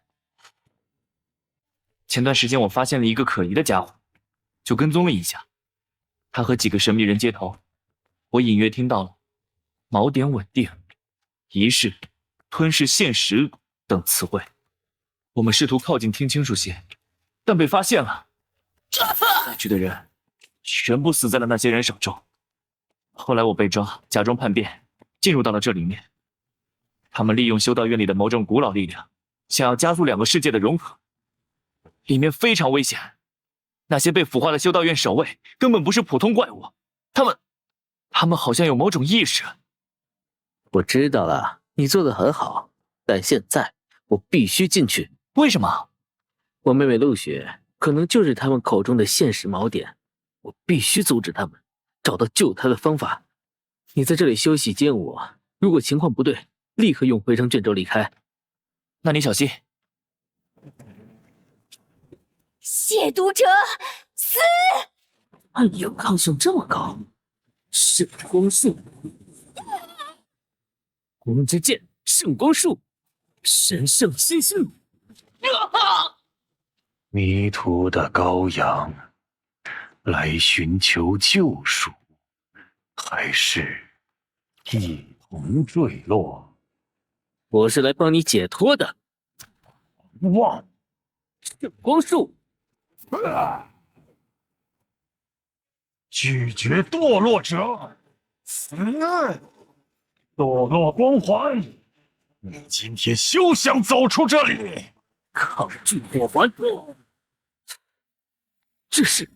前段时间我发现了一个可疑的家伙，就跟踪了一下。他和几个神秘人接头，我隐约听到了锚点稳定、仪式、吞噬现实等词汇。我们试图靠近听清楚些，但被发现了。带去的人全部死在了那些人手中。后来我被抓，假装叛变，进入到了这里面。他们利用修道院里的某种古老力量，想要加速两个世界的融合。里面非常危险，那些被腐化的修道院守卫根本不是普通怪物，他们好像有某种意识。我知道了，你做得很好，但现在我必须进去。为什么？我妹妹陆雪可能就是他们口中的现实锚点，我必须阻止他们，找到救她的方法。你在这里休息接应我，如果情况不对，立刻用回声卷轴离开。那你小心。亵渎者死！哎呀，抗性这么高！圣光术，光之剑，圣光术，神圣心性。迷途的羔羊，来寻求救赎，还是一同坠落？我是来帮你解脱的。哇！圣光术。拒绝堕落者，死！堕落光环，你今天休想走出这里！抗拒火环，这是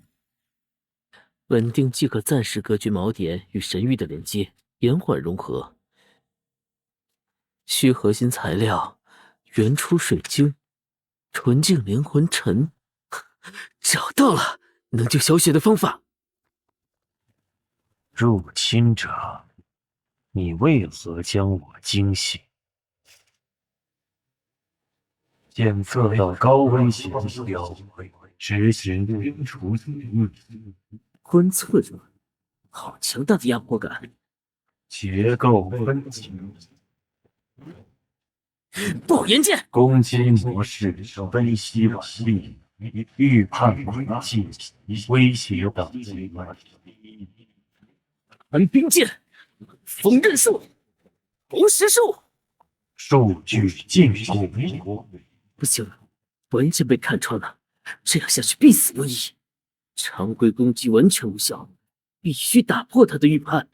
稳定即可暂时隔绝锚点与神域的连接，延缓融合。需核心材料：原初水晶、纯净灵魂尘。找到了能救小雪的方法。入侵者，你为何将我惊醒？检测到高危险目标，执行运除敌。观测者，好强大的压迫感。结构分解。爆炎剑。攻击模式分析完毕。预判轨迹，威胁等级。寒冰剑，风刃术，红石术，数据进攻。不行了，完全被看穿了，这样下去必死无疑。常规攻击完全无效，必须打破他的预判。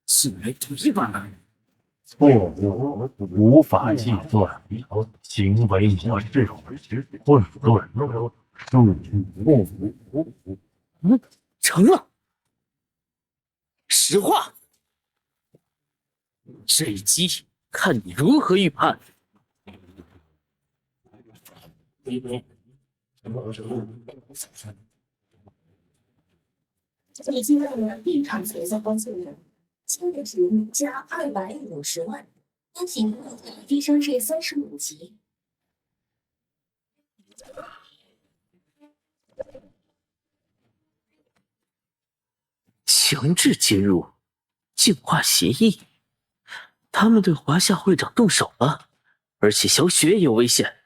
进来赌一把。错误，无法计算。行为模式混沌。成了，石化。这一击看你如何预判。已经让了一场决赛观测人，金的值加250万，因品提升至35级。强制进入净化协议，他们对华夏会长动手了，而且小雪也有危险。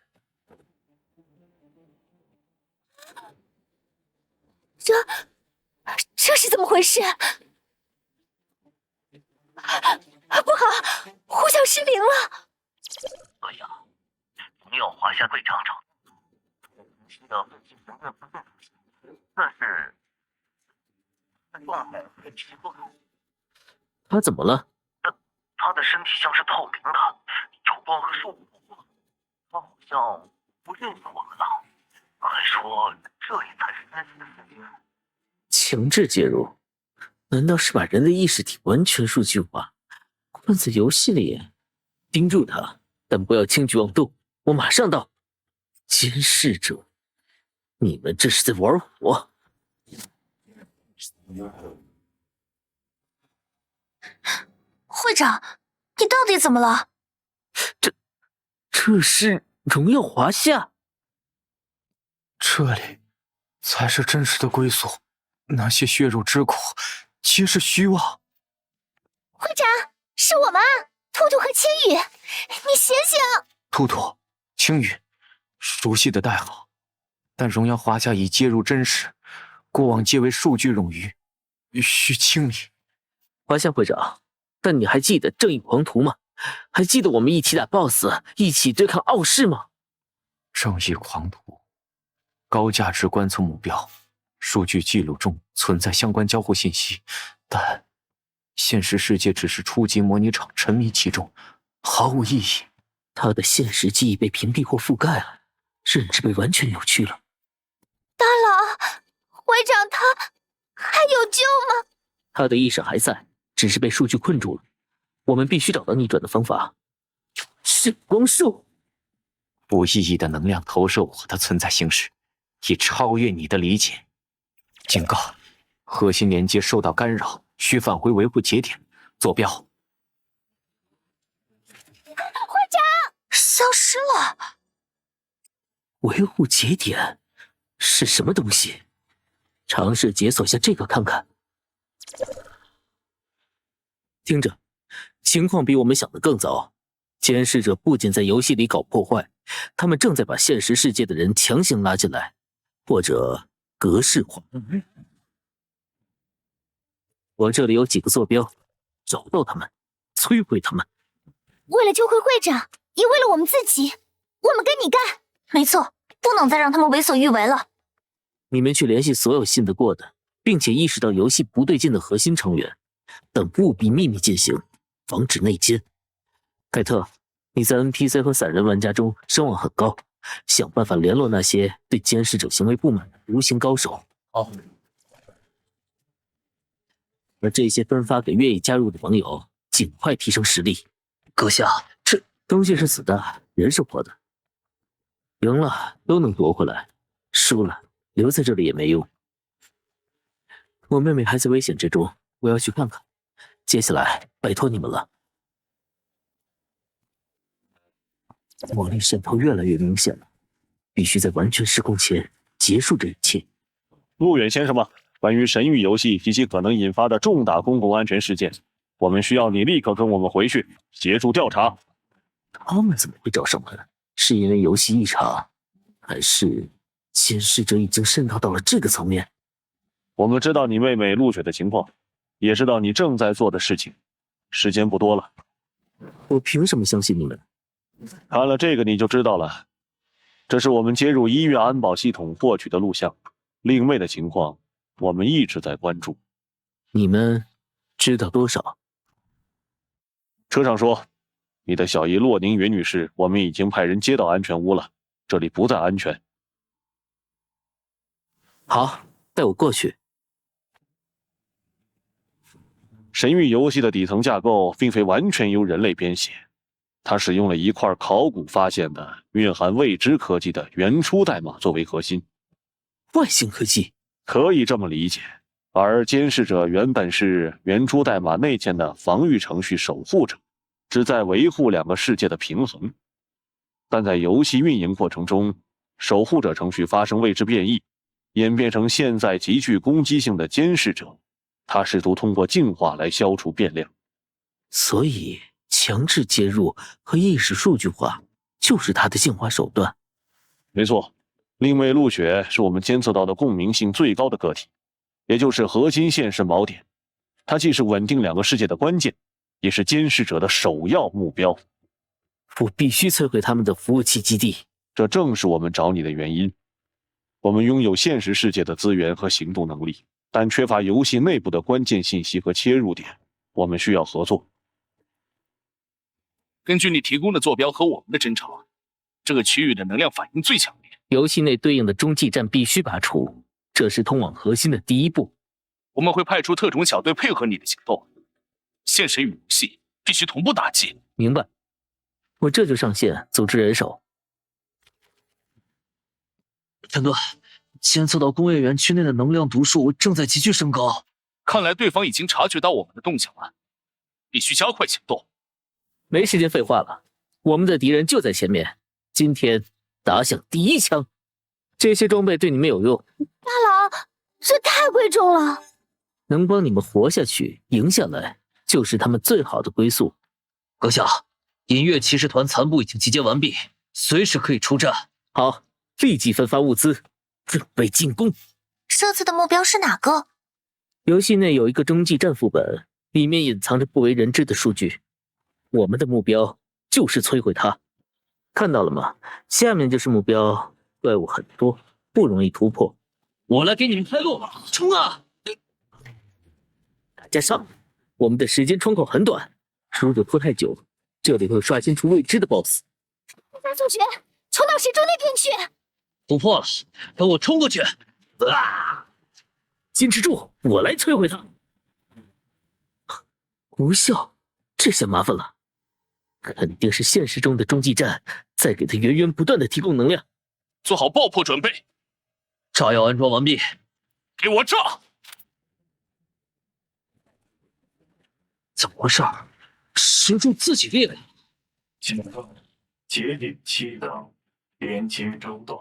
这是怎么回事？不好，呼啸失灵了！哎呀，没有华夏会长，要分析承认不正常，但是状态很奇怪。他怎么了？他的身体像是透明的，有光和树木。他好像不认识我们了，还说这里才是真实的世界。强制介入，难道是把人的意识体完全数据化，困在游戏里？盯住他，但不要轻举妄动。我马上到。监视者，你们这是在玩火！会长，你到底怎么了？这是荣耀华夏。这里才是真实的归宿，那些血肉之苦皆是虚妄。会长，是我们，兔兔和青羽，你醒醒！兔兔、青羽，熟悉的代号，但荣耀华夏已接入真实，过往皆为数据冗余，需清理。华夏会长，但你还记得正义狂徒吗？还记得我们一起打 BOSS， 一起对抗傲视吗？正义狂徒，高价值观测目标，数据记录中存在相关交互信息，但现实世界只是初级模拟场，沉迷其中，毫无意义。他的现实记忆被屏蔽或覆盖了，认知被完全扭曲了。大佬，会长他还有救吗？他的意识还在，只是被数据困住了。我们必须找到逆转的方法。圣光术，不意义的能量投射我的存在形式，已超越你的理解。警告：核心连接受到干扰，需返回维护节点。坐标。会长，消失了。维护节点是什么东西？尝试解锁下这个看看。听着，情况比我们想的更糟。监视者不仅在游戏里搞破坏，他们正在把现实世界的人强行拉进来，或者格式化。我这里有几个坐标，找到他们，摧毁他们。为了救回会长，也为了我们自己，我们跟你干。没错，不能再让他们为所欲为了。你们去联系所有信得过的，并且意识到游戏不对劲的核心成员，但务必秘密进行，防止内奸。凯特，你在 NPC 和散人玩家中声望很高，想办法联络那些对监视者行为不满的无形高手。好。而这些分发给愿意加入的网友，尽快提升实力。阁下，这东西是死的，人是活的。赢了都能夺回来，输了留在这里也没用。我妹妹还在危险之中，我要去看看。接下来拜托你们了。魔力渗透越来越明显了，必须在完全失控前结束这一切。陆远先生们，关于神域游戏及其可能引发的重大公共安全事件，我们需要你立刻跟我们回去协助调查。他们怎么会找上门？是因为游戏异常，还是监视者已经渗透到了这个层面？我们知道你妹妹陆雪的情况，也知道你正在做的事情，时间不多了。我凭什么相信你们？看了这个你就知道了，这是我们接入医院安保系统获取的录像，令妹的情况我们一直在关注。你们知道多少？车上说，你的小姨洛宁云女士，我们已经派人接到安全屋了，这里不再安全。好，带我过去。神域游戏的底层架构并非完全由人类编写，它使用了一块考古发现的蕴含未知科技的原初代码作为核心。外星科技？可以这么理解。而监视者原本是原初代码内建的防御程序守护者，旨在维护两个世界的平衡。但在游戏运营过程中，守护者程序发生位置变异，演变成现在极具攻击性的监视者。他试图通过进化来消除变量。所以强制介入和意识数据化就是他的进化手段。没错，令妹陆雪是我们监测到的共鸣性最高的个体，也就是核心现实锚点。它既是稳定两个世界的关键，也是监视者的首要目标。我必须摧毁他们的服务器基地。这正是我们找你的原因。我们拥有现实世界的资源和行动能力，但缺乏游戏内部的关键信息和切入点。我们需要合作。根据你提供的坐标和我们的侦查，这个区域的能量反应最强烈。游戏内对应的中继站必须拔除，这是通往核心的第一步。我们会派出特种小队配合你的行动，现实与游戏必须同步打击。明白，我这就上线组织人手。陈哥，监测到工业园区内的能量读数正在急剧升高，看来对方已经察觉到我们的动向了，必须加快行动。没时间废话了，我们的敌人就在前面，今天打响第一枪。这些装备对你们有用。大佬，这太贵重了，能帮你们活下去、赢下来，就是他们最好的归宿。阁下，银月骑士团残部已经集结完毕，随时可以出战。好，立即分发物资，准备进攻。这次的目标是哪个？游戏内有一个中继站副本，里面隐藏着不为人知的数据。我们的目标就是摧毁它。看到了吗？下面就是目标，怪物很多，不容易突破。我来给你们开路，冲啊！大家上！我们的时间窗口很短，如果拖太久，这里会刷新出未知的 BOSS。大同学，冲到石柱那边去！不破了，等我冲过去！坚持住，我来摧毁它。无效，这下麻烦了。肯定是现实中的中继站在给他源源不断的提供能量。做好爆破准备。炸药安装完毕，给我炸！怎么回事？石柱自己裂开。警告：节点启动，连接中断。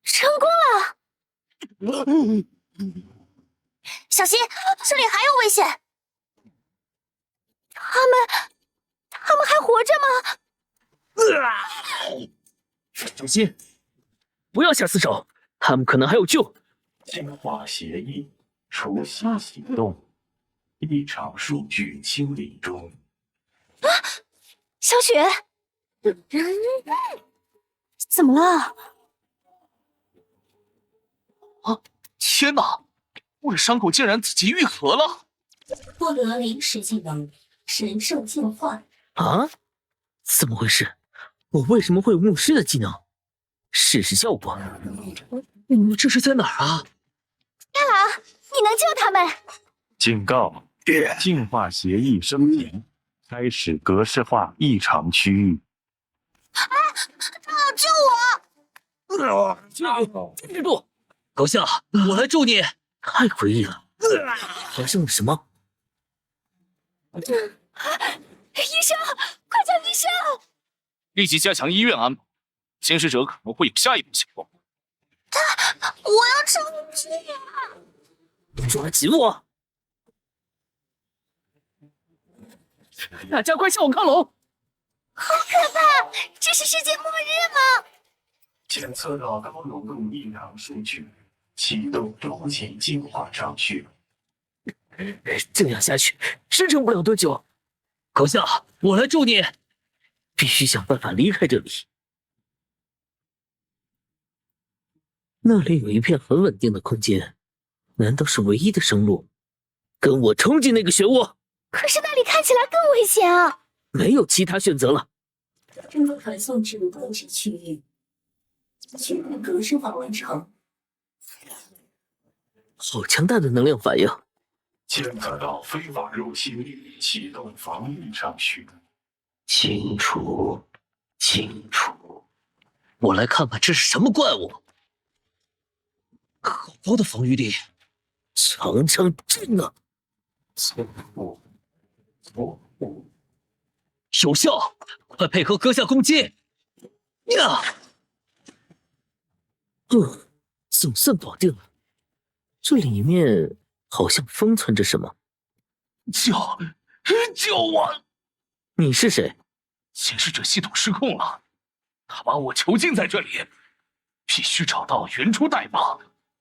成功了！小心，这里还有危险！他们还活着吗？小心，不要下死手，他们可能还有救。净化协议，除息启动，异常数据清理中。啊，小雪，怎么了？啊！天哪，我的伤口竟然自己愈合了！获得临时技能神兽进化。啊？怎么回事？我为什么会有牧师的技能？试试效果。这是在哪儿啊？大佬，你能救他们？警告：净化协议生成，开始格式化异常区域。救我！坚持住！阁下，我来助你。太诡异了，发生了什么？医生，快叫医生！立即加强医院安保，监视者可能会有下一步行动。我要撑不住了！抓紧我！大家快向我靠拢！好可怕！这是世界末日吗？检测到高浓度异常数据，启动中级净化程序。这样下去支撑不了多久。阁下，我来助你。必须想办法离开这里。那里有一片很稳定的空间，难道是唯一的生路？跟我冲进那个漩涡！可是那里看起来更危险啊！没有其他选择了。这个传送至控制区域，全面格式化完成。好强大的能量反应！检测到非法入侵，启动防御程序。清除，清除。我来看看这是什么怪物。好高的防御力，尝尝这个。错误，有效！快配合阁下攻击！呀！总算搞定了。这里面好像封存着什么。救我！你是谁？监视者系统失控了，他把我囚禁在这里，必须找到原初代码，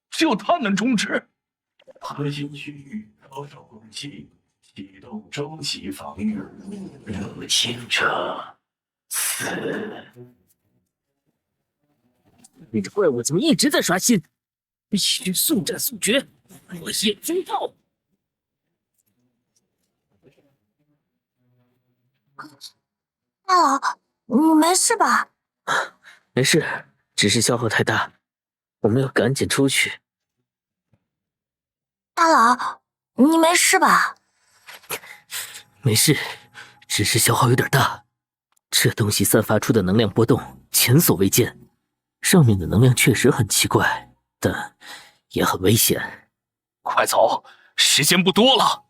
只有他能终止。核心区域遭受攻击，启动中级防御。入侵者死。你这怪物怎么一直在刷新？必须速战速决，火焰风暴。大佬，你没事吧？没事，只是消耗太大，我们要赶紧出去。大佬，你没事吧？没事，只是消耗有点大。这东西散发出的能量波动前所未见，上面的能量确实很奇怪，但也很危险。快走，时间不多了。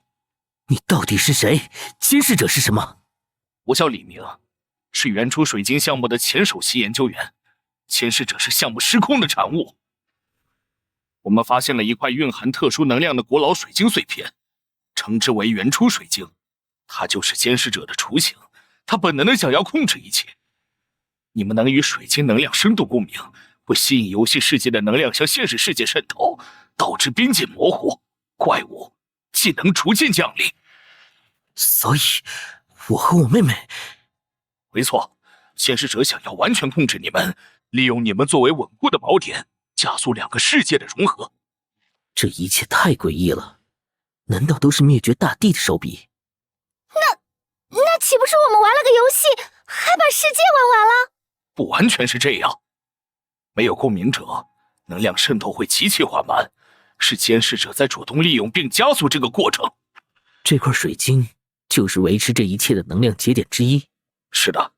你到底是谁？监视者是什么？我叫李明，是原初水晶项目的前首席研究员。监视者是项目失控的产物。我们发现了一块蕴含特殊能量的古老水晶碎片，称之为原初水晶。它就是监视者的雏形，它本能的想要控制一切。你们能与水晶能量深度共鸣，会吸引游戏世界的能量向现实世界渗透，导致边界模糊，怪物技能逐渐降临。所以，我和我妹妹……没错，监视者想要完全控制你们，利用你们作为稳固的锚点，加速两个世界的融合。这一切太诡异了，难道都是灭绝大帝的手笔？那岂不是我们玩了个游戏，还把世界玩完了？不完全是这样，没有共鸣者，能量渗透会极其缓慢，是监视者在主动利用并加速这个过程。这块水晶就是维持这一切的能量节点之一。是的，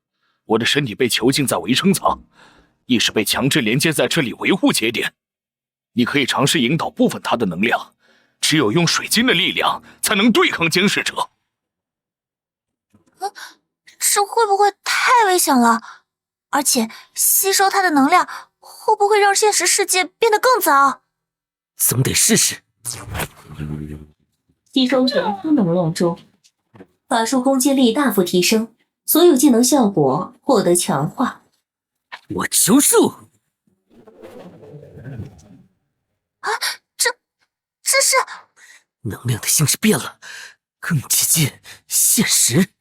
我的身体被囚禁在维生舱，意识被强制连接在这里维护节点。你可以尝试引导部分它的能量，只有用水晶的力量才能对抗监视者。这会不会太危险了？而且吸收它的能量，会不会让现实世界变得更糟？总得试试。吸收全部能量中，法术攻击力大幅提升，所有技能效果获得强化。我求术！啊，这是能量的性质变了，更接近现实。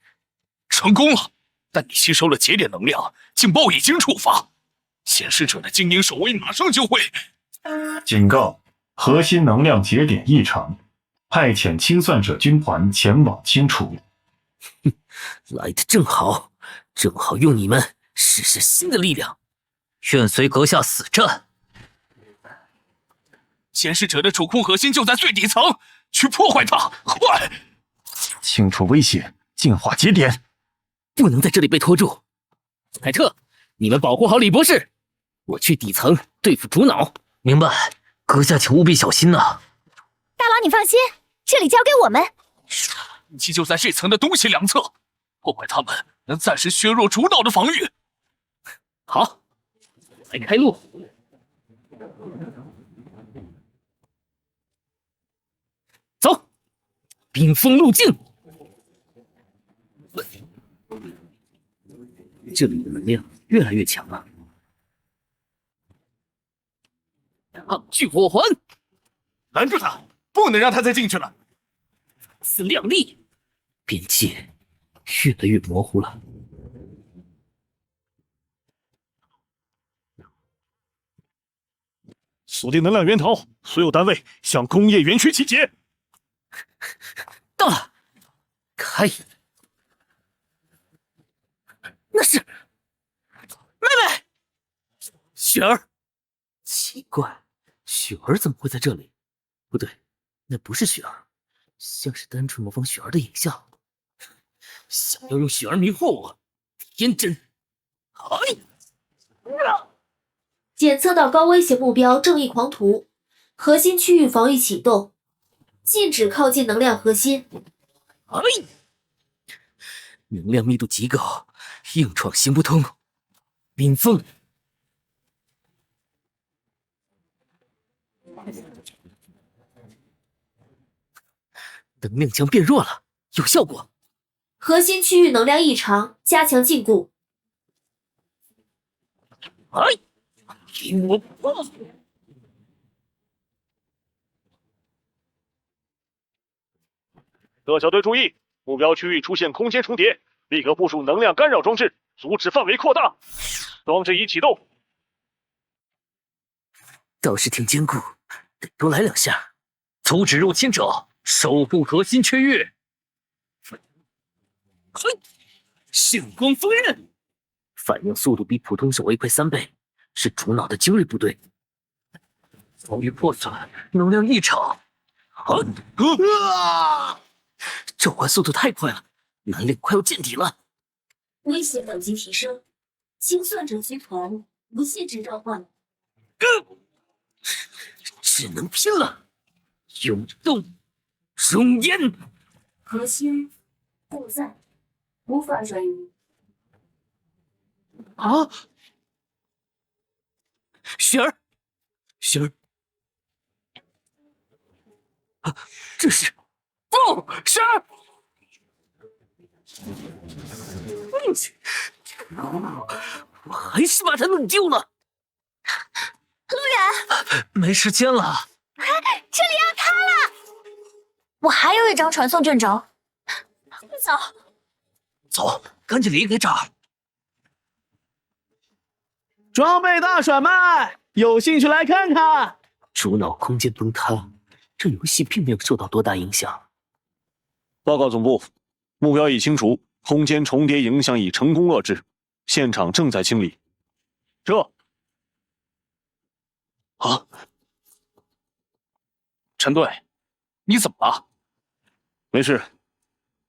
成功了，但你吸收了节点能量，警报已经触发，显示者的精英守卫马上就会。警告：核心能量节点异常，派遣清算者军团前往清除。来得正好，正好用你们试试新的力量。愿随阁下死战。监视者的主控核心就在最底层，去破坏它，快！清除威胁，净化节点。不能在这里被拖住。凯特，你们保护好李博士，我去底层对付主脑。明白，阁下请务必小心呐。大佬你放心，这里交给我们。武器就在这层的东西两侧，破坏他们能暂时削弱主脑的防御。好，来开路。走，冰封路径。这里的能量越来越强了。抗拒火环，拦住他，不能让他再进去了。此亮丽，边界越来越模糊了。锁定能量源头，所有单位向工业园区集结。到了，开！那是妹妹雪儿。奇怪，雪儿怎么会在这里？不对，那不是雪儿，像是单纯模仿雪儿的影像。想要用雪儿迷惑我，天真！检测到高威胁目标正义狂徒，核心区域防御启动，禁止靠近能量核心。能量密度极高，硬闯行不通。冰封。能量墙变弱了，有效果。核心区域能量异常，加强禁锢。给我爆！各小队注意，目标区域出现空间重叠，立刻部署能量干扰装置，阻止范围扩大。装置已启动。倒是挺坚固，得多来2下。阻止入侵者，守护核心区域。嘿，圣光锋刃，反应速度比普通守卫快3倍，是主脑的精锐部队。防御破损，能量异常。召唤速度太快了，能量快要见底了。威胁等级提升，精算者集团不限制召唤。只能拼了！涌动，熔烟，核心不在，无法转移。啊！雪儿，雪儿，啊，这是不，雪儿！我还是把他弄丢了。陆远，没时间了。这里要塌了！我还有一张传送阵轴，快走！走，赶紧离开这儿。装备大甩卖，有兴趣来看看。主脑空间崩塌，这游戏并没有受到多大影响。报告总部，目标已清除，空间重叠影响已成功遏制，现场正在清理。这。啊，陈队，你怎么了？没事。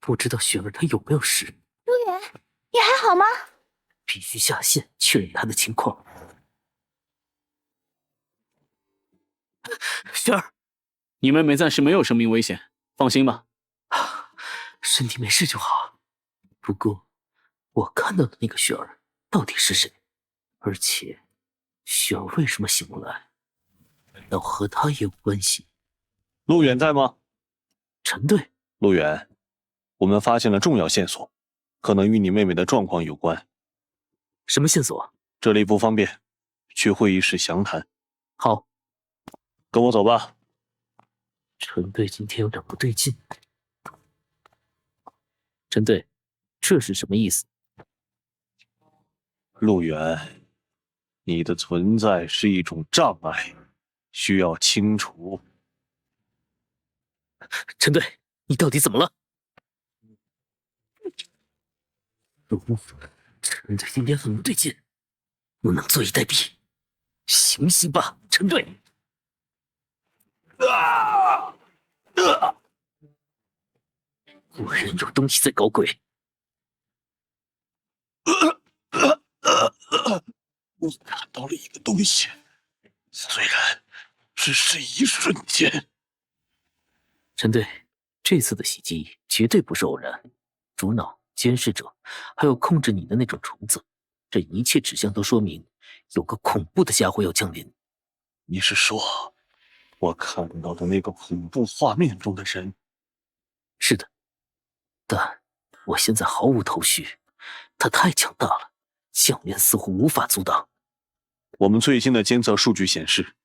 不知道雪儿她有没有事？陆远，你还好吗？必须下线确认她的情况。雪儿，你妹妹暂时没有生命危险，放心吧。身体没事就好。不过，我看到的那个雪儿到底是谁？而且，雪儿为什么醒不来？难道和他也有关系？陆远在吗？陈队，陆远，我们发现了重要线索，可能与你妹妹的状况有关。什么线索？这里不方便，去会议室详谈。好，跟我走吧。陈队今天有点不对劲。陈队，这是什么意思？陆远，你的存在是一种障碍，需要清除。陈队，你到底怎么了？陈队今天很不对劲，不能坐以待毙。醒醒吧，陈队！果然有东西在搞鬼。我看到了一个东西，虽然只是一瞬间。陈队，这次的袭击绝对不是偶然，主脑、监视者，还有控制你的那种虫子，这一切指向都说明有个恐怖的家伙要降临。你是说，我看到的那个恐怖画面中的人？是的，但我现在毫无头绪，他太强大了，项链似乎无法阻挡。我们最新的监测数据显示，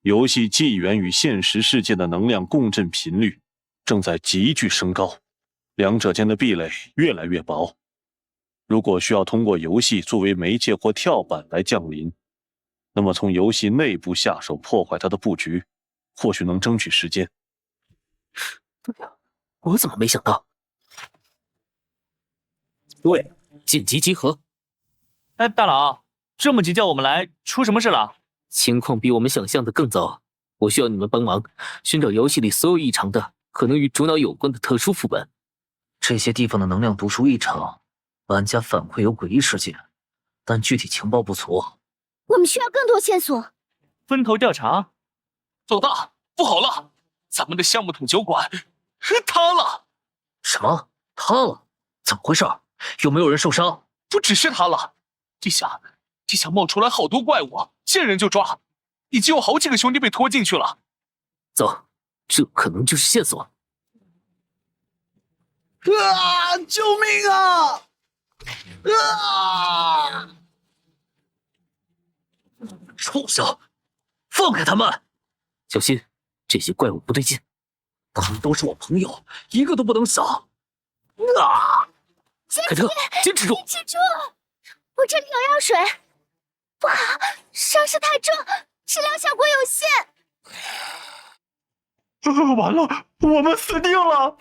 游戏纪元与现实世界的能量共振频率正在急剧升高，两者间的壁垒越来越薄。如果需要通过游戏作为媒介或跳板来降临，那么从游戏内部下手破坏它的布局，或许能争取时间。对呀，我怎么没想到？对，紧急集合！哎，大佬，这么急叫我们来，出什么事了？情况比我们想象的更糟，我需要你们帮忙寻找游戏里所有异常的、可能与主脑有关的特殊副本。这些地方的能量读数异常，玩家反馈有诡异事件，但具体情报不足。我们需要更多线索。分头调查。老大，不好了，咱们的橡木桶酒馆塌了！什么？塌了？怎么回事？有没有人受伤？不只是塌了，地下冒出来好多怪物，见人就抓，已经有好几个兄弟被拖进去了。走，这可能就是线索。啊！救命啊！啊！畜生，放开他们！小心，这些怪物不对劲。他们都是我朋友，一个都不能少。开车，坚持住！记住，我这里有药水。不好，伤势太重，治疗效果有限。完了，我们死定了！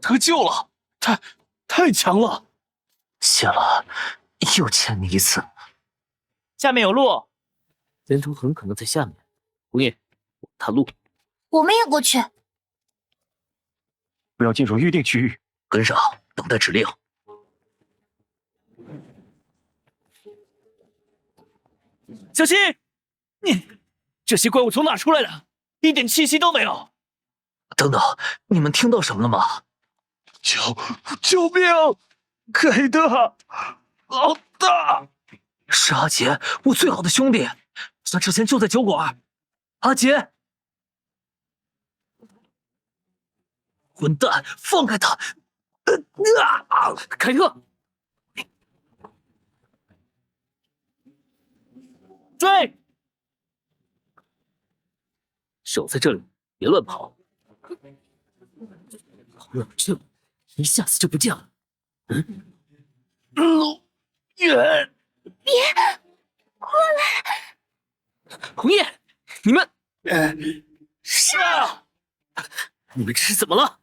得救了，太强了！谢了，又欠你一次。下面有路，人头很可能在下面。红叶，我探路。我们也过去。不要进入预定区域，跟上，等待指令。小心！这些怪物从哪出来的？一点气息都没有。等等，你们听到什么了吗？救命！给的，老大，是阿杰，我最好的兄弟，他之前就在酒馆。阿杰，混蛋，放开他！凯特，追！守在这里，别乱跑。老郑，一下子就不见了。陆远，别过来！红叶，你们杀！你们这是怎么了？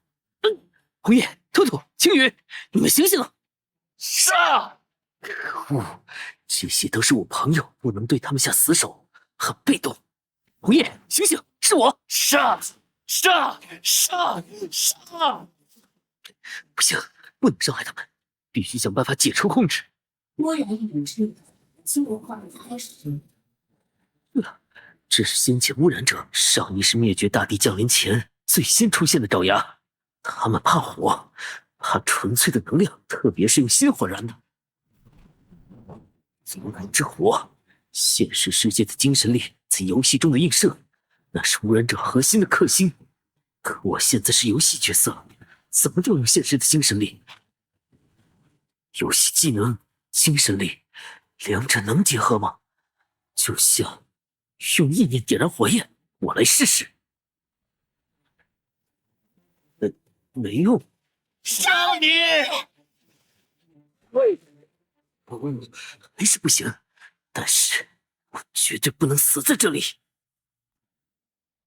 红叶、兔兔、青羽，你们醒醒！杀！可恶，这些都是我朋友，不能对他们下死手，很被动。红叶，醒醒，是我！杀！不行，不能伤害他们，必须想办法解除控制。蓦然预知，计划开始。这是先前污染者上一世灭绝大地降临前最先出现的爪牙，他们怕火，怕纯粹的能量，特别是用心火燃的。宗人之火，现实世界的精神力在游戏中的映射，那是污染者核心的克星。可我现在是游戏角色，怎么就有现实的精神力？游戏技能、精神力，两者能结合吗？就像用意念点燃火焰，我来试试。没用。杀你！还是不行。但是我绝对不能死在这里。